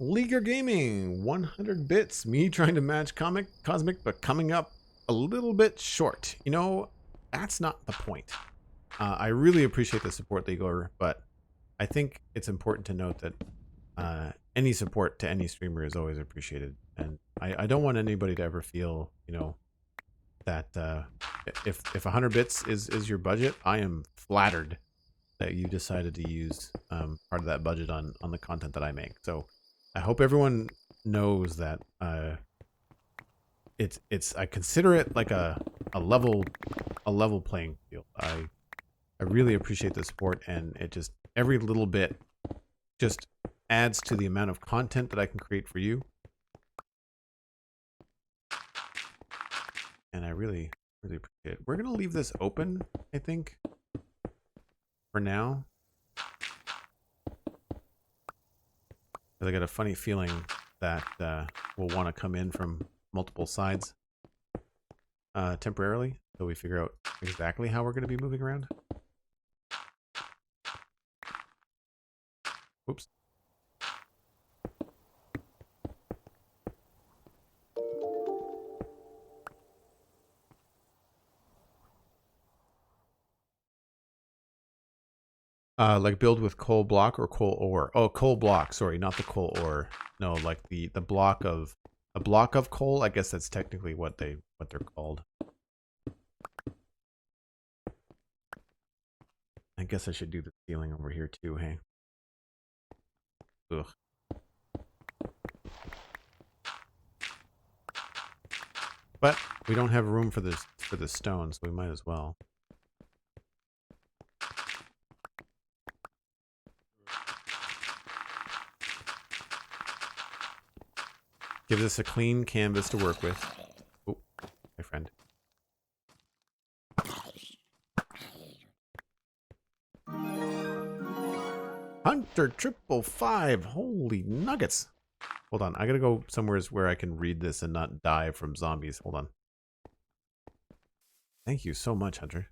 Leaguer Gaming, 100 bits. Me trying to match Cosmic, but coming up a little bit short. You know, that's not the point. I really appreciate the support, Leaguer, but I think it's important to note that any support to any streamer is always appreciated. And I don't want anybody to ever feel, you know, that if 100 bits is your budget, I am flattered that you decided to use part of that budget on the content that I make. So I hope everyone knows that I consider it like a level playing field. I really appreciate the support, and it just every little bit just adds to the amount of content that I can create for you. And I really appreciate it. We're gonna leave this open, I think, for now. I got a funny feeling that we'll want to come in from multiple sides temporarily, so we figure out exactly how we're going to be moving around. Oops. Like build with coal block or coal ore. Oh, coal block. Sorry, not the coal ore. No, like the block of a block of coal. I guess that's technically what they're called. I guess I should do the ceiling over here too. Hey. Ugh. But we don't have room for the stone, so we might as well. Gives us a clean canvas to work with. Oh, my friend. Hunter 555. Holy nuggets. Hold on. I gotta go somewhere where I can read this and not die from zombies. Hold on. Thank you so much, Hunter.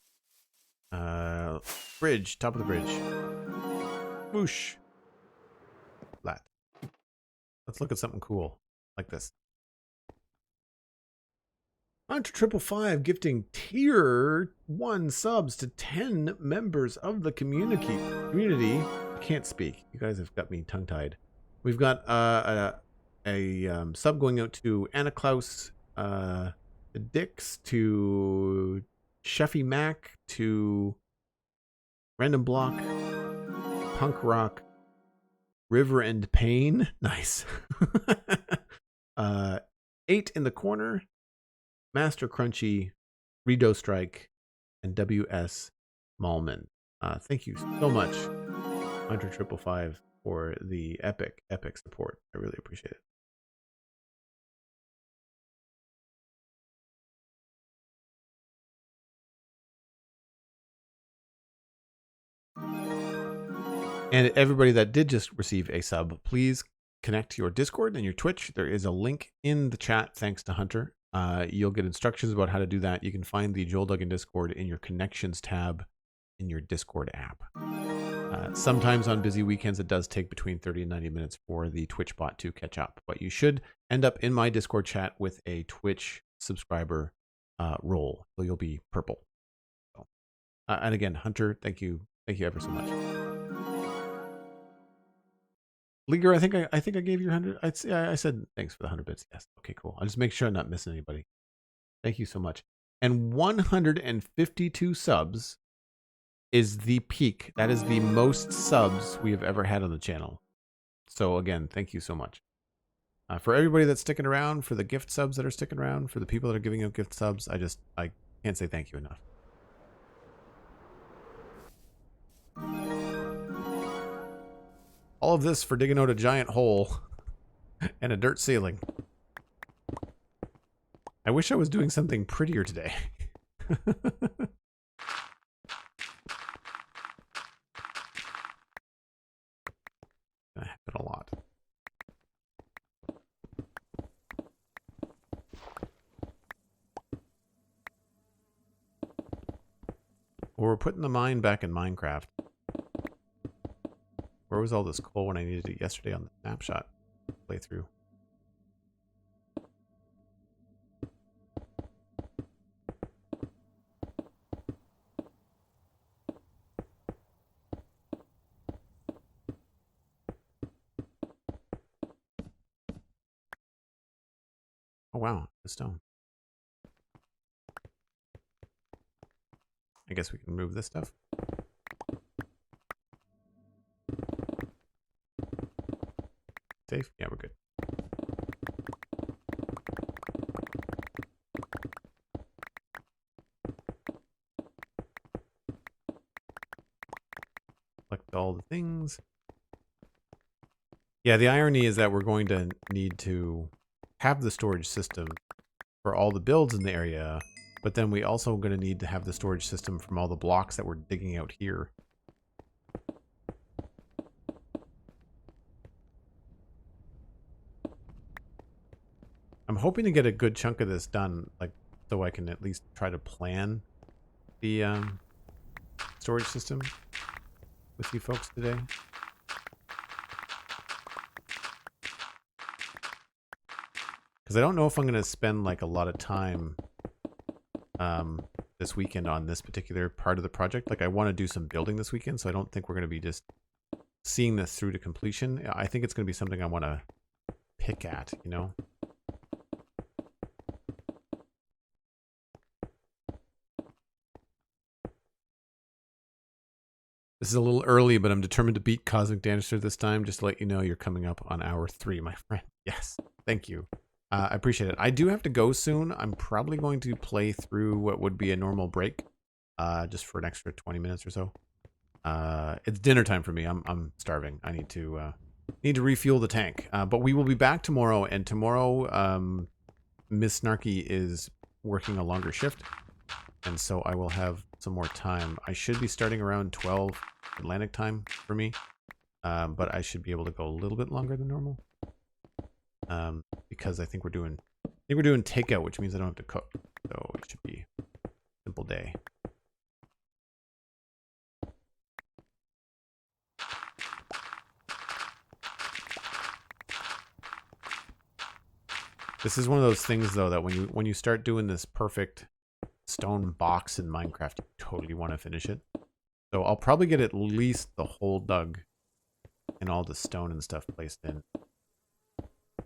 Bridge. Top of the bridge. Whoosh. Flat. Let's look at something cool like this. Hunter 555 gifting tier 1 subs to 10 members of the community. I can't speak. You guys have got me tongue-tied. We've got a sub going out to Anna Klaus, to Dix, to Sheffy Mac, to Random Block, Punk Rock, River and Pain. Nice. 8 in the corner. Master Crunchy, Redo Strike, and WS Malman. Thank you so much, Hunter 555, for the epic support. I really appreciate it. And everybody that did just receive a sub, please connect to your Discord and your Twitch. There is a link in the chat, thanks to Hunter. You'll get instructions about how to do that. You can find the Joel Duggan Discord in your Connections tab in your Discord app. Sometimes on busy weekends, it does take between 30 and 90 minutes for the Twitch bot to catch up. But you should end up in my Discord chat with a Twitch subscriber role. So you'll be purple. So, and again, Hunter, thank you ever so much. Leaguer, I think I gave you 100. I said thanks for the 100 bits. Yes. Okay, cool. I'll just make sure I'm not missing anybody. Thank you so much. And 152 subs is the peak. That is the most subs we have ever had on the channel. So again, thank you so much. For everybody that's sticking around, for the gift subs that are sticking around, for the people that are giving out gift subs, I can't say thank you enough. All of this for digging out a giant hole and a dirt ceiling. I wish I was doing something prettier today. That happened a lot. Well, we're putting the mine back in Minecraft. Where was all this coal when I needed it yesterday on the snapshot playthrough? Oh wow, the stone. I guess we can move this stuff. Safe? Yeah, we're good. Collect all the things. Yeah, the irony is that we're going to need to have the storage system for all the builds in the area, but then we also going to need to have the storage system from all the blocks that we're digging out here. I'm hoping to get a good chunk of this done, like, so I can at least try to plan the storage system with you folks today. Because I don't know if I'm going to spend like a lot of time this weekend on this particular part of the project. Like, I want to do some building this weekend, so I don't think we're going to be just seeing this through to completion. I think it's going to be something I want to pick at, you know? This is a little early, but I'm determined to beat Cosmic Danister this time. Just to let you know, you're coming up on hour 3, my friend. Yes, thank you. I appreciate it. I do have to go soon. I'm probably going to play through what would be a normal break, just for an extra 20 minutes or so. It's dinner time for me. I'm starving. I need to Need to refuel the tank. But we will be back tomorrow, and tomorrow Miss Snarky is working a longer shift, and so I will have some more time. I should be starting around 12 Atlantic time for me, but I should be able to go a little bit longer than normal, because I think we're doing takeout, which means I don't have to cook, so it should be a simple day. This is one of those things, though, that when you start doing this perfect stone box in Minecraft, you totally want to finish it. So I'll probably get at least the whole dug and all the stone and stuff placed in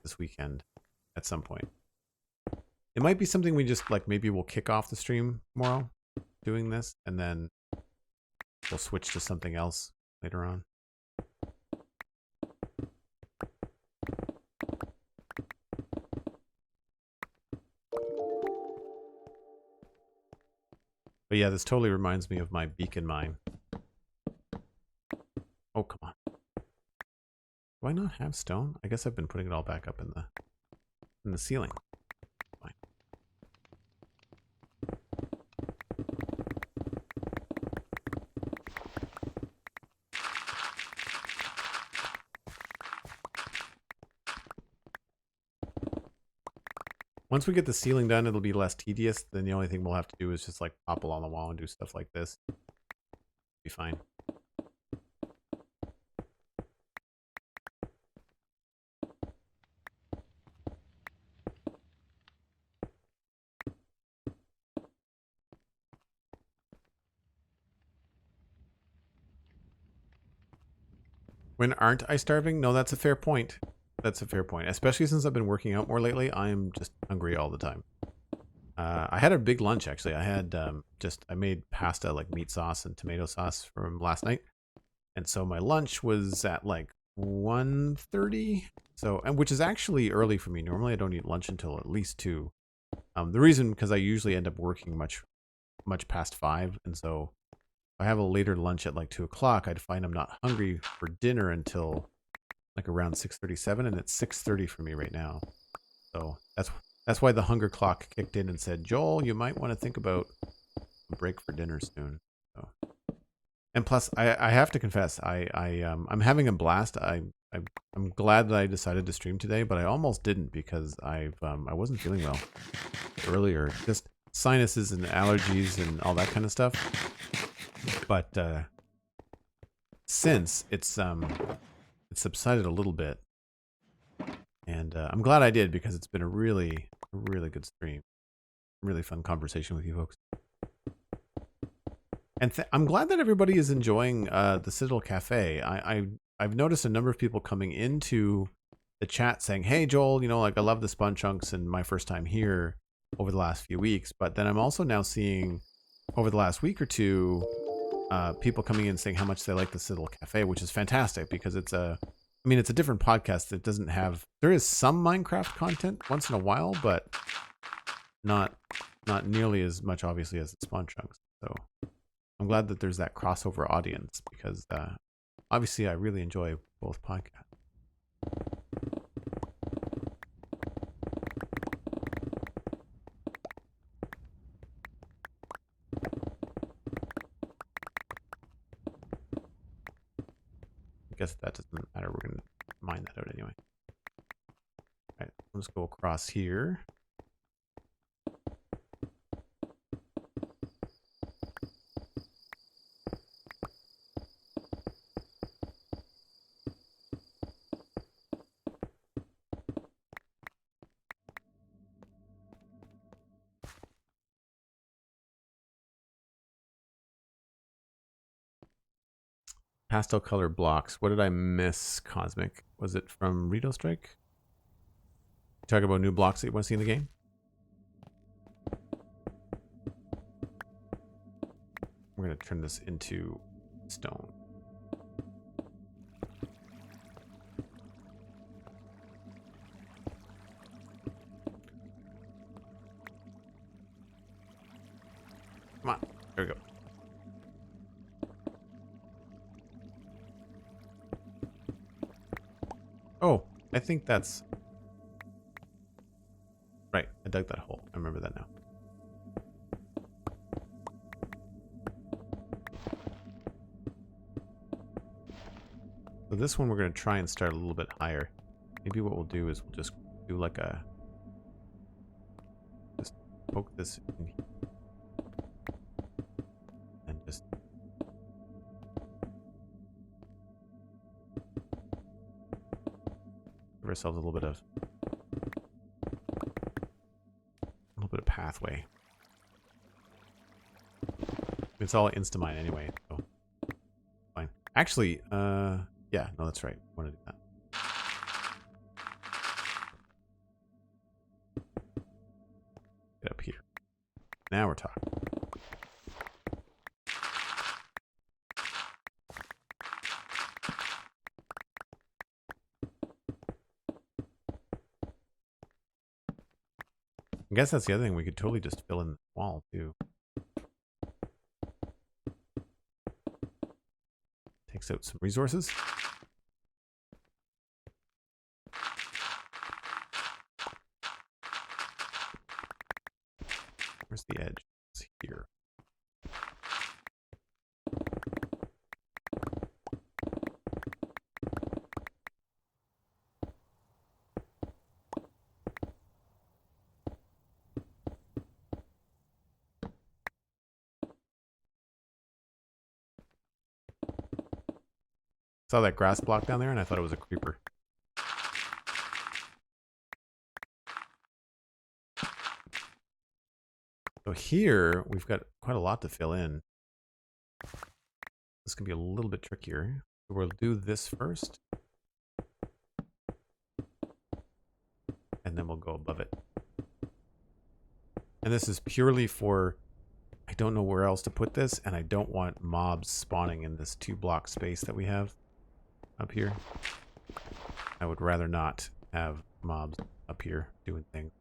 this weekend at some point. It might be something we just, like, maybe we'll kick off the stream tomorrow doing this, and then we'll switch to something else later on. But yeah, this totally reminds me of my beacon mine. Oh, come on. Do I not have stone? I guess I've been putting it all back up in the ceiling. Fine. Once we get the ceiling done, it'll be less tedious. Then the only thing we'll have to do is just like topple on the wall and do stuff like this. Be fine. When aren't I starving? No, that's a fair point. That's a fair point. Especially since I've been working out more lately, I'm just hungry all the time. I had a big lunch, actually. I had I made pasta, like meat sauce and tomato sauce from last night. And so my lunch was at like 1:30. So, and which is actually early for me. Normally I don't eat lunch until at least 2. The reason, because I usually end up working much past 5. And so if I have a later lunch at like 2 o'clock, I'd find I'm not hungry for dinner until like around 6:37, and it's 6:30 for me right now. So that's why the hunger clock kicked in and said, Joel, you might want to think about a break for dinner soon. So, and plus, I have to confess, I'm having a blast. I'm glad that I decided to stream today, but I almost didn't because I wasn't feeling well earlier. Just sinuses and allergies and all that kind of stuff. But since it's subsided a little bit, and I'm glad I did, because it's been a really good stream, really fun conversation with you folks, and I'm glad that everybody is enjoying the Citadel Cafe. I've noticed a number of people coming into the chat saying, "Hey Joel, you know, like I love the Spawn Chunks and my first time here over the last few weeks," but then I'm also now seeing over the last week or two people coming in saying how much they like the Citadel Cafe, which is fantastic, because it's a different podcast that doesn't have, there is some Minecraft content once in a while, but not nearly as much, obviously, as the Spawn Chunks. So I'm glad that there's that crossover audience, because obviously I really enjoy both podcasts. I guess that doesn't matter. We're going to mine that out anyway. All right, let's go across here. Pastel color blocks. What did I miss, Cosmic? Was it from Rito Strike? Talk about new blocks that you want to see in the game? We're going to turn this into stone. Come on. There we go. I think that's... Right, I dug that hole. I remember that now. So this one we're going to try and start a little bit higher. Maybe what we'll do is we'll just do like a... Just poke this in here. And just... Give ourselves a little bit of pathway. It's all Instamine anyway, so fine. Actually, yeah, no, that's right. I want to do that. Get up here. Now we're talking. I guess that's the other thing. We could totally just fill in the wall, too. Takes out some resources. Where's the edge? It's here. Saw that grass block down there and I thought it was a creeper. So here we've got quite a lot to fill in. This can be a little bit trickier. We'll do this first. And then we'll go above it. And this is purely for, I don't know where else to put this, and I don't want mobs spawning in this 2-block space that we have up here. I would rather not have mobs up here doing things.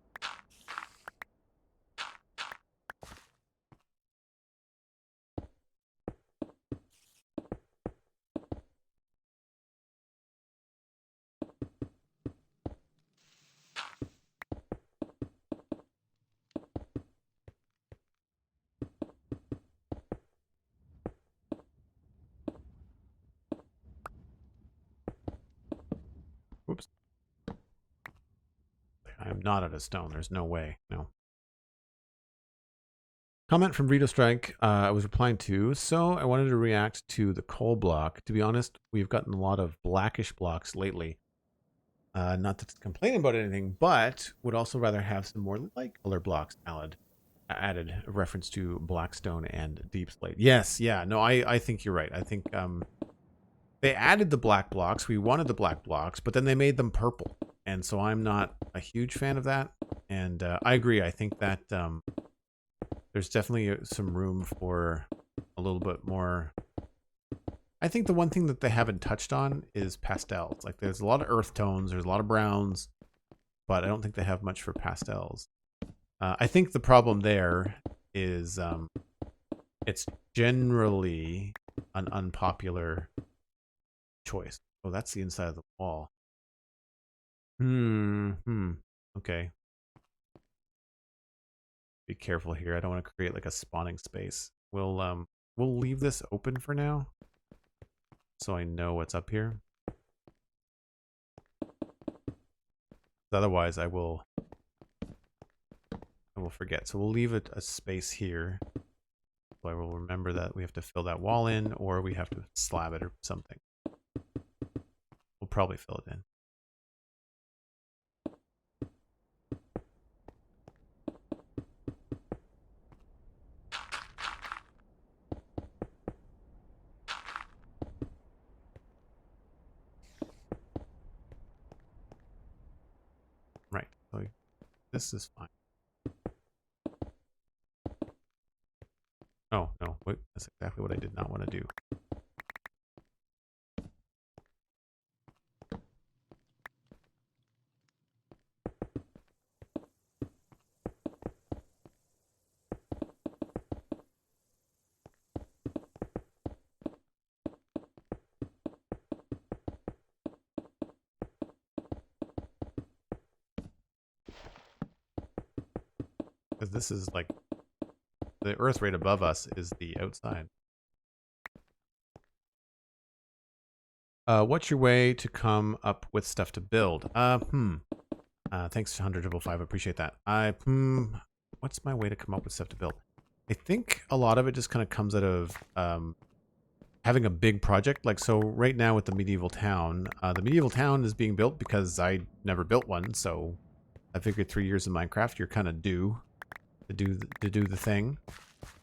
Whoops. I am not out of stone. There's no way. No. Comment from Rito Strike I was replying to. So I wanted to react to the coal block. To be honest, we've gotten a lot of blackish blocks lately. Not to complain about anything, but would also rather have some more light color blocks added, a reference to Blackstone and Deep Slate. Yes, yeah, no, I think you're right. I think they added the black blocks. We wanted the black blocks, but then they made them purple. And so I'm not a huge fan of that. And I agree. I think that there's definitely some room for a little bit more. I think the one thing that they haven't touched on is pastels. Like there's a lot of earth tones, there's a lot of browns, but I don't think they have much for pastels. I think the problem there is it's generally an unpopular choice. Oh, that's the inside of the wall. Okay. Be careful here. I don't want to create like a spawning space. We'll leave this open for now, so I know what's up here. Otherwise, I will forget. So we'll leave it a space here. So I will remember that we have to fill that wall in, or we have to slab it or something. We'll probably fill it in. Right. So this is fine. Oh, no. Wait, that's exactly what I did not want to do. Because this is like the earth right above us is the outside. What's your way to come up with stuff to build? Thanks, 10055. Appreciate that. What's my way to come up with stuff to build? I think a lot of it just kind of comes out of having a big project. Like, so right now with the medieval town is being built because I never built one. So I figured 3 years in Minecraft, you're kind of due to do the thing.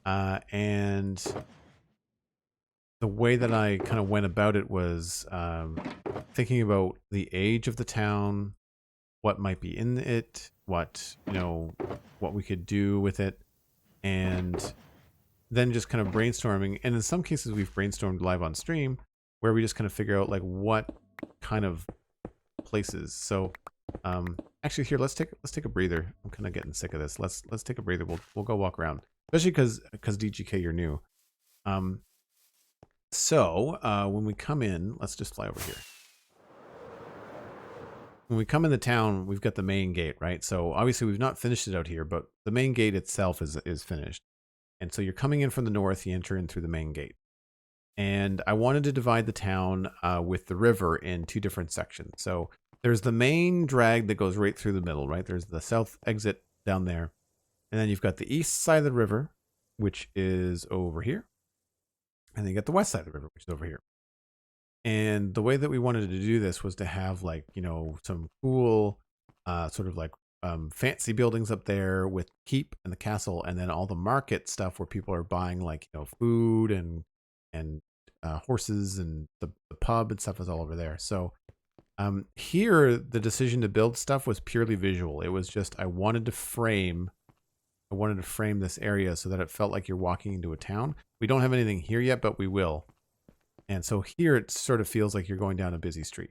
And the way that I kind of went about it was thinking about the age of the town, what might be in it, what we could do with it, and then just kind of brainstorming. And in some cases we've brainstormed live on stream where we just kind of figure out like what kind of places. So actually here, let's take a breather. I'm kind of getting sick of this. Let's take a breather. We'll go walk around, especially because DGK, you're new. So when we come in, let's just fly over here. When we come in the town, we've got the main gate, right? So obviously we've not finished it out here, but the main gate itself is finished. And so you're coming in from the north, you enter in through the main gate. And I wanted to divide the town with the river in 2 different sections. So there's the main drag that goes right through the middle, right? There's the south exit down there. And then you've got the east side of the river, which is over here. And then you got the west side of the river, which is over here. And the way that we wanted to do this was to have like, some cool sort of like fancy buildings up there with the keep and the castle, and then all the market stuff where people are buying like, food and horses, and the pub and stuff is all over there. So here the decision to build stuff was purely visual. It was just I wanted to frame this area so that it felt like you're walking into a town. We don't have anything here yet, but we will. And so here it sort of feels like you're going down a busy street.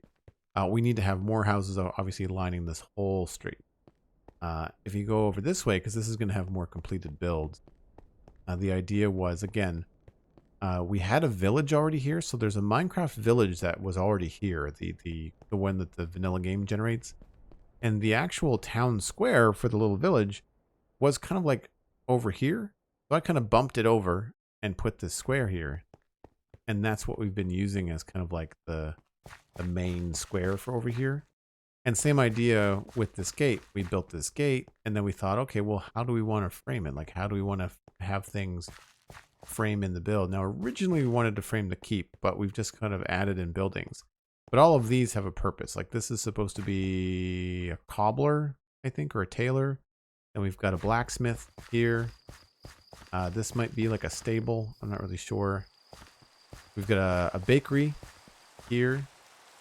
We need to have more houses obviously lining this whole street. If you go over this way, because this is going to have more completed builds, the idea was, again, we had a village already here. So there's a Minecraft village that was already here, the one that the vanilla game generates. And the actual town square for the little village was kind of like over here. So I kind of bumped it over and put this square here. And that's what we've been using as kind of like the main square for over here. And same idea with this gate. We built this gate, and then we thought, okay, well, how do we want to frame it? Like, how do we want to have things frame in the build? Now, originally we wanted to frame the keep, but we've just kind of added in buildings. But all of these have a purpose. Like, this is supposed to be a cobbler, I think, or a tailor. And we've got a blacksmith here. This might be like a stable. I'm not really sure. We've got a bakery here.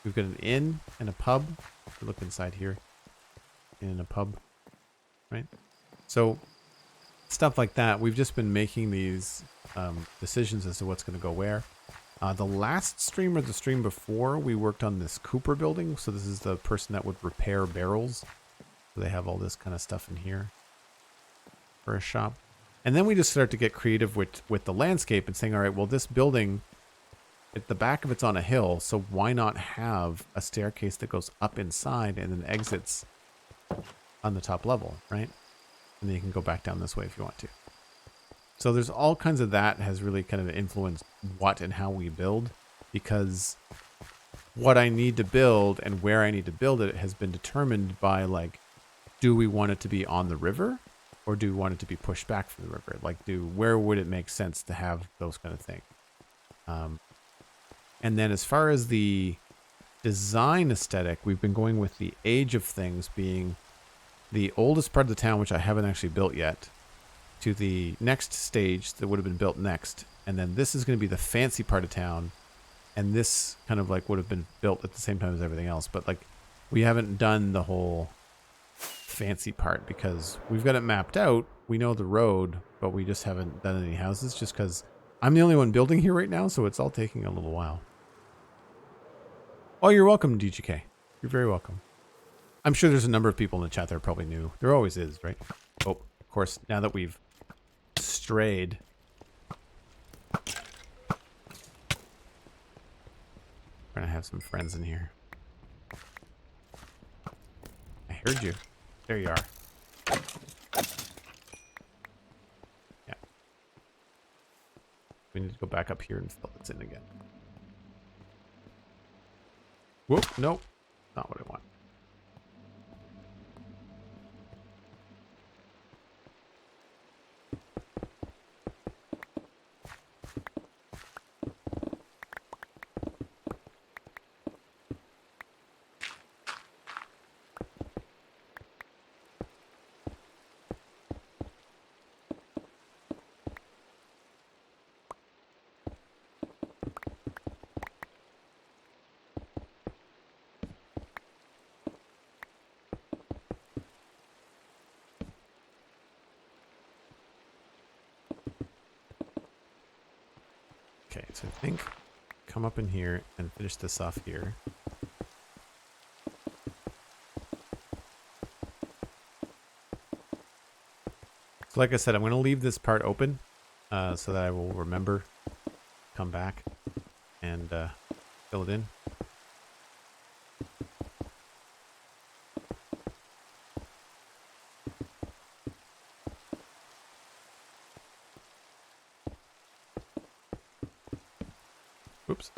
We've got an inn and a pub. If you look inside here, in a pub, right? So stuff like that. We've just been making these decisions as to what's going to go where. The last stream or the stream before, we worked on this Cooper building. So this is the person that would repair barrels. So they have all this kind of stuff in here for a shop. And then we just start to get creative with the landscape and saying, all right, well, this building, at the back of it's on a hill, so why not have a staircase that goes up inside and then exits on the top level, right? And then you can go back down this way if you want to. So there's all kinds of that has really kind of influenced what and how we build, because what I need to build and where I need to build it has been determined by, like, do we want it to be on the river or do we want it to be pushed back from the river? Like, where would it make sense to have those kind of things? And then as far as the design aesthetic, we've been going with the age of things being the oldest part of the town, which I haven't actually built yet, to the next stage that would have been built next. And then this is going to be the fancy part of town. And this kind of like would have been built at the same time as everything else. But like, we haven't done the whole fancy part because we've got it mapped out. We know the road, but we just haven't done any houses just because I'm the only one building here right now. So it's all taking a little while. Oh, you're welcome, DGK. You're very welcome. I'm sure there's a number of people in the chat that are probably new. There always is, right? Oh, of course, now that we've strayed. We're gonna have some friends in here. I heard you. There you are. back up here and fill this in again. Whoop, nope. Not what I want. Okay, so I think come up in here and finish this off here. So like I said, I'm going to leave this part open so that I will remember, come back, and fill it in. Oops.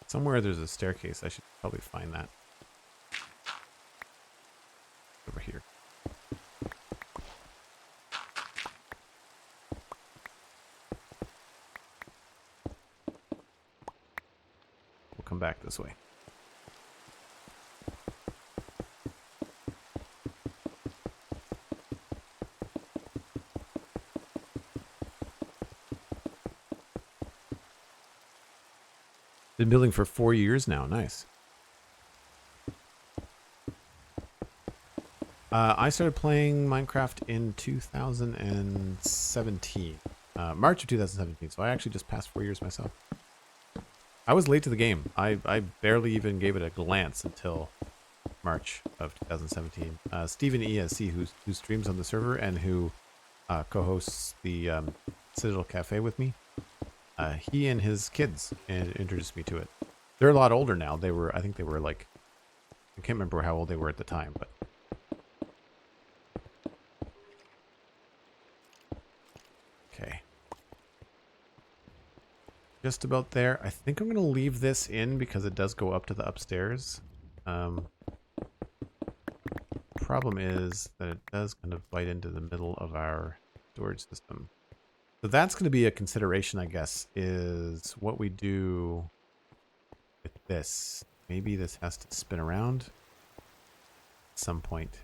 Somewhere there's a staircase. I should probably find that. Over here. We'll come back this way. Been building for 4 years now. Nice. I started playing Minecraft in 2017. March of 2017. So I actually just passed 4 years myself. I was late to the game. I barely even gave it a glance until March of 2017. Stephen ESC, who streams on the server and who co-hosts the Citadel Cafe with me, he and his kids introduced me to it. They're a lot older now. I think they were like, I can't remember how old they were at the time, but. Okay. Just about there. I think I'm going to leave this in because it does go up to the upstairs. Problem is that it does kind of bite into the middle of our storage system. So that's going to be a consideration, I guess, is what we do with this. Maybe this has to spin around at some point.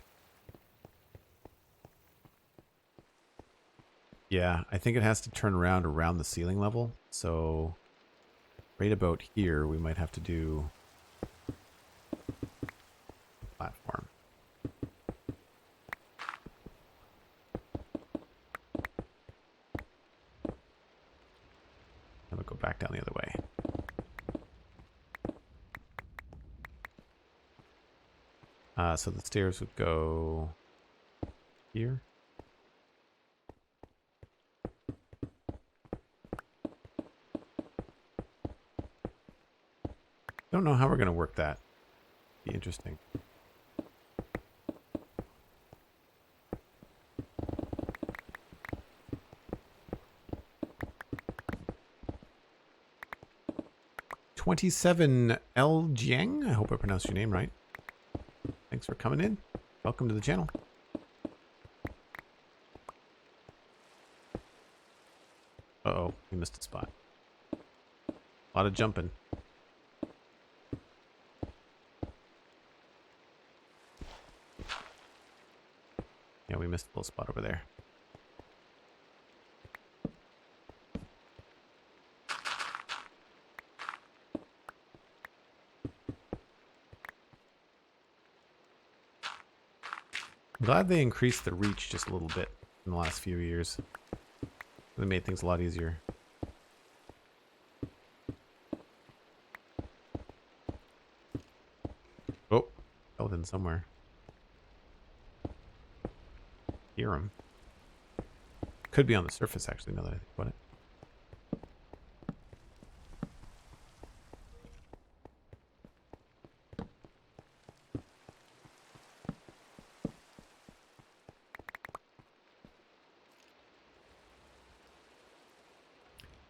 Yeah, I think it has to turn around the ceiling level. So right about here, we might have to do a platform. And we'll go back down the other way. So the stairs would go here. Don't know how we're going to work that. Be interesting. $27 L Jiang. I hope I pronounced your name right. Thanks for coming in. Welcome to the channel. Uh-oh, we missed a spot. A lot of jumping. Yeah, we missed a little spot over there. I'm glad they increased the reach just a little bit in the last few years. They made things a lot easier. Oh, held in somewhere. hear them. Could be on the surface, actually, now that I think about it.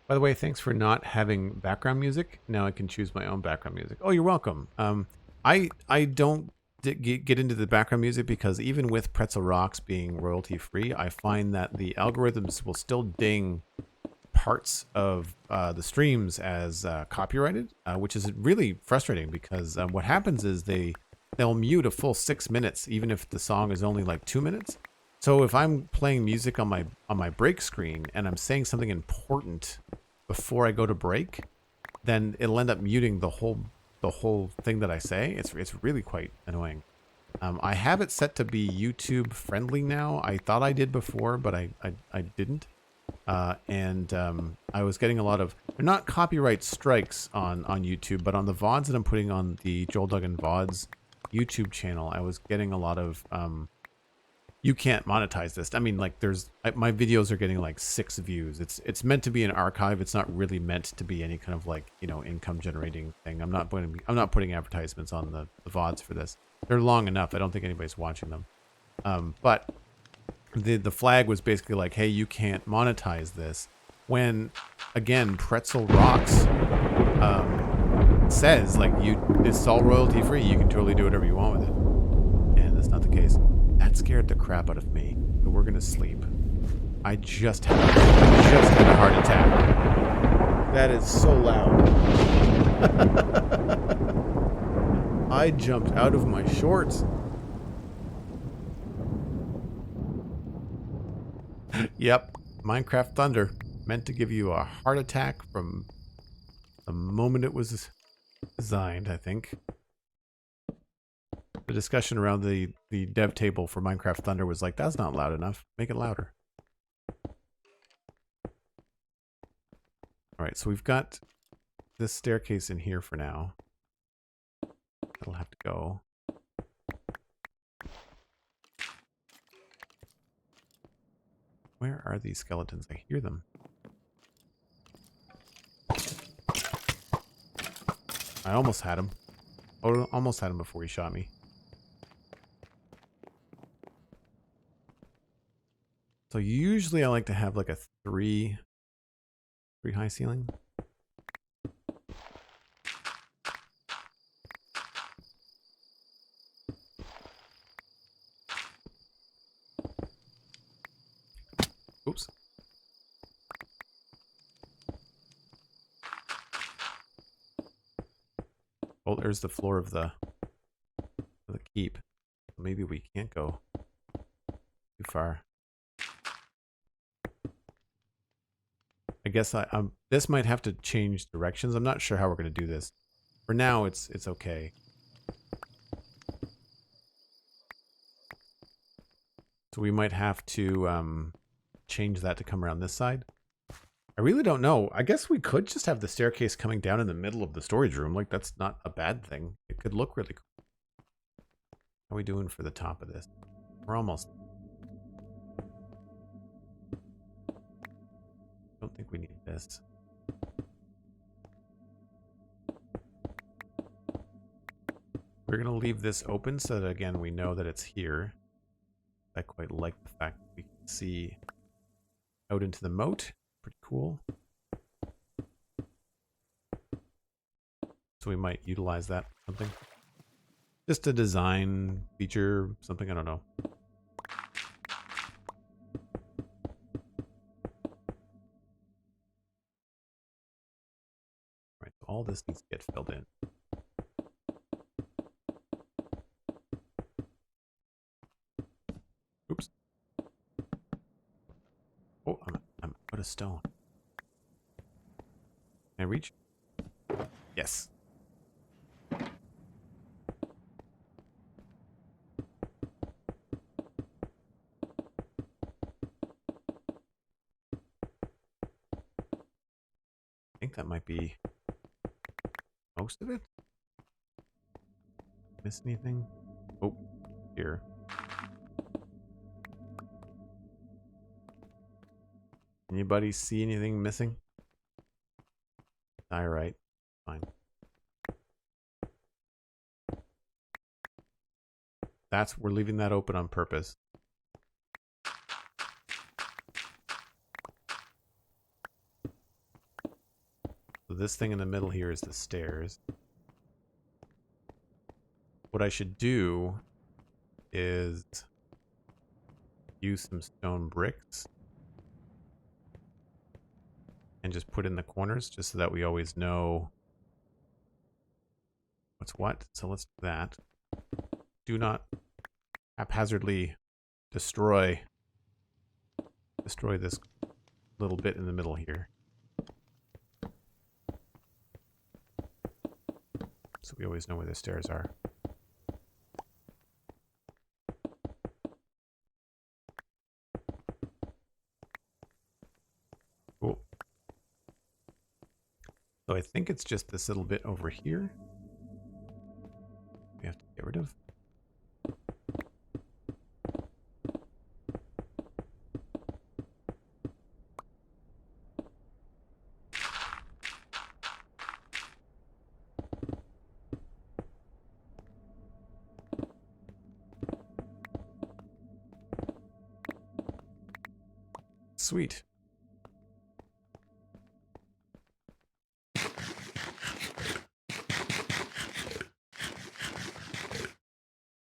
By the way, thanks for not having background music. Now I can choose my own background music. Oh, you're welcome. I don't get into the background music because even with Pretzel Rocks being royalty free, I find that the algorithms will still ding parts of the streams as copyrighted, which is really frustrating because what happens is they'll mute a full 6 minutes even if the song is only like 2 minutes. So if I'm playing music on my break screen and I'm saying something important before I go to break, then it'll end up muting the whole thing that I say. It's really quite annoying. I have it set to be YouTube friendly now. I thought I did before, but I didn't. I was getting a lot of, they're not copyright strikes on YouTube, but on the VODs that I'm putting on the Joel Duggan VODs YouTube channel, I was getting a lot of, you can't monetize this. I mean, like my videos are getting like 6 views. It's meant to be an archive. It's not really meant to be any kind of like, income generating thing. I'm not putting advertisements on the VODs for this. They're long enough. I don't think anybody's watching them. But the flag was basically like, hey, you can't monetize this. When, again, Pretzel Rocks says, like, it's all royalty free. You can totally do whatever you want with it. And that's not the case. That scared the crap out of me. But we're going to sleep. I just had a heart attack. That is so loud. I jumped out of my shorts. Yep, Minecraft Thunder, meant to give you a heart attack from the moment it was designed, I think. The discussion around the dev table for Minecraft Thunder was like, that's not loud enough. Make it louder. Alright, so we've got this staircase in here for now. That'll have to go. Where are these skeletons? I hear them. I almost had him. Oh, almost had him before he shot me. So usually I like to have like a 3 high ceiling. Oops. Oh, there's the floor of the keep. Maybe we can't go too far. I guess this might have to change directions. I'm not sure how we're going to do this. For now, it's okay. So we might have to change that to come around this side. I really don't know. I guess we could just have the staircase coming down in the middle of the storage room. Like, that's not a bad thing. It could look really cool. How are we doing for the top of this? We're almost. Don't think we need this. We're going to leave this open so that, again, we know that it's here. I quite like the fact that we can see out into the moat. Pretty cool. So we might utilize that for something. Just a design feature, something, I don't know. Right, so all this needs to get filled in. Oops. Oh, I'm out of stone. Can I reach? Yes. I think that might be most of it. Miss anything? Oh, here. Anybody see anything missing? Diorite. Fine. We're leaving that open on purpose. So this thing in the middle here is the stairs. What I should do is use some stone bricks and just put in the corners just so that we always know what's what. So let's do that. Do not haphazardly destroy this little bit in the middle here. So we always know where the stairs are. Cool. So I think it's just this little bit over here we have to get rid of. Sweet.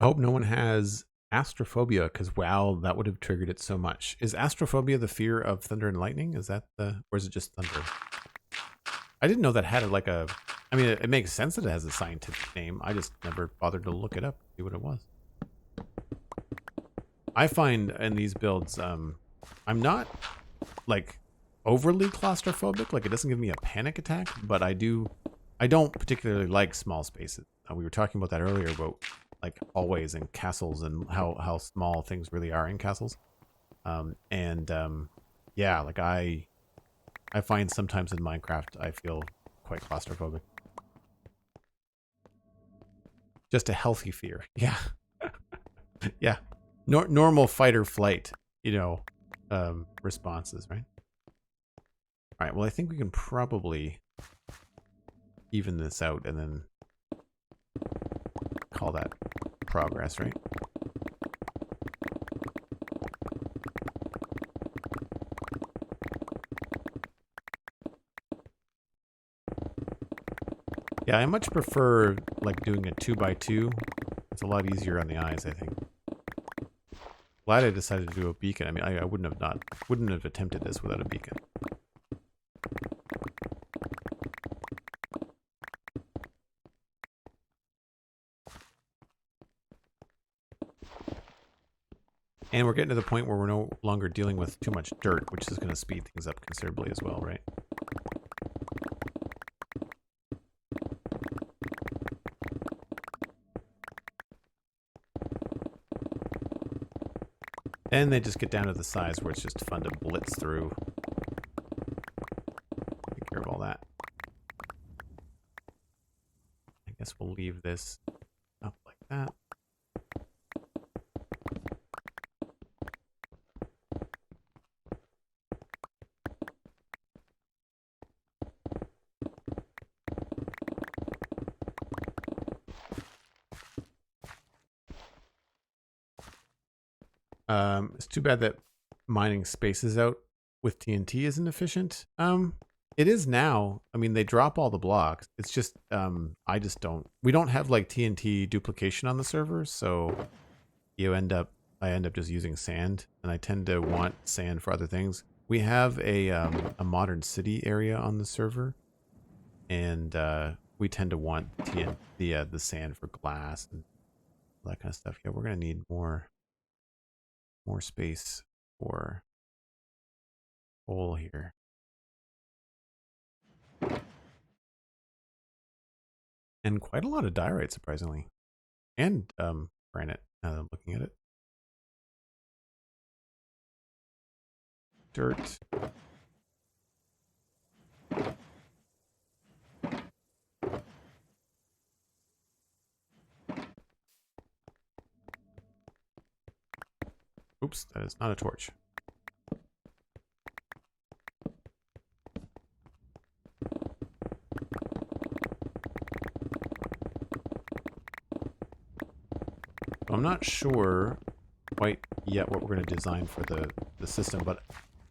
I hope no one has astrophobia, because wow, that would have triggered it so much. Is astrophobia the fear of thunder and lightning? Is that or is it just thunder? I didn't know that had like a, I mean, it makes sense that it has a scientific name. I just never bothered to look it up, see what it was. I find in these builds, I'm not like overly claustrophobic. Like it doesn't give me a panic attack, but I don't particularly like small spaces. We were talking about that earlier about like hallways and castles and how small things really are in castles. Yeah, like I find sometimes in Minecraft I feel quite claustrophobic. Just a healthy fear. Yeah. Yeah. Normal fight or flight, responses, right? All right, well, I think we can probably even this out and then call that progress, right? Yeah, I much prefer like doing a 2x2. It's a lot easier on the eyes, I think. Glad I decided to do a beacon. I mean, I wouldn't have attempted this without a beacon. And we're getting to the point where we're no longer dealing with too much dirt, which is going to speed things up considerably as well, right? Then they just get down to the size where it's just fun to blitz through. Take care of all that. I guess we'll leave this up like that. It's too bad that mining spaces out with TNT isn't efficient. It is now. I mean, they drop all the blocks. It's just, we don't have like TNT duplication on the server, so I end up just using sand, and I tend to want sand for other things. We have a modern city area on the server, and we tend to want the sand for glass and all that kind of stuff. Yeah, we're gonna need more space for coal here. And quite a lot of diorite, surprisingly. And granite, now that I'm looking at it. Dirt. Oops, that is not a torch. I'm not sure quite yet what we're going to design for the system, but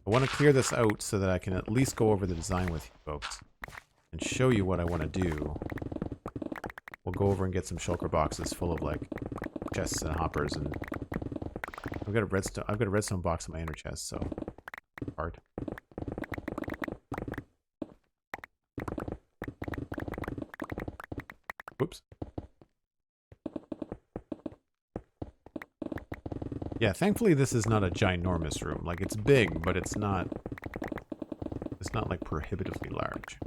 I want to clear this out so that I can at least go over the design with you folks and show you what I want to do. We'll go over and get some shulker boxes full of like chests and hoppers, and I've got a redstone box in my inner chest, so hard. Whoops. Yeah, thankfully this is not a ginormous room. Like, it's big, but it's not like prohibitively large.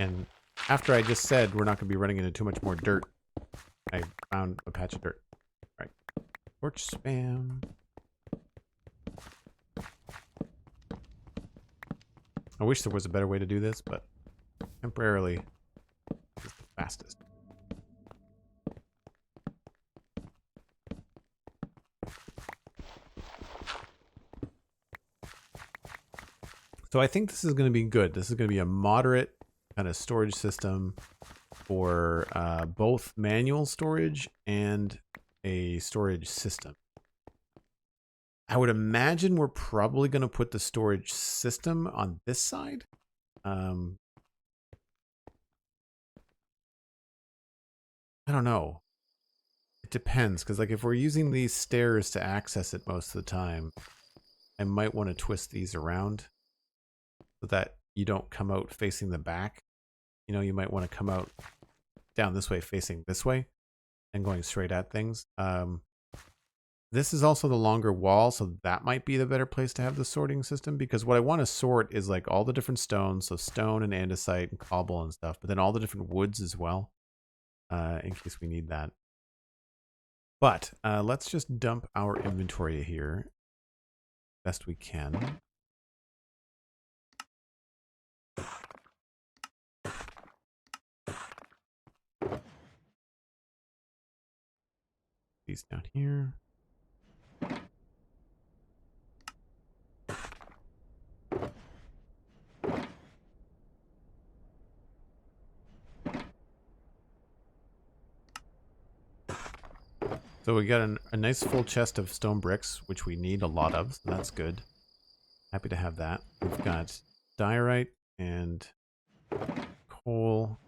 And after I just said we're not going to be running into too much more dirt, I found a patch of dirt. All right. Torch spam. I wish there was a better way to do this, but temporarily it's the fastest. So I think this is going to be good. This is going to be a moderate kind of storage system for both manual storage and a storage system. I would imagine we're probably going to put the storage system on this side. I don't know. It depends, because like if we're using these stairs to access it most of the time, I might want to twist these around so that you don't come out facing the back. You know, you might want to come out down this way facing this way and going straight at things. This is also the longer wall, so that might be the better place to have the sorting system, because what I want to sort is like all the different stones, so stone and andesite and cobble and stuff, but then all the different woods as well, in case we need that. But let's just dump our inventory here best we can. These down here. So we got a nice full chest of stone bricks, which we need a lot of, so that's good. Happy to have that. We've got diorite and coal.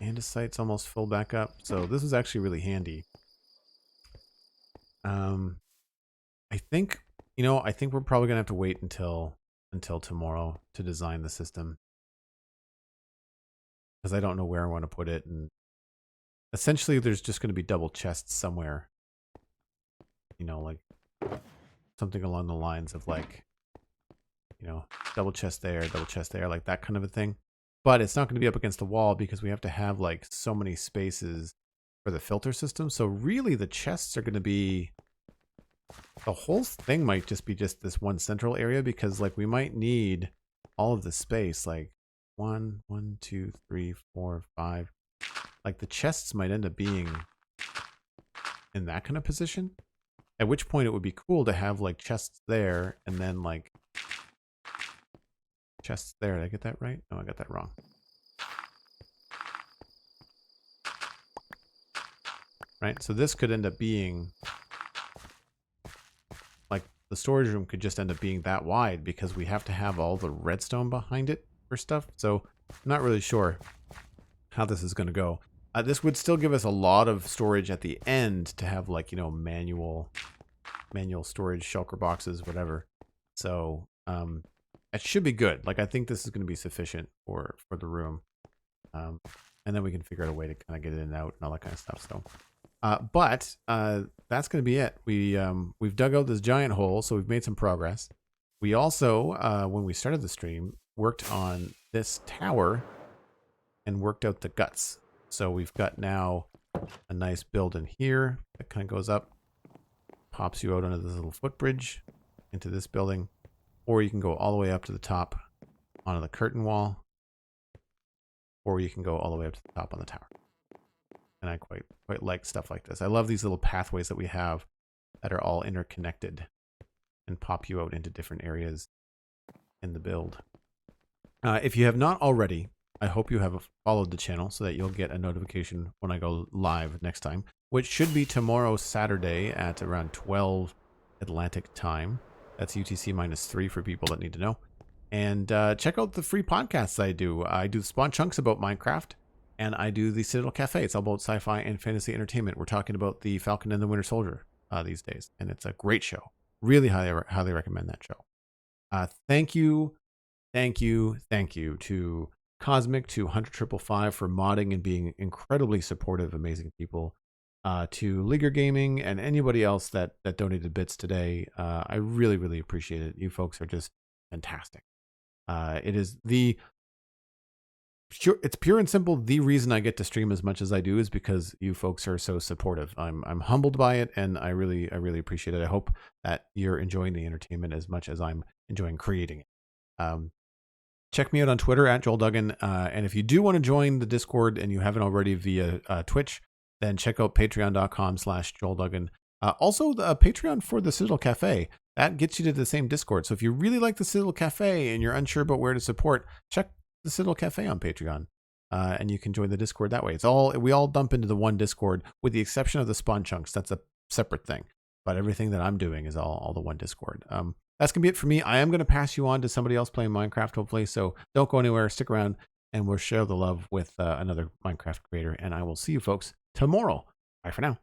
Andesite's almost full back up, so this is actually really handy. I think, you know, I think we're probably gonna have to wait until tomorrow to design the system, because I don't know where I want to put it, and essentially there's just going to be double chests somewhere. You know, like something along the lines of like, you know, double chest there, like that kind of a thing. But it's not going to be up against the wall because we have to have like so many spaces for the filter system. So really the chests are going to be, the whole thing might just be just this one central area, because like we might need all of the space, like 1, 2, 3, 4, 5. Like the chests might end up being in that kind of position. At which point it would be cool to have like chests there and then like chests there. Did I get that right? No, I got that wrong. Right? So this could end up being like the storage room could just end up being that wide because we have to have all the redstone behind it for stuff. So I'm not really sure how this is going to go. This would still give us a lot of storage at the end to have like, you know, manual storage, shulker boxes, whatever. So it should be good. Like I think this is going to be sufficient for the room. And then we can figure out a way to kind of get it in and out and all that kind of stuff. So but that's going to be it. We've dug out this giant hole, so we've made some progress. We also, when we started the stream, worked on this tower and worked out the guts. So we've got now a nice build in here that kind of goes up, pops you out onto this little footbridge into this building, or you can go all the way up to the top onto the curtain wall or you can go all the way up to the top on the tower. And I quite like stuff like this. I love these little pathways that we have that are all interconnected and pop you out into different areas in the build. If you have not already, I hope you have followed the channel so that you'll get a notification when I go live next time, which should be tomorrow, Saturday at around 12 Atlantic time. That's UTC -3 for people that need to know. And check out the free podcasts I do. I do Spawn Chunks about Minecraft, and I do the Citadel Cafe. It's all about sci-fi and fantasy entertainment. We're talking about the Falcon and the Winter Soldier these days, and it's a great show. Really highly recommend that show. Thank you to Cosmic, to 100555 for modding and being incredibly supportive, amazing people. To Liger Gaming and anybody else that donated bits today. I really appreciate it. You folks are just fantastic. It's pure and simple. The reason I get to stream as much as I do is because you folks are so supportive. I'm humbled by it, and I really appreciate it. I hope that you're enjoying the entertainment as much as I'm enjoying creating it. Check me out on Twitter at Joel Duggan. And if you do want to join the Discord and you haven't already via Twitch, then check out patreon.com/Joel Duggan. Also, the Patreon for the Citadel Cafe. That gets you to the same Discord. So if you really like the Citadel Cafe and you're unsure about where to support, check the Citadel Cafe on Patreon. And you can join the Discord that way. We all dump into the one Discord with the exception of the Spawn Chunks. That's a separate thing. But everything that I'm doing is all the one Discord. That's going to be it for me. I am going to pass you on to somebody else playing Minecraft, hopefully. So don't go anywhere. Stick around, and we'll share the love with another Minecraft creator. And I will see you folks tomorrow. Bye for now.